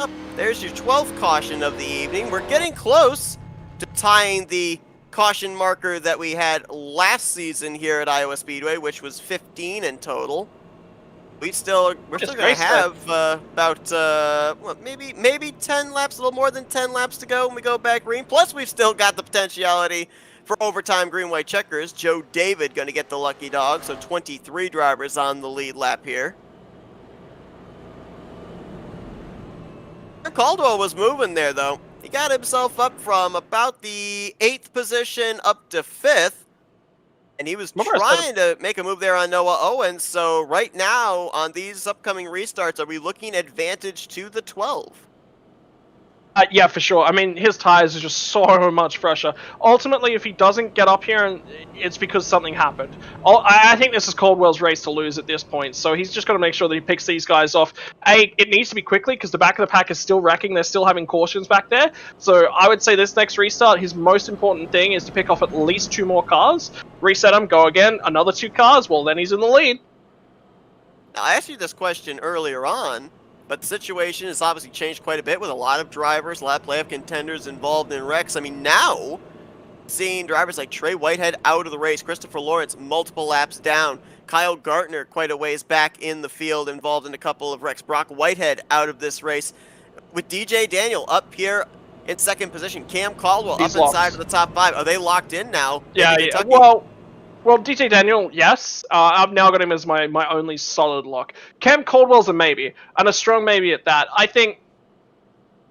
Oh, there's your 12th caution of the evening. We're getting close to tying the caution marker that we had last season here at Iowa Speedway, which was 15 in total. We're still going to have about maybe 10 laps, a little more than 10 laps to go when we go back green. Plus, we've still got the potentiality for overtime green-white checkers. Joe David going to get the lucky dog, so 23 drivers on the lead lap here. Caldwell was moving there, though. He got himself up from about the 8th position up to 5th. And he was trying to make a move there on Noah Owens. So right now, on these upcoming restarts, are we looking advantage to the 12? Yeah, for sure. I mean, his tires are just so much fresher. Ultimately, if he doesn't get up here, it's because something happened. I think this is Caldwell's race to lose at this point, so he's just got to make sure that he picks these guys off. It needs to be quickly, because the back of the pack is still wrecking. They're still having cautions back there. So I would say this next restart, his most important thing is to pick off at least 2 more cars, reset them, go again, another 2 cars, well, then he's in the lead. Now, I asked you this question earlier on, but the situation has obviously changed quite a bit with a lot of drivers, a lot of playoff contenders involved in wrecks. I mean, now, seeing drivers like Trey Whitehead out of the race, Christopher Lawrence multiple laps down, Kyle Gartner quite a ways back in the field involved in a couple of wrecks, Brock Whitehead out of this race, with DJ Daniel up here in 2nd position, Cam Caldwell up inside of the top 5. Are they locked in now? Yeah. Well, DJ Daniel, yes. I've now got him as my only solid lock. Cam Caldwell's a maybe, and a strong maybe at that. I think,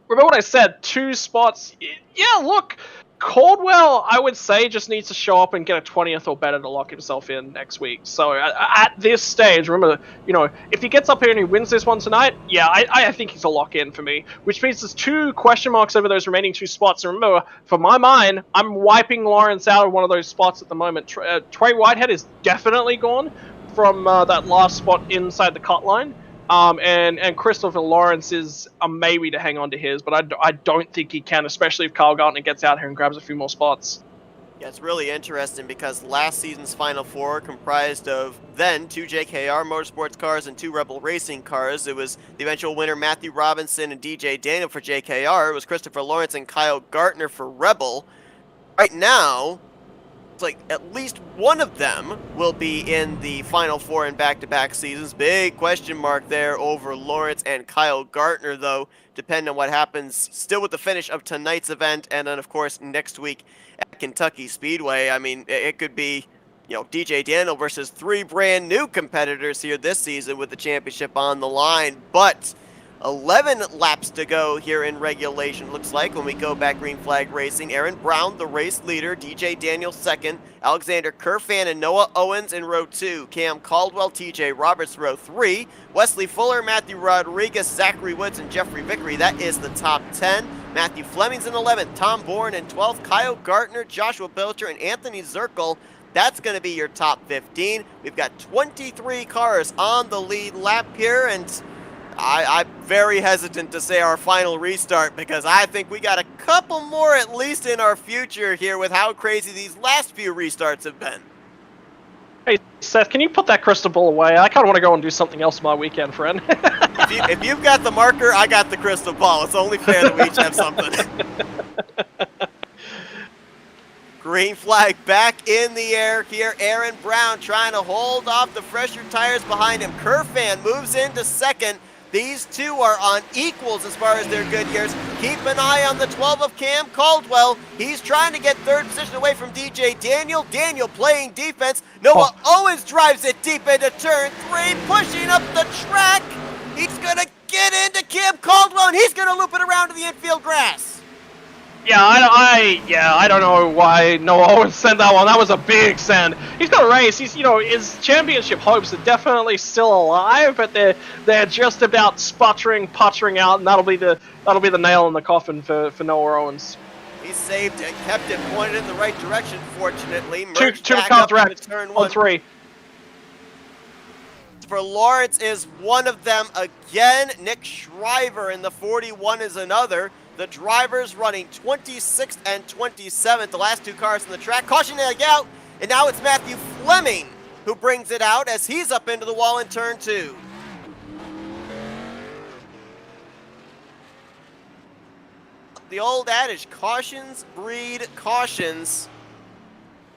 remember what I said, 2 spots. Yeah, look, Caldwell, I would say, just needs to show up and get a 20th or better to lock himself in next week. So at this stage, remember, if he gets up here and he wins this one tonight, yeah, I think he's a lock in for me. Which means there's 2 question marks over those remaining 2 spots. And remember, for my mind, I'm wiping Lawrence out of one of those spots at the moment. Trey Whitehead is definitely gone from that last spot inside the cut line. And Christopher Lawrence is a maybe to hang on to his, but I don't think he can, especially if Kyle Gartner gets out here and grabs a few more spots. Yeah, it's really interesting because last season's Final Four comprised of then 2 JKR Motorsports cars and 2 Rebel Racing cars. It was the eventual winner Matthew Robinson and DJ Daniel for JKR. It was Christopher Lawrence and Kyle Gartner for Rebel. Right now, it's like at least one of them will be in the Final Four in back-to-back seasons. Big question mark there over Lawrence and Kyle Gartner, though, depending on what happens still with the finish of tonight's event, and then, of course, next week at Kentucky Speedway. I mean, it could be, DJ Daniel versus 3 brand new competitors here this season with the championship on the line, but 11 laps to go here in regulation, looks like, when we go back green flag racing. Aaron Brown, the race leader. DJ Daniel, 2nd. Alexander Kerfan and Noah Owens in row 2. Cam Caldwell, TJ Roberts, row 3. Wesley Fuller, Matthew Rodriguez, Zachary Woods, and Jeffrey Vickery. That is the top 10. Matthew Fleming's in 11th. Tom Bourne in 12th. Kyle Gartner, Joshua Pilcher, and Anthony Zirkle. That's going to be your top 15. We've got 23 cars on the lead lap here, and I'm very hesitant to say our final restart because I think we got a couple more at least in our future here with how crazy these last few restarts have been. Hey, Seth, can you put that crystal ball away? I kind of want to go and do something else my weekend, friend. If you've got the marker, I got the crystal ball. It's only fair that we each have something. Green flag back in the air here. Aaron Brown trying to hold off the fresher tires behind him. Kerfan moves into second. These two are on equals as far as their good years. Keep an eye on the 12 of Cam Caldwell. He's trying to get third position away from DJ Daniel. Daniel playing defense. Noah Owens drives it deep into turn 3, pushing up the track. He's going to get into Cam Caldwell, and he's going to loop it around to the infield grass. Yeah, I don't know why Noah Owens sent that one. That was a big send. He's got a race. He's, his championship hopes are definitely still alive, but they're just about puttering out, and that'll be the nail in the coffin for Noah Owens. He saved it, kept it pointed in the right direction. Fortunately, two cars wrecked turn on 3. For Lawrence is one of them again. Nick Shriver in the 41 is another. The drivers running 26th and 27th, the last two cars on the track. Caution egg out, and now it's Matthew Fleming who brings it out as he's up into the wall in turn 2. The old adage, cautions breed cautions.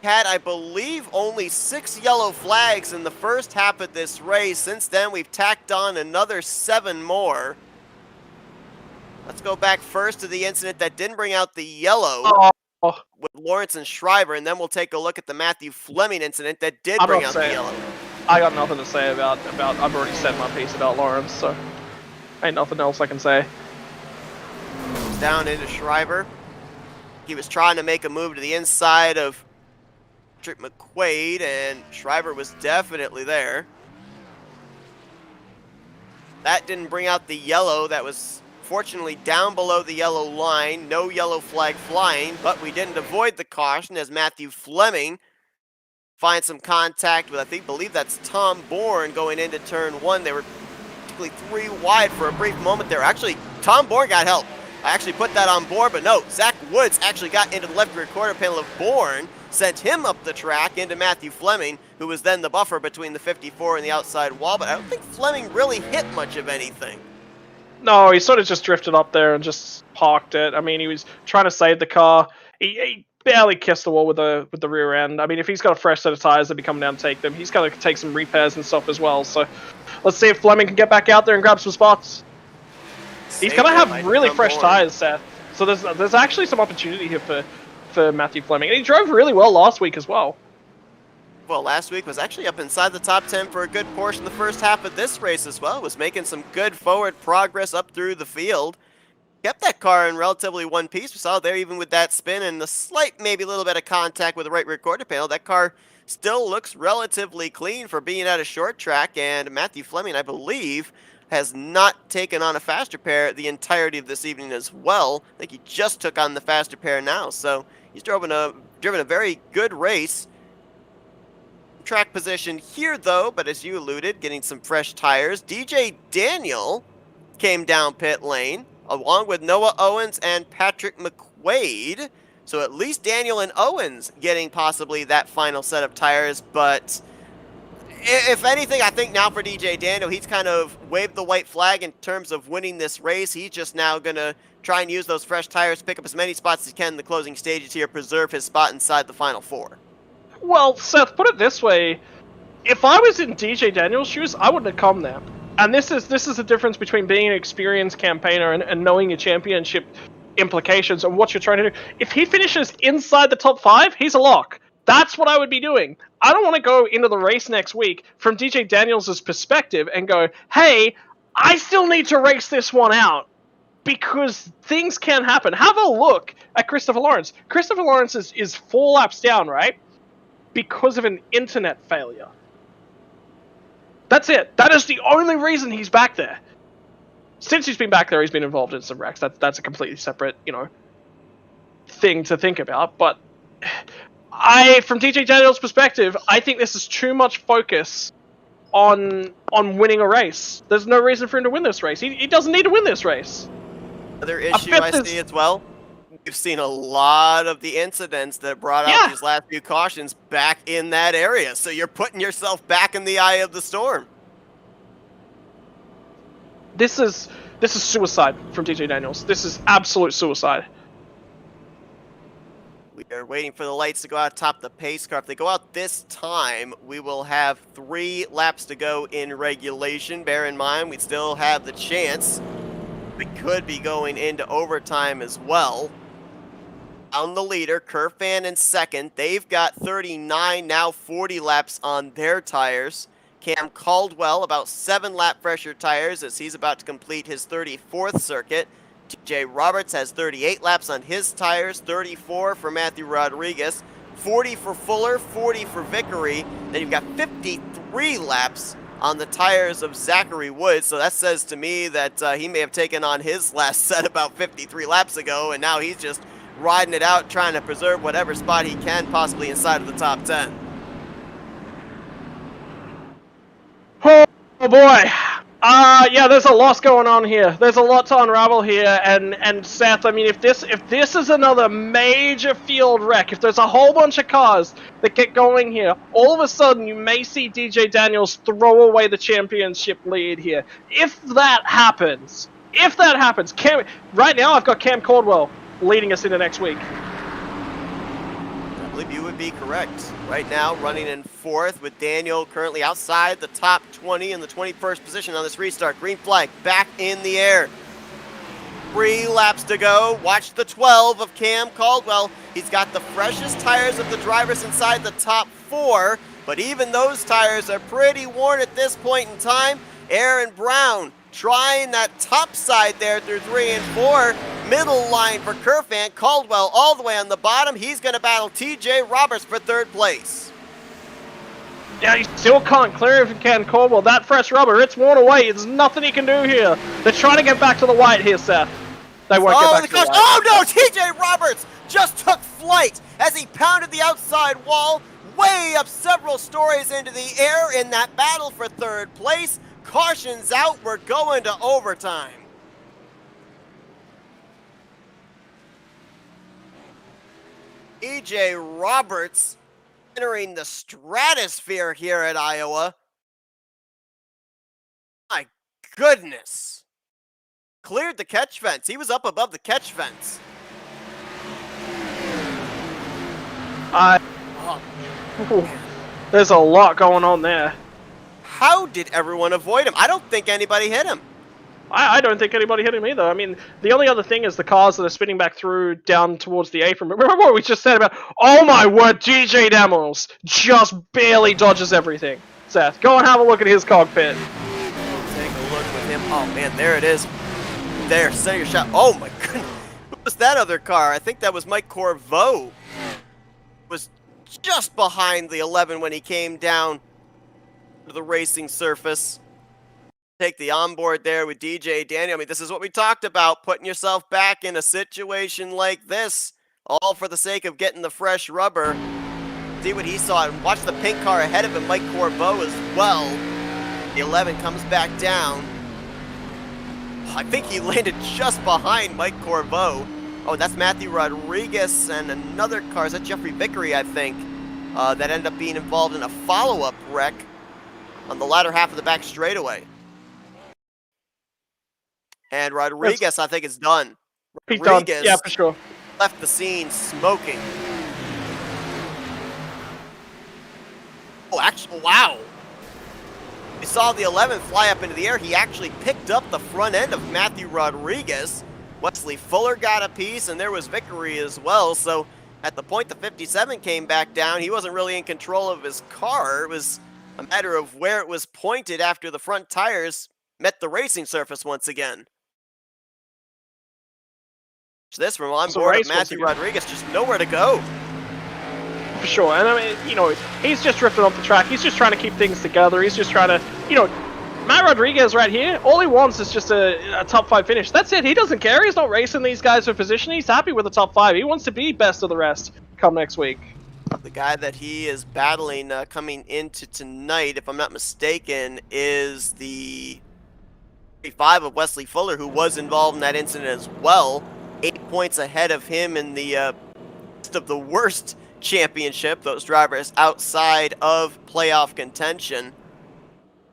Had, I believe, only 6 yellow flags in the first half of this race. Since then, we've tacked on another 7 more. Let's go back first to the incident that didn't bring out the yellow with Lawrence and Shriver, and then we'll take a look at the Matthew Fleming incident that did bring out the yellow. I got nothing to say about I've already said my piece about Lawrence, so ain't nothing else I can say. Down into Shriver. He was trying to make a move to the inside of Patrick McQuaid, and Shriver was definitely there. That didn't bring out the yellow. That was fortunately down below the yellow line. No yellow flag flying, but we didn't avoid the caution as Matthew Fleming finds some contact with, I believe that's Tom Bourne going into turn 1. They were particularly 3 wide for a brief moment there. Actually, Tom Bourne got help. I actually put that on board, but no, Zach Woods actually got into the left rear quarter panel of Bourne, sent him up the track into Matthew Fleming, who was then the buffer between the 54 and the outside wall, but I don't think Fleming really hit much of anything. No, he sort of just drifted up there and just parked it. I mean, he was trying to save the car. He barely kissed the wall with the rear end. I mean, if he's got a fresh set of tires, they'll be coming down to take them. He's got to take some repairs and stuff as well. So let's see if Fleming can get back out there and grab some spots. He's going to have really fresh tires, Seth. So there's actually some opportunity here for Matthew Fleming. And he drove really well last week as well. Well, last week was actually up inside the top 10 for a good portion of the first half of this race as well. Was making some good forward progress up through the field. Kept that car in relatively one piece. We saw there even with that spin and the slight maybe a little bit of contact with the right rear quarter panel. That car still looks relatively clean for being at a short track. And Matthew Fleming, I believe, has not taken on a faster pair the entirety of this evening as well. I think he just took on the faster pair now. So he's driven a very good race. Track position here though, but as you alluded, getting some fresh tires. DJ Daniel came down pit lane along with Noah Owens and Patrick McQuaid. So at least Daniel and Owens getting possibly that final set of tires, but if anything, I think now for DJ Daniel, he's kind of waved the white flag in terms of winning this race. He's just now going to try and use those fresh tires, pick up as many spots as he can in the closing stages here, preserve his spot inside the final 4. Well, Seth, put it this way. If I was in DJ Daniel's shoes, I wouldn't have come there. And this is the difference between being an experienced campaigner and knowing your championship implications and what you're trying to do. If he finishes inside the top 5, he's a lock. That's what I would be doing. I don't want to go into the race next week from DJ Daniels' perspective and go, hey, I still need to race this one out. Because things can happen. Have a look at Christopher Lawrence. Christopher Lawrence is 4 laps down, right? Because of an internet failure. That's it. That is the only reason he's back there. Since he's been back there, he's been involved in some wrecks. That's a completely separate, thing to think about. But from DJ Daniels' perspective, I think this is too much focus on winning a race. There's no reason for him to win this race. He doesn't need to win this race. Another issue I see as well. We've seen a lot of the incidents that brought out these last few cautions back in that area. So you're putting yourself back in the eye of the storm. This is suicide from DJ Daniels. This is absolute suicide. We are waiting for the lights to go out top the pace car. If they go out this time, we will have 3 laps to go in regulation. Bear in mind, we still have the chance. We could be going into overtime as well. On the leader, Kerfan in second. They've got 39, now 40 laps on their tires. Cam Caldwell, about 7 lap fresher tires as he's about to complete his 34th circuit. TJ Roberts has 38 laps on his tires, 34 for Matthew Rodriguez, 40 for Fuller, 40 for Vickery. Then you've got 53 laps on the tires of Zachary Woods. So that says to me that he may have taken on his last set about 53 laps ago, and now he's just riding it out, trying to preserve whatever spot he can, possibly inside of the top 10. Oh boy. Yeah, there's a lot going on here. There's a lot to unravel here, and Seth, I mean, if this is another major field wreck, if there's a whole bunch of cars that get going here, all of a sudden you may see DJ Daniels throw away the championship lead here. If that happens, right now I've got Cam Caldwell leading us into next week. I believe you would be correct. Right now, running in 4th with Daniel currently outside the top 20 in the 21st position on this restart. Green flag back in the air. 3 laps to go. Watch the 12 of Cam Caldwell. He's got the freshest tires of the drivers inside the top 4, but even those tires are pretty worn at this point in time. Aaron Brown trying that top side there through 3 and 4. Middle line for Kerfan. Caldwell all the way on the bottom. He's going to battle TJ Roberts for 3rd place. Yeah, he still can't clear if he can, Caldwell. That fresh rubber, it's worn away. There's nothing he can do here. They're trying to get back to the white here, Seth. They won't get back to the white. Oh no, TJ Roberts just took flight as he pounded the outside wall way up several stories into the air in that battle for 3rd place. Caution's out, we're going to overtime. TJ Roberts entering the stratosphere here at Iowa. My goodness. Cleared the catch fence. He was up above the catch fence. There's a lot going on there. How did everyone avoid him? I don't think anybody hit him. I don't think anybody hit him either. I mean, the only other thing is the cars that are spinning back through down towards the apron. Remember what we just said about, oh my word, DJ Daniels just barely dodges everything. Seth, go and have a look at his cockpit. Take a look with him. Oh man, there it is. There, center your shot. Oh my goodness. Who was that other car? I think that was Mike Corvo. Was just behind the 11 when he came down to the racing surface. Take the onboard there with DJ Daniel. I mean, this is what we talked about, putting yourself back in a situation like this, all for the sake of getting the fresh rubber. See what he saw, and watch the pink car ahead of him, Mike Corvo as well. The 11 comes back down. I think he landed just behind Mike Corvo. Oh, that's Matthew Rodriguez and another car. Is that Jeffrey Vickery, I think, that ended up being involved in a follow-up wreck on the latter half of the back straightaway. And Rodriguez, I think, is done. He's done. Yeah, for sure. Left the scene smoking. Oh, actually, wow. We saw the 11 fly up into the air. He actually picked up the front end of Matthew Rodriguez. Wesley Fuller got a piece, and there was Vickery as well. So at the point the 57 came back down, he wasn't really in control of his car. It was a matter of where it was pointed after the front tires met the racing surface once again. So this from on board of Matthew Rodriguez, just nowhere to go. For sure, and I mean, you know, he's just drifting off the track. He's just trying to keep things together. He's just trying to, you know, Matt Rodriguez right here, all he wants is just a top 5 finish. That's it. He doesn't care. He's not racing these guys for position. He's happy with the top 5. He wants to be best of the rest come next week. The guy that he is battling coming into tonight, if I'm not mistaken, is the 35 of Wesley Fuller, who was involved in that incident as well. 8 points ahead of him in the list of the worst championship, those drivers outside of playoff contention.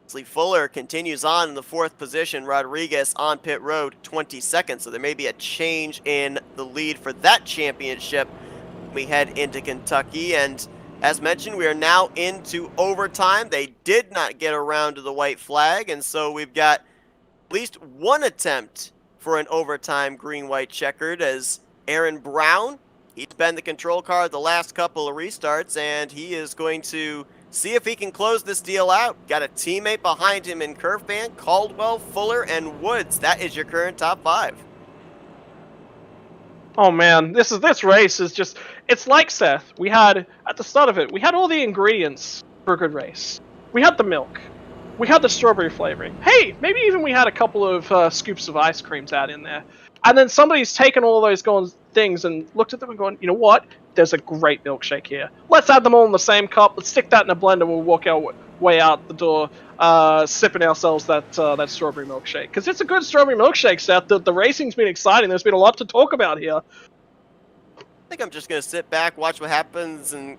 Wesley Fuller continues on in the 4th position. Rodriguez on pit road, 22nd. So there may be a change in the lead for that championship when we head into Kentucky. And as mentioned, we are now into overtime. They did not get around to the white flag, and so we've got at least one attempt for an overtime green-white checkered as Aaron Brown, he's been the control car the last couple of restarts, and he is going to see if he can close this deal out. Got a teammate behind him in Curfan, Caldwell, Fuller, and Woods. That is your current top 5. Oh man, this race is just, it's like Seth. We had, at the start of it, we had all the ingredients for a good race. We had the milk. We had the strawberry flavoring. Hey, maybe even we had a couple of scoops of ice creams out in there. And then somebody's taken all those things and looked at them and gone, you know what? There's a great milkshake here. Let's add them all in the same cup. Let's stick that in a blender. We'll walk our way out the door, sipping ourselves that strawberry milkshake. Because it's a good strawberry milkshake, Seth. The racing's been exciting. There's been a lot to talk about here. I think I'm just going to sit back, watch what happens, and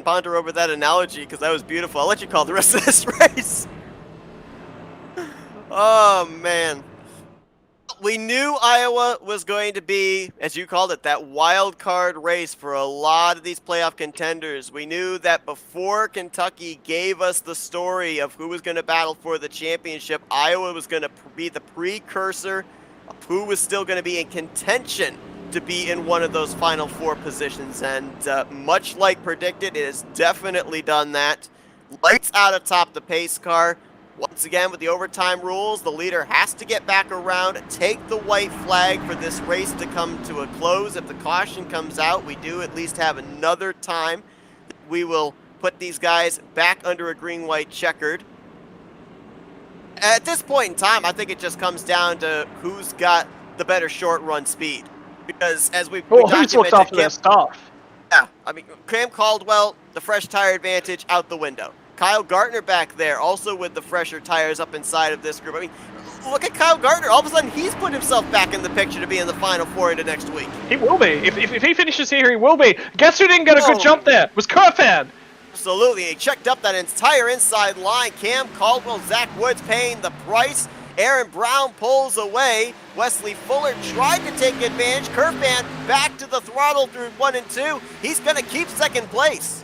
ponder over that analogy, because that was beautiful. I'll let you call the rest of this race. Oh, man. We knew Iowa was going to be, as you called it, that wild card race for a lot of these playoff contenders. We knew that before Kentucky gave us the story of who was going to battle for the championship, Iowa was going to be the precursor of who was still going to be in contention to be in one of those final 4 positions. And much like predicted, it has definitely done that. Lights out atop the pace car. Once again, with the overtime rules, the leader has to get back around, take the white flag for this race to come to a close. If the caution comes out, we do at least have another time. We will put these guys back under a green-white checkered. At this point in time, I think it just comes down to who's got the better short-run speed. Because as we who's looked after their stuff? Yeah, I mean, Cam Caldwell, the fresh tire advantage out the window. Kyle Gartner back there, also with the fresher tires up inside of this group. I mean, look at Kyle Gartner. All of a sudden, he's put himself back in the picture to be in the Final 4 into next week. He will be. If he finishes here, he will be. Guess who didn't get a good jump there? It was Curfan. Absolutely. He checked up that entire inside line. Cam Caldwell, Zach Woods paying the price. Aaron Brown pulls away. Wesley Fuller tried to take advantage. Curfan back to the throttle through 1 and 2. He's going to keep second place.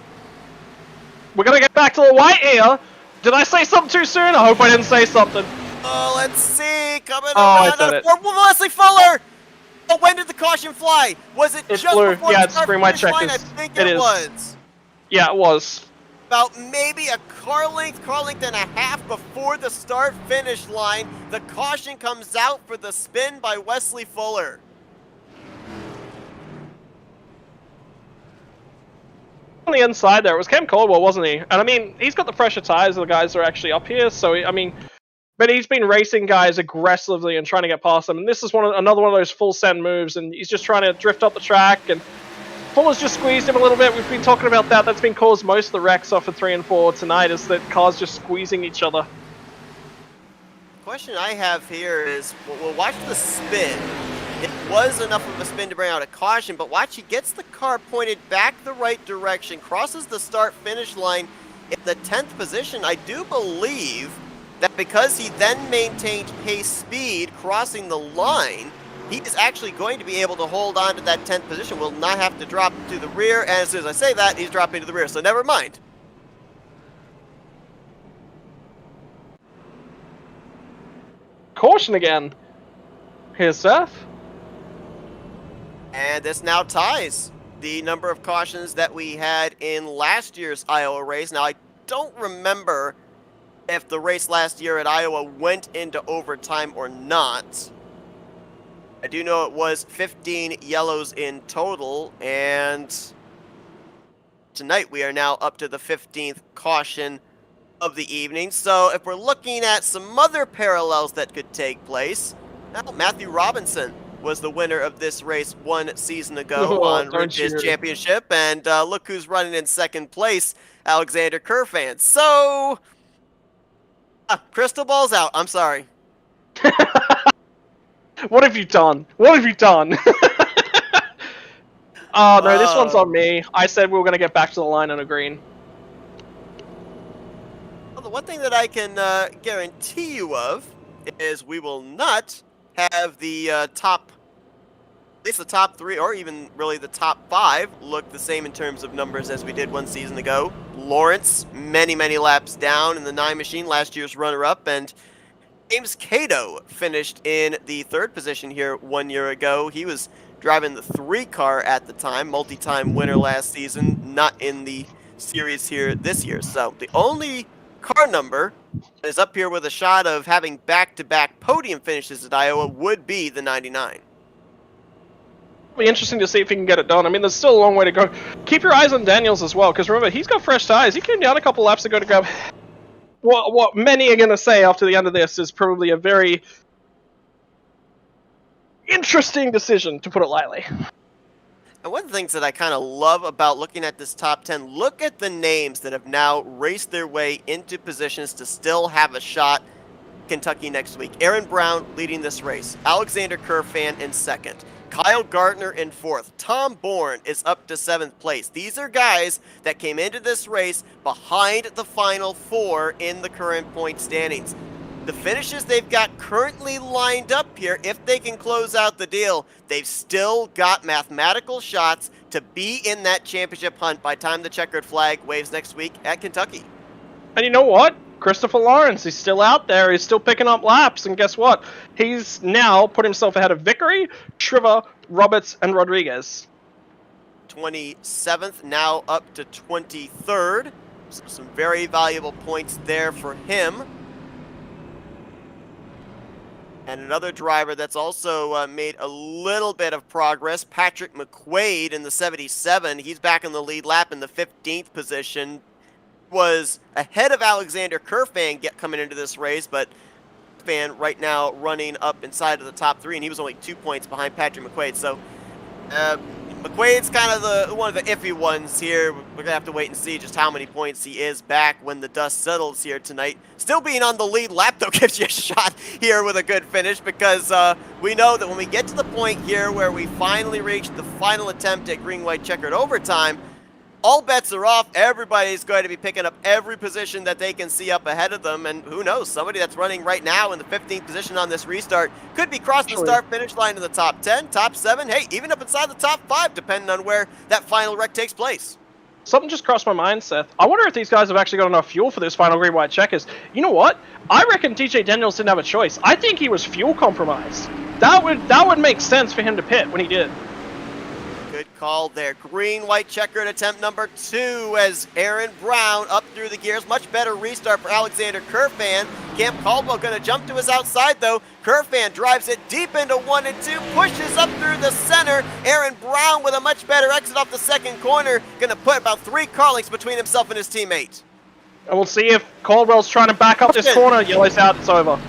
We're going to get back to the white here. Did I say something too soon? I hope I didn't say something. Oh, let's see. Coming I around said it. Wesley Fuller. Oh, when did the caution fly? Was it just flew. before Yeah, the it's start green, white finish line? I checkers. think It it is. was. Yeah, it was. About maybe a car length and a half before the start finish line. The caution comes out for the spin by Wesley Fuller. On the inside there, it was Cam Caldwell, wasn't he? And I mean, he's got the fresher tires of the guys that are actually up here, so I mean, but he's been racing guys aggressively and trying to get past them, and this is another one of those full send moves, and he's just trying to drift up the track, and Fuller's just squeezed him a little bit. We've been talking about that. That's been caused most of the wrecks off of 3 and 4 tonight, is that cars just squeezing each other. Question I have here is, we'll watch the spin. It was enough of a spin to bring out a caution, but watch, he gets the car pointed back the right direction, crosses the start-finish line in the 10th position. I do believe that because he then maintained pace speed crossing the line, he is actually going to be able to hold on to that 10th position, will not have to drop to the rear, and as soon as I say that, he's dropping to the rear, so never mind. Caution again. Here's Seth. And this now ties the number of cautions that we had in last year's Iowa race. Now, I don't remember if the race last year at Iowa went into overtime or not. I do know it was 15 yellows in total, and tonight we are now up to the 15th caution of the evening. So if we're looking at some other parallels that could take place, now Matthew Robinson was the winner of this race 1 season ago on Ridge's championship, and look who's running in second place, Alexander Curfan. So, crystal ball's out. I'm sorry. What have you done? What have you done? Oh, no, this one's on me. I said we were going to get back to the line on a green. Well, the one thing that I can guarantee you of is we will not have the top, at least the top 3, or even really the top 5, look the same in terms of numbers as we did one season ago. Lawrence, many, many laps down in the 9 machine, last year's runner-up, and James Cato finished in the 3rd position here 1 year ago. He was driving the 3 car at the time, multi-time winner last season, not in the series here this year. So the only car number that is up here with a shot of having back-to-back podium finishes at Iowa would be the 99. It'll be interesting to see if he can get it done. I mean, there's still a long way to go. Keep your eyes on Daniels as well, because remember, he's got fresh tires. He came down a couple laps ago to grab... What many are going to say after the end of this is probably a very interesting decision, to put it lightly. And one of the things that I kind of love about looking at this top 10, look at the names that have now raced their way into positions to still have a shot Kentucky next week. Aaron Brown leading this race. Alexander Kerfan in 2nd. Kyle Gardner in 4th. Tom Bourne is up to 7th place. These are guys that came into this race behind the final 4 in the current point standings. The finishes they've got currently lined up here, if they can close out the deal, they've still got mathematical shots to be in that championship hunt by the time the checkered flag waves next week at Kentucky. And you know what? Christopher Lawrence, he's still out there, he's still picking up laps, and guess what? He's now put himself ahead of Vickery, Shriver, Roberts, and Rodriguez. 27th, now up to 23rd. So some very valuable points there for him. And another driver that's also made a little bit of progress, Patrick McQuaid in the 77. He's back in the lead lap in the 15th position. Was ahead of Alexander Kerfan coming into this race, but Kerfan right now running up inside of the top 3, and he was only 2 points behind Patrick McQuaid. So McQuaid's kind of one of the iffy ones here. We're going to have to wait and see just how many points he is back when the dust settles here tonight. Still being on the lead lap, though, gives you a shot here with a good finish, because we know that when we get to the point here where we finally reach the final attempt at green-white checkered overtime, all bets are off. Everybody's going to be picking up every position that they can see up ahead of them. And who knows, somebody that's running right now in the 15th position on this restart could be crossing the start-finish line in the top 10, top 7, hey, even up inside the top 5, depending on where that final wreck takes place. Something just crossed my mind, Seth. I wonder if these guys have actually got enough fuel for this final green-white checkers. You know what? I reckon DJ Daniels didn't have a choice. I think he was fuel compromised. That would make sense for him to pit when he did. Good call there. Green-white checkered attempt number 2 as Aaron Brown up through the gears. Much better restart for Alexander Kerfan. Cam Caldwell going to jump to his outside, though. Kerfan drives it deep into 1 and 2, pushes up through the center. Aaron Brown with a much better exit off the second corner. Going to put about 3 car lengths between himself and his teammate. And we'll see if Caldwell's trying to back up this corner. Yellow's out, it's over.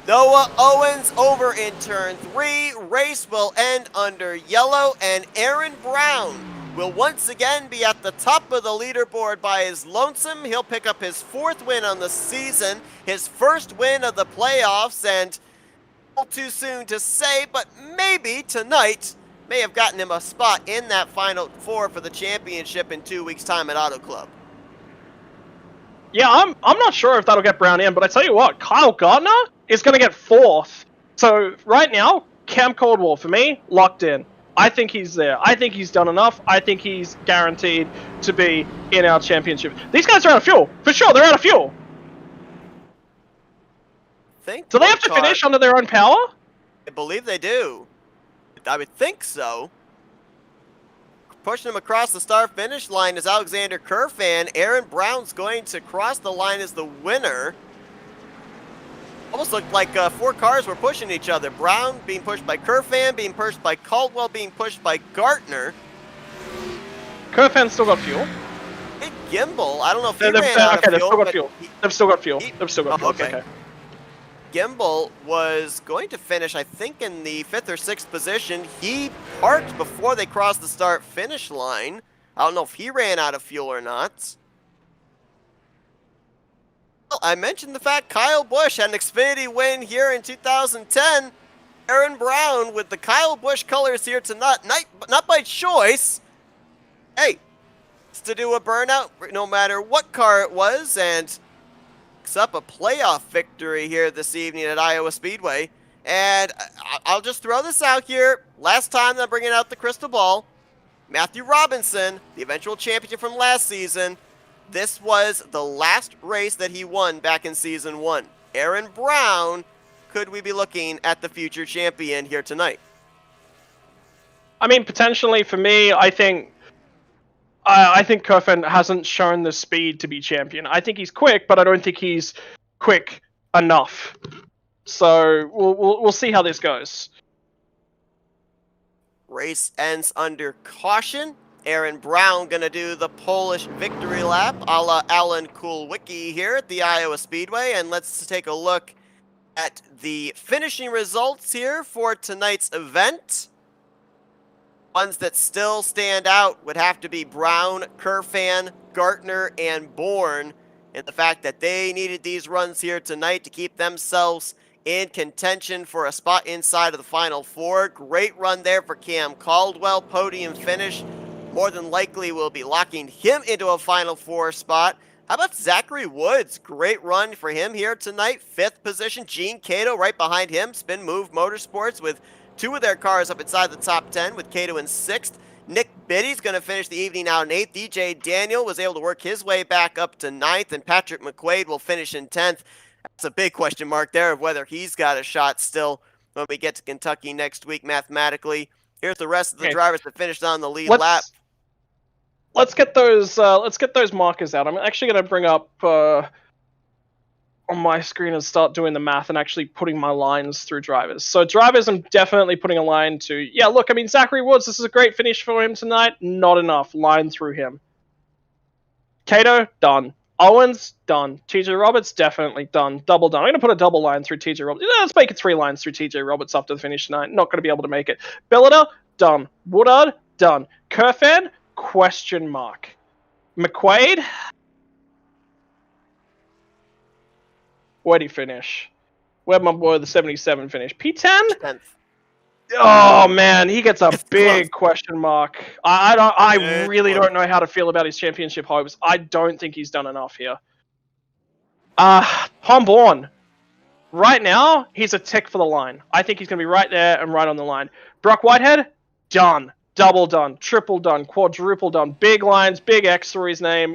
Noah Owens over in turn 3. Race will end under yellow, and Aaron Brown will once again be at the top of the leaderboard by his lonesome. He'll pick up his 4th win on the season, his 1st win of the playoffs, and too soon to say, but maybe tonight may have gotten him a spot in that final 4 for the championship in 2 weeks' time at Auto Club. Yeah, I'm not sure if that'll get Brown in, but I tell you what, Kyle Gardner is going to get 4th. So right now, Cam Caldwell, for me, locked in. I think he's there. I think he's done enough. I think he's guaranteed to be in our championship. These guys are out of fuel. For sure, they're out of fuel. Do they have to finish under their own power? I believe they do. I would think so. Pushing him across the start-finish line is Alexander Kerfan. Aaron Brown's going to cross the line as the winner. Almost looked like 4 cars were pushing each other. Brown being pushed by Kerfan, being pushed by Caldwell, being pushed by Gartner. Kerfan's still got fuel. Big Gimbal, I don't know if he ran out of fuel. They've still got fuel. They've still got fuel. Okay. Gimbal was going to finish, I think, in the 5th or 6th position. He parked before they crossed the start-finish line. I don't know if he ran out of fuel or not. Well, I mentioned the fact Kyle Busch had an Xfinity win here in 2010. Aaron Brown with the Kyle Busch colors here tonight, not by choice. Hey, it's to do a burnout no matter what car it was, and picks up a playoff victory here this evening at Iowa Speedway. And I'll just throw this out here. Last time I'm bringing out the crystal ball, Matthew Robinson, the eventual champion from last season, this was the last race that he won back in season 1. Aaron Brown, could we be looking at the future champion here tonight? I mean, potentially for me, I think Kerfen hasn't shown the speed to be champion. I think he's quick, but I don't think he's quick enough. So we'll see how this goes. Race ends under caution. Aaron Brown gonna do the Polish victory lap a la Alan Kulwicki here at the Iowa Speedway. And let's take a look at the finishing results here for tonight's event. Ones that still stand out would have to be Brown, Kerfan, Gartner, and Bourne. And the fact that they needed these runs here tonight to keep themselves in contention for a spot inside of the Final Four. Great run there for Cam Caldwell. Podium finish. More than likely will be locking him into a Final Four spot. How about Zachary Woods? Great run for him here tonight. 5th position. Gene Cato right behind him. Spin Move Motorsports with 2 of their cars up inside the top 10 with Cato in 6th. Nick Biddy's going to finish the evening out in 8th. DJ Daniel was able to work his way back up to 9th, and Patrick McQuaid will finish in 10th. That's a big question mark there of whether he's got a shot still when we get to Kentucky next week mathematically. Here's the rest of the drivers that finished on the lead lap. Let's get those markers out. I'm actually going to bring up on my screen and start doing the math and actually putting my lines through drivers. So drivers, I'm definitely putting a line to. Yeah, look, I mean, Zachary Woods, this is a great finish for him tonight. Not enough. Line through him. Cato, done. Owens, done. TJ Roberts, definitely done. Double done. I'm going to put a double line through TJ Roberts. Let's make it 3 lines through TJ Roberts after the finish tonight. Not going to be able to make it. Billiter, done. Woodard, done. Kerfan, question mark. McQuaid, where'd he finish? Where'd my boy the 77 finish? P10? 10th. Oh man, he gets a big question mark. I really don't know how to feel about his championship hopes. I don't think he's done enough here. Bourne. Right now, he's a tick for the line. I think he's going to be right there and right on the line. Brock Whitehead, done. Double done. Triple done. Quadruple done. Big lines, big X through his name,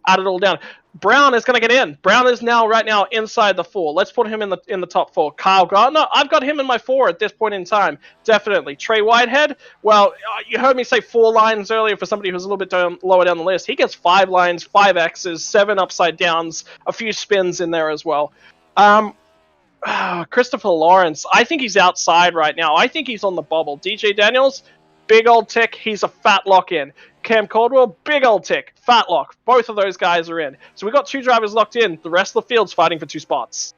add it all down. Brown is going to get in. Brown is right now inside the 4. Let's put him in the top 4. Kyle Gardner, I've got him in my 4 at this point in time. Definitely. Trey Whitehead, well, you heard me say 4 lines earlier for somebody who's a little bit lower down the list. He gets 5 lines, 5 X's, 7 upside downs, a few spins in there as well. Christopher Lawrence, I think he's outside right now. I think he's on the bubble. DJ Daniels, big old tick. He's a fat lock in. Cam Caldwell, big old tick. Fat lock. Both of those guys are in. So we got 2 drivers locked in. The rest of the field's fighting for 2 spots.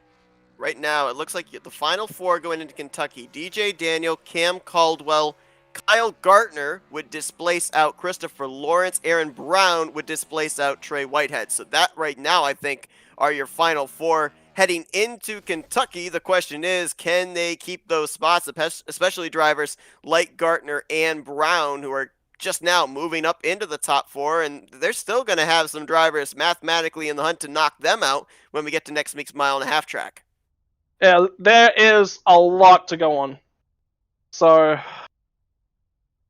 Right now, it looks like the Final Four going into Kentucky. DJ Daniel, Cam Caldwell, Kyle Gartner would displace out Christopher Lawrence. Aaron Brown would displace out Trey Whitehead. So that right now, I think, are your Final Four. Heading into Kentucky, the question is, can they keep those spots, especially drivers like Gartner and Brown, who are just now moving up into the top 4, and they're still going to have some drivers mathematically in the hunt to knock them out when we get to next week's mile-and-a-half track. Yeah, there is a lot to go on. So,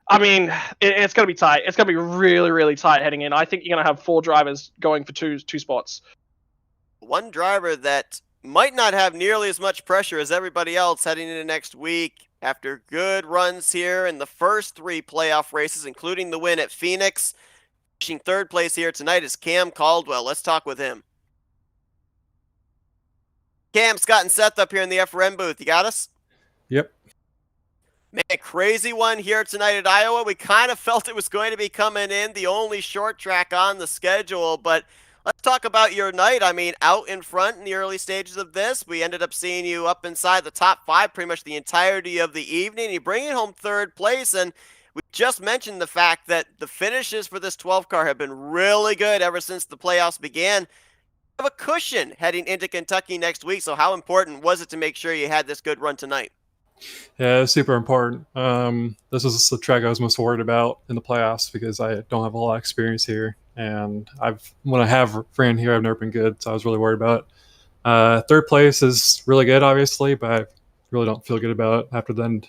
I mean, it's going to be tight. It's going to be really, really tight heading in. I think you're going to have 4 drivers going for two spots. One driver that might not have nearly as much pressure as everybody else heading into next week after good runs here in the first 3 playoff races, including the win at Phoenix. Finishing 3rd place here tonight is Cam Caldwell. Let's talk with him. Cam, Scott, and Seth up here in the FRN booth. You got us? Yep. Man, crazy one here tonight at Iowa. We kind of felt it was going to be coming in, the only short track on the schedule, but let's talk about your night. I mean, out in front in the early stages of this, we ended up seeing you up inside the top 5 pretty much the entirety of the evening. You bring it home 3rd place, and we just mentioned the fact that the finishes for this 12 car have been really good ever since the playoffs began. You have a cushion heading into Kentucky next week, so how important was it to make sure you had this good run tonight? Yeah, it's super important. This is the track I was most worried about in the playoffs because I don't have a lot of experience here, and when I have ran here, I've never been good, so I was really worried about it. Third place is really good, obviously, but I really don't feel good about it after the end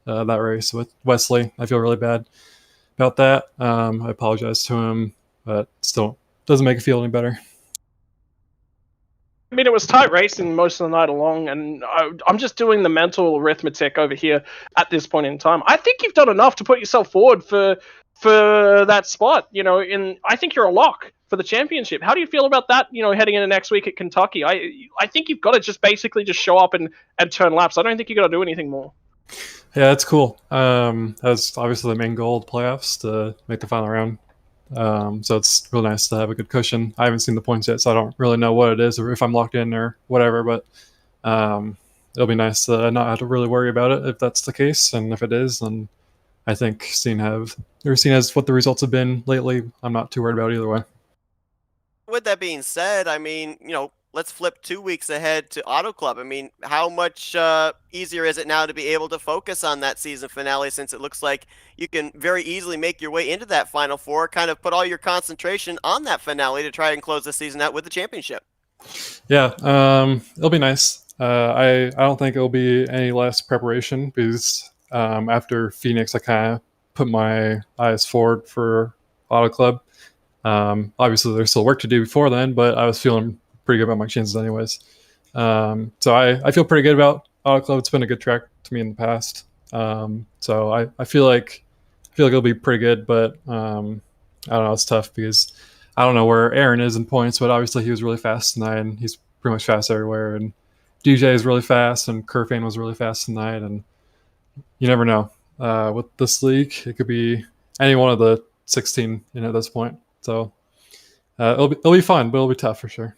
that race with Wesley. I feel really bad about that. I apologize to him, but still doesn't make it feel any better. I mean, it was tight racing most of the night along, and I'm just doing the mental arithmetic over here at this point in time. I think you've done enough to put yourself forward for that spot. I think you're a lock for the championship. How do you feel about that? Heading into next week at Kentucky, I think you've got to just basically just show up and turn laps. I don't think you got to do anything more. Yeah, that's cool. That's obviously the main goal of the playoffs to make the final round. So it's real nice to have a good cushion. I haven't seen the points yet, so I don't really know what it is or if I'm locked in or whatever. But it'll be nice to not have to really worry about it if that's the case. And if it is, then I think seeing as what the results have been lately, I'm not too worried about it either way. With that being said, I mean, let's flip 2 weeks ahead to Auto Club. I mean, how much easier is it now to be able to focus on that season finale, since it looks like you can very easily make your way into that Final Four, kind of put all your concentration on that finale to try and close the season out with the championship? Yeah, it'll be nice. I don't think it'll be any less preparation because after Phoenix, I kind of put my eyes forward for Auto Club. Obviously, there's still work to do before then, but I was feeling pretty good about my chances anyways. So I feel pretty good about Auto Club. It's been a good track to me in the past. So I feel like it'll be pretty good, but I don't know. It's tough because I don't know where Aaron is in points, but obviously he was really fast tonight, and he's pretty much fast everywhere. And DJ is really fast, and Kerfane was really fast tonight, and you never know. With this league, it could be any one of the 16 at this point. So it'll be fun, but it'll be tough for sure.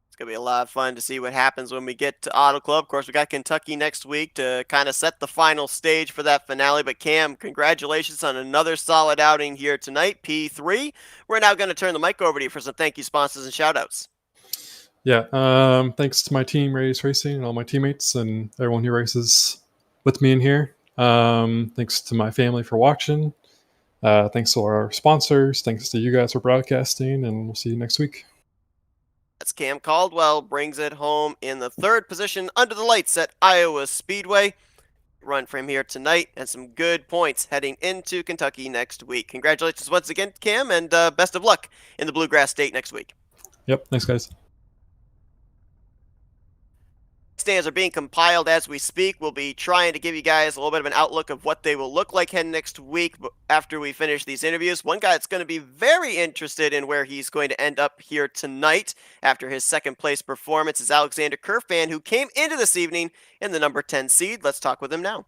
It's going to be a lot of fun to see what happens when we get to Auto Club. Of course, we got Kentucky next week to kind of set the final stage for that finale. But Cam, congratulations on another solid outing here tonight, P3. We're now going to turn the mic over to you for some thank you sponsors and shout-outs. Yeah, thanks to my team, Radius Racing, and all my teammates and everyone who races with me in here. Thanks to my family for watching. Thanks to our sponsors. Thanks to you guys for broadcasting, and we'll see you next week. That's Cam Caldwell, brings it home in the third position under the lights at Iowa Speedway. Run for him here tonight, and some good points heading into Kentucky next week. Congratulations once again, Cam, and best of luck in the Bluegrass State next week. Yep, thanks, guys. Stands are being compiled as we speak. We'll be trying to give you guys a little bit of an outlook of what they will look like heading next week after we finish these interviews. One guy that's going to be very interested in where he's going to end up here tonight after his second place performance is Alexander Kerfan, who came into this evening in the number 10 seed. Let's talk with him now.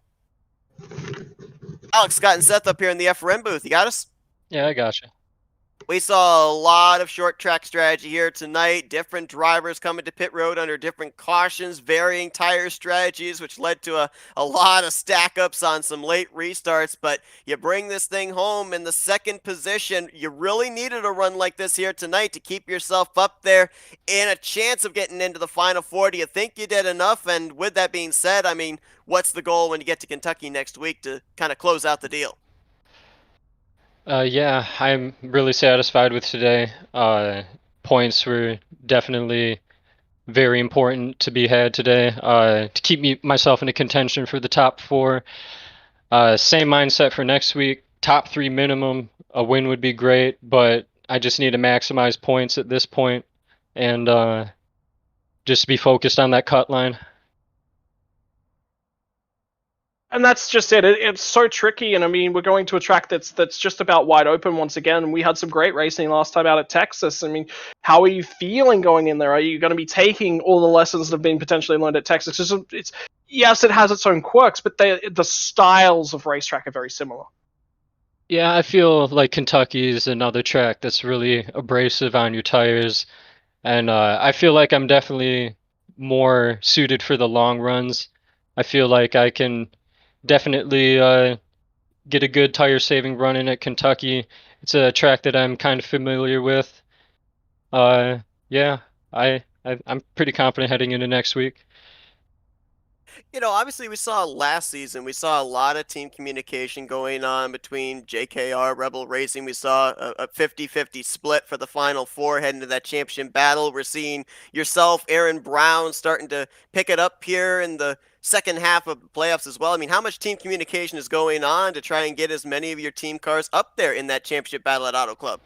Alex, Scott, and Seth up here in the FRM booth. You got us? Yeah, I gotcha. We saw a lot of short track strategy here tonight. Different drivers coming to pit road under different cautions, varying tire strategies, which led to a lot of stack ups on some late restarts. But you bring this thing home in the second position. You really needed a run like this here tonight to keep yourself up there in a chance of getting into the Final Four. Do you think you did enough? And with that being said, I mean, what's the goal when you get to Kentucky next week to kind of close out the deal? Yeah, I'm really satisfied with today. Points were definitely very important to be had today to keep myself into contention for the top four. Same mindset for next week. Top three minimum. A win would be great, but I just need to maximize points at this point and just be focused on that cut line. And that's just it. It's so tricky, and I mean, we're going to a track that's just about wide open once again. We had some great racing last time out at Texas. I mean, how are you feeling going in there? Are you going to be taking all the lessons that have been potentially learned at Texas? Yes, it has its own quirks, but the styles of racetrack are very similar. Yeah, I feel like Kentucky is another track that's really abrasive on your tires, and I feel like I'm definitely more suited for the long runs. I feel like I can definitely get a good tire saving run in at Kentucky. It's a track that I'm kind of familiar with. Yeah, I'm pretty confident heading into next week. Obviously we saw last season, we saw a lot of team communication going on between JKR, Rebel Racing. We saw a 50-50 split for the Final Four heading to that championship battle. We're seeing yourself, Aaron Brown, starting to pick it up here in the second half of the playoffs as well. I mean, how much team communication is going on to try and get as many of your team cars up there in that championship battle at Auto Club?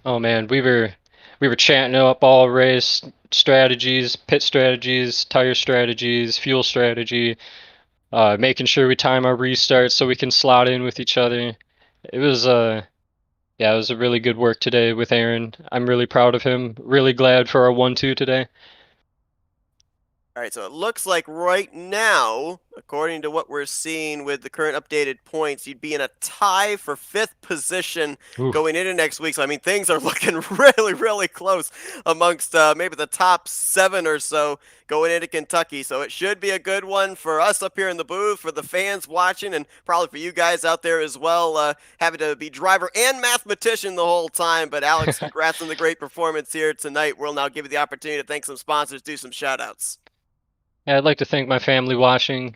Oh man, we were chatting up all race strategies, pit strategies, tire strategies, fuel strategy, making sure we time our restarts so we can slot in with each other. It was yeah, it was a really good work today with Aaron. I'm really proud of him. Really glad for our 1-2 today. All right, so it looks like right now, according to what we're seeing with the current updated points, you'd be in a tie for 5th position Oof. going into next week. So, I mean, things are looking really, really close amongst maybe the top 7 or so going into Kentucky. So it should be a good one for us up here in the booth, for the fans watching, and probably for you guys out there as well, having to be driver and mathematician the whole time. But Alex, congrats on the great performance here tonight. We'll now give you the opportunity to thank some sponsors, do some shout-outs. Yeah, I'd like to thank my family watching.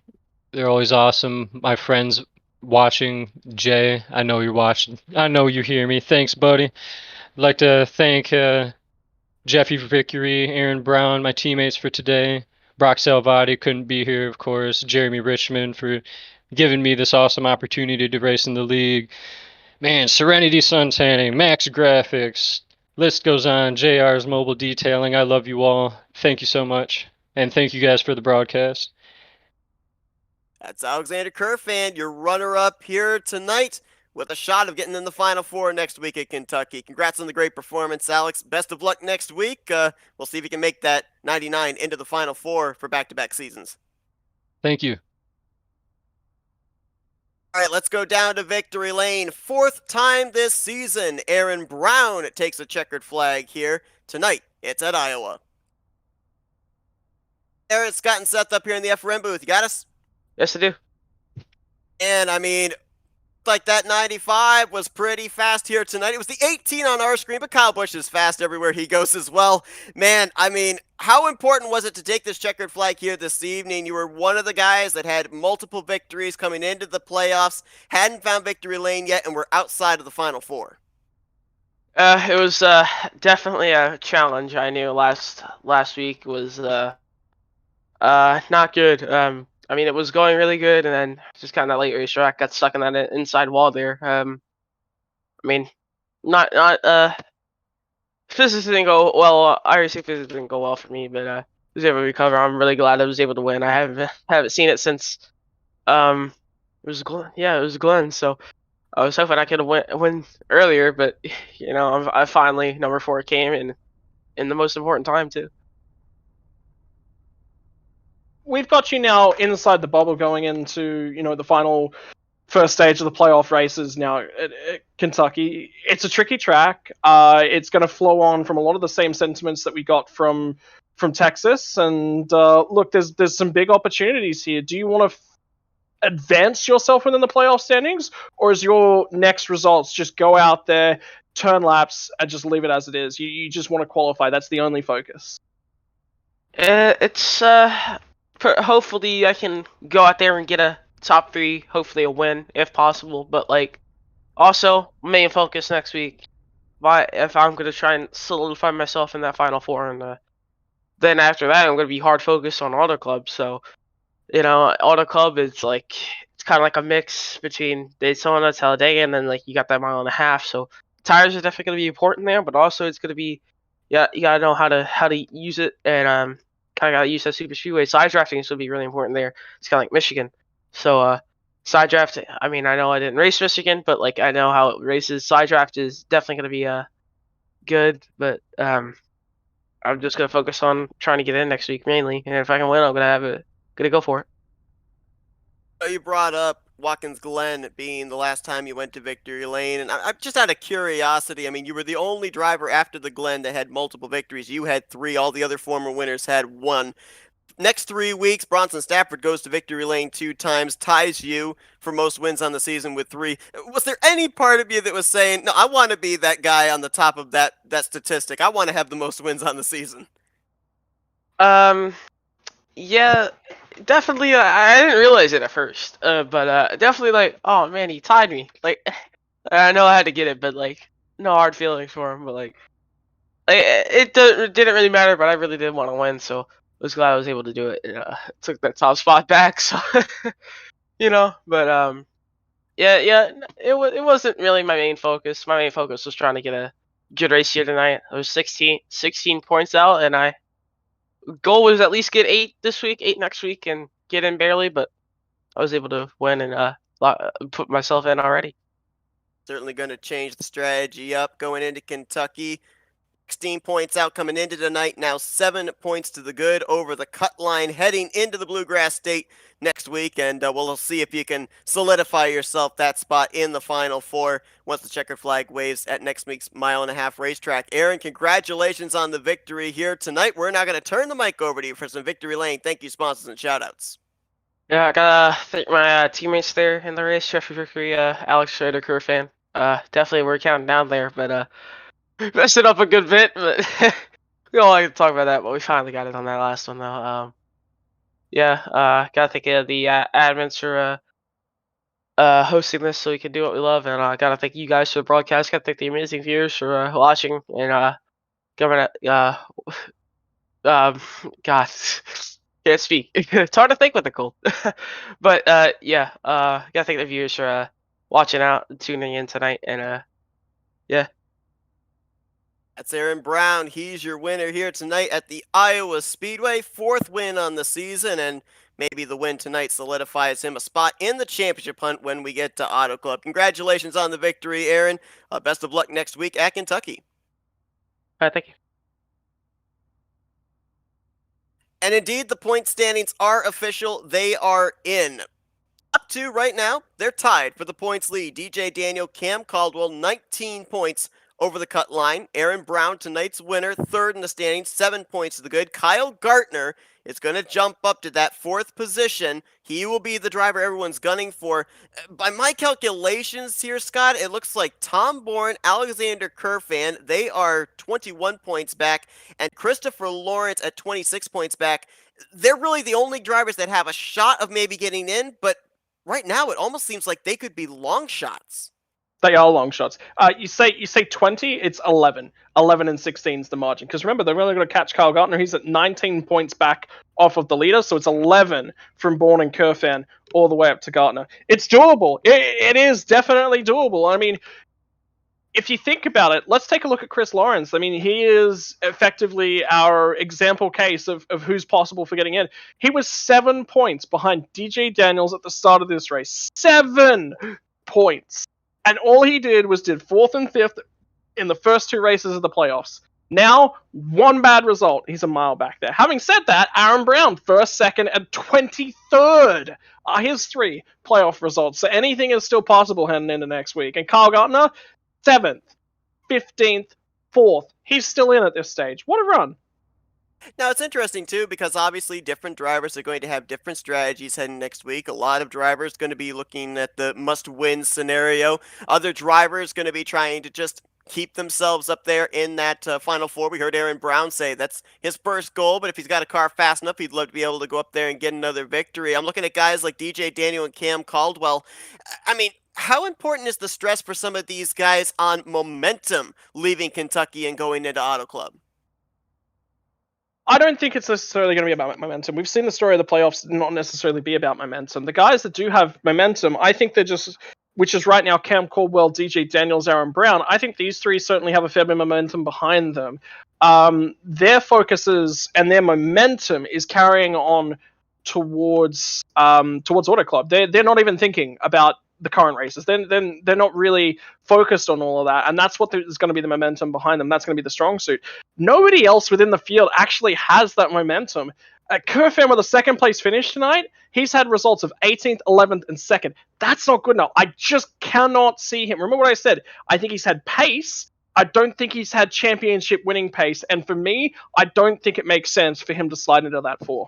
They're always awesome. My friends watching. Jay, I know you're watching. I know you hear me. Thanks, buddy. I'd like to thank Jeffy Vickery, Aaron Brown, my teammates for today. Brock Salvati couldn't be here, of course. Jeremy Richmond for giving me this awesome opportunity to race in the league. Man, Serenity Sun Tanning, Max Graphics, list goes on. JR's Mobile Detailing. I love you all. Thank you so much. And thank you guys for the broadcast. That's Alexander Kerfan, your runner-up here tonight, with a shot of getting in the Final Four next week at Kentucky. Congrats on the great performance, Alex. Best of luck next week. We'll see if you can make that 99 into the Final Four for back-to-back seasons. Thank you. All right, let's go down to victory lane. 4th time this season, Aaron Brown takes a checkered flag here. Tonight, it's at Iowa. Aaron, Scott, and Seth up here in the FRM booth. You got us? Yes, I do. And, I mean, like that 95 was pretty fast here tonight. It was the 18 on our screen, but Kyle Busch is fast everywhere he goes as well. Man, I mean, how important was it to take this checkered flag here this evening? You were one of the guys that had multiple victories coming into the playoffs, hadn't found victory lane yet, and were outside of the Final Four. It was definitely a challenge. I knew last week was not good. I mean, it was going really good, and then just kind of late racetrack got stuck in that inside wall there. I mean, not physics didn't go well. iRacing physics didn't go well for me, but I was able to recover. I'm really glad I was able to win. I haven't seen it since it was Glenn. So I was hoping I could win earlier, but I finally number 4 came in the most important time too. We've got you now inside the bubble going into, the final first stage of the playoff races now at Kentucky. It's a tricky track. It's going to flow on from a lot of the same sentiments that we got from Texas. And look, there's some big opportunities here. Do you want to advance yourself within the playoff standings, or is your next results just go out there, turn laps, and just leave it as it is? You just want to qualify. That's the only focus. It's hopefully I can go out there and get a top 3, hopefully a win if possible. But also main focus next week. If I'm gonna try and solidify myself in that Final Four, and then after that I'm gonna be hard focused on Auto Club. So Auto Club is it's kind of like a mix between Daytona, Talladega, and then you got that mile and a half. So tires are definitely gonna be important there, but also it's gonna be you gotta know how to use it, and kind of got to use that super speedway. Side drafting is going to be really important there. It's kind of like Michigan. So side draft, I mean, I know I didn't race Michigan, but I know how it races. Side draft is definitely going to be good, but I'm just going to focus on trying to get in next week mainly. And if I can win, I'm going to go for it. You brought up Watkins Glen being the last time you went to victory lane, and I'm just out of curiosity. I mean, you were the only driver after the Glen that had multiple victories. You had 3. All the other former winners had 1. Next 3 weeks, Bronson Stafford goes to victory lane 2 times, ties you for most wins on the season with 3. Was there any part of you that was saying, no, I want to be that guy on the top of that statistic. I want to have the most wins on the season? Yeah, definitely. I didn't realize it at first, but definitely like, oh man, he tied me. Like, I know I had to get it, but like, no hard feelings for him. But like it didn't really matter. But I really did want to win, so I was glad I was able to do it. And, took that top spot back, so But yeah, it wasn't really my main focus. My main focus was trying to get a good race here tonight. I was 16 points out, and I goal was at least get 8 this week, 8 next week, and get in barely. But I was able to win and put myself in already. Certainly going to change the strategy up going into Kentucky. 16 points out coming into tonight, now 7 points to the good over the cut line heading into the Bluegrass State next week, and we'll see if you can solidify yourself that spot in the Final Four once the checkered flag waves at next week's mile-and-a-half racetrack. Aaron, congratulations on the victory here tonight. We're now going to turn the mic over to you for some victory lane thank you, sponsors, and shout-outs. Yeah, I gotta thank my teammates there in the race, Jeffrey Vickery, Alex Schrader, Kerr fan. Definitely we're counting down there, but messed it up a good bit. But we don't like to talk about that, but we finally got it on that last one though. Gotta thank the admins for hosting this so we can do what we love, and gotta thank you guys for the broadcast. Gotta thank the amazing viewers for watching and giving God, can't speak. It's hard to think with the cold. But gotta thank the viewers for watching out and tuning in tonight, and yeah. That's Aaron Brown. He's your winner here tonight at the Iowa Speedway. 4th win on the season, and maybe the win tonight solidifies him a spot in the championship hunt when we get to Auto Club. Congratulations on the victory, Aaron. Best of luck next week at Kentucky. All right, thank you. And indeed, the point standings are official. They are in. Up to right now, they're tied for the points lead. DJ Daniel, Cam Caldwell, 19 points over the cut line. Aaron Brown, tonight's winner, 3rd in the standings, 7 points to the good. Kyle Gartner is going to jump up to that 4th position. He will be the driver everyone's gunning for. By my calculations here, Scott, it looks like Tom Bourne, Alexander Kerfan, they are 21 points back, and Christopher Lawrence at 26 points back. They're really the only drivers that have a shot of maybe getting in, but right now it almost seems like they could be long shots. They are long shots. You say 20, it's 11. 11 and 16 is the margin. Because remember, they're really going to catch Kyle Gartner. He's at 19 points back off of the leader, so it's 11 from Bourne and Kerfan all the way up to Gartner. It's doable. It is definitely doable. I mean, if you think about it, let's take a look at Chris Lawrence. I mean, he is effectively our example case of who's possible for getting in. He was 7 points behind DJ Daniels at the start of this race. 7 points. And all he did 4th and 5th in the first 2 races of the playoffs. Now, 1 bad result. He's a mile back there. Having said that, Aaron Brown, 1st, 2nd, and 23rd are his 3 playoff results. So anything is still possible heading into next week. And Kyle Gartner, 7th, 15th, 4th. He's still in at this stage. What a run. Now, it's interesting, too, because obviously different drivers are going to have different strategies heading next week. A lot of drivers going to be looking at the must-win scenario. Other drivers going to be trying to just keep themselves up there in that Final Four. We heard Aaron Brown say that's his first goal, but if he's got a car fast enough, he'd love to be able to go up there and get another victory. I'm looking at guys like DJ Daniel and Cam Caldwell. I mean, how important is the stress for some of these guys on momentum leaving Kentucky and going into Auto Club? I don't think it's necessarily going to be about momentum. We've seen the story of the playoffs not necessarily be about momentum. The guys that do have momentum, I think they're just, which is right now Cam Caldwell, DJ Daniels, Aaron Brown. I think these 3 certainly have a fair bit of momentum behind them. Their focuses and their momentum is carrying on towards Auto Club. They're not even thinking about the current races. They're not really focused on all of that, and that's what is going to be the momentum behind them. That's going to be the strong suit. Nobody else within the field actually has that momentum. Kerfan with a 2nd place finish tonight, he's had results of 18th, 11th, and 2nd. That's not good enough. I just cannot see him. Remember what I said? I think he's had pace. I don't think he's had championship winning pace, and for me, I don't think it makes sense for him to slide into that 4.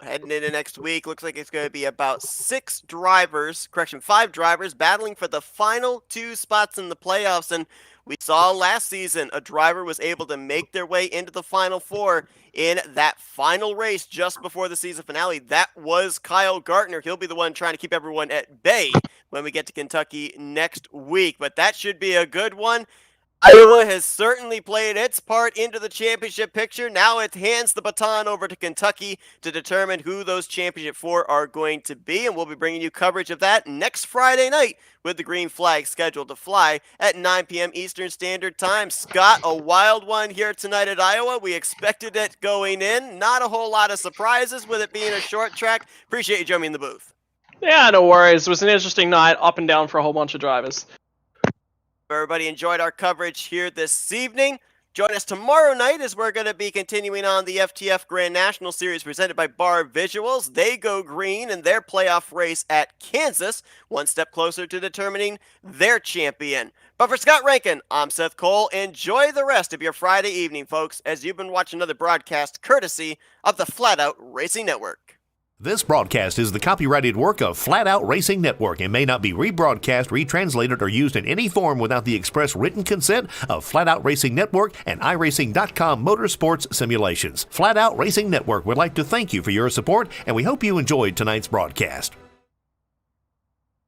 Heading into next week, looks like it's going to be about 5 drivers battling for the final 2 spots in the playoffs. And We saw last season a driver was able to make their way into the Final Four in that final race just before the season finale. That was Kyle Gartner. He'll be the one trying to keep everyone at bay when we get to Kentucky next week, but that should be a good one. Iowa has certainly played its part into the championship picture. Now it hands the baton over to Kentucky to determine who those championship four are going to be, and we'll be bringing you coverage of that next Friday night with the green flag scheduled to fly at 9 p.m. Eastern Standard Time. Scott, a wild one here tonight at Iowa. We expected it going in. Not a whole lot of surprises with it being a short track. Appreciate you joining me in the booth. Yeah, no worries. It was an interesting night, up and down for a whole bunch of drivers. Everybody enjoyed our coverage here this evening. Join us tomorrow night as we're going to be continuing on the FTF Grand National Series presented by Bar Visuals. They go green in their playoff race at Kansas, one step closer to determining their champion. But for Scott Rankin, I'm Seth Cole. Enjoy the rest of your Friday evening, folks, as you've been watching another broadcast courtesy of the Flatout Racing Network. This broadcast is the copyrighted work of Flatout Racing Network and may not be rebroadcast, retranslated, or used in any form without the express written consent of Flatout Racing Network and iRacing.com Motorsports Simulations. Flatout Racing Network would like to thank you for your support, and we hope you enjoyed tonight's broadcast.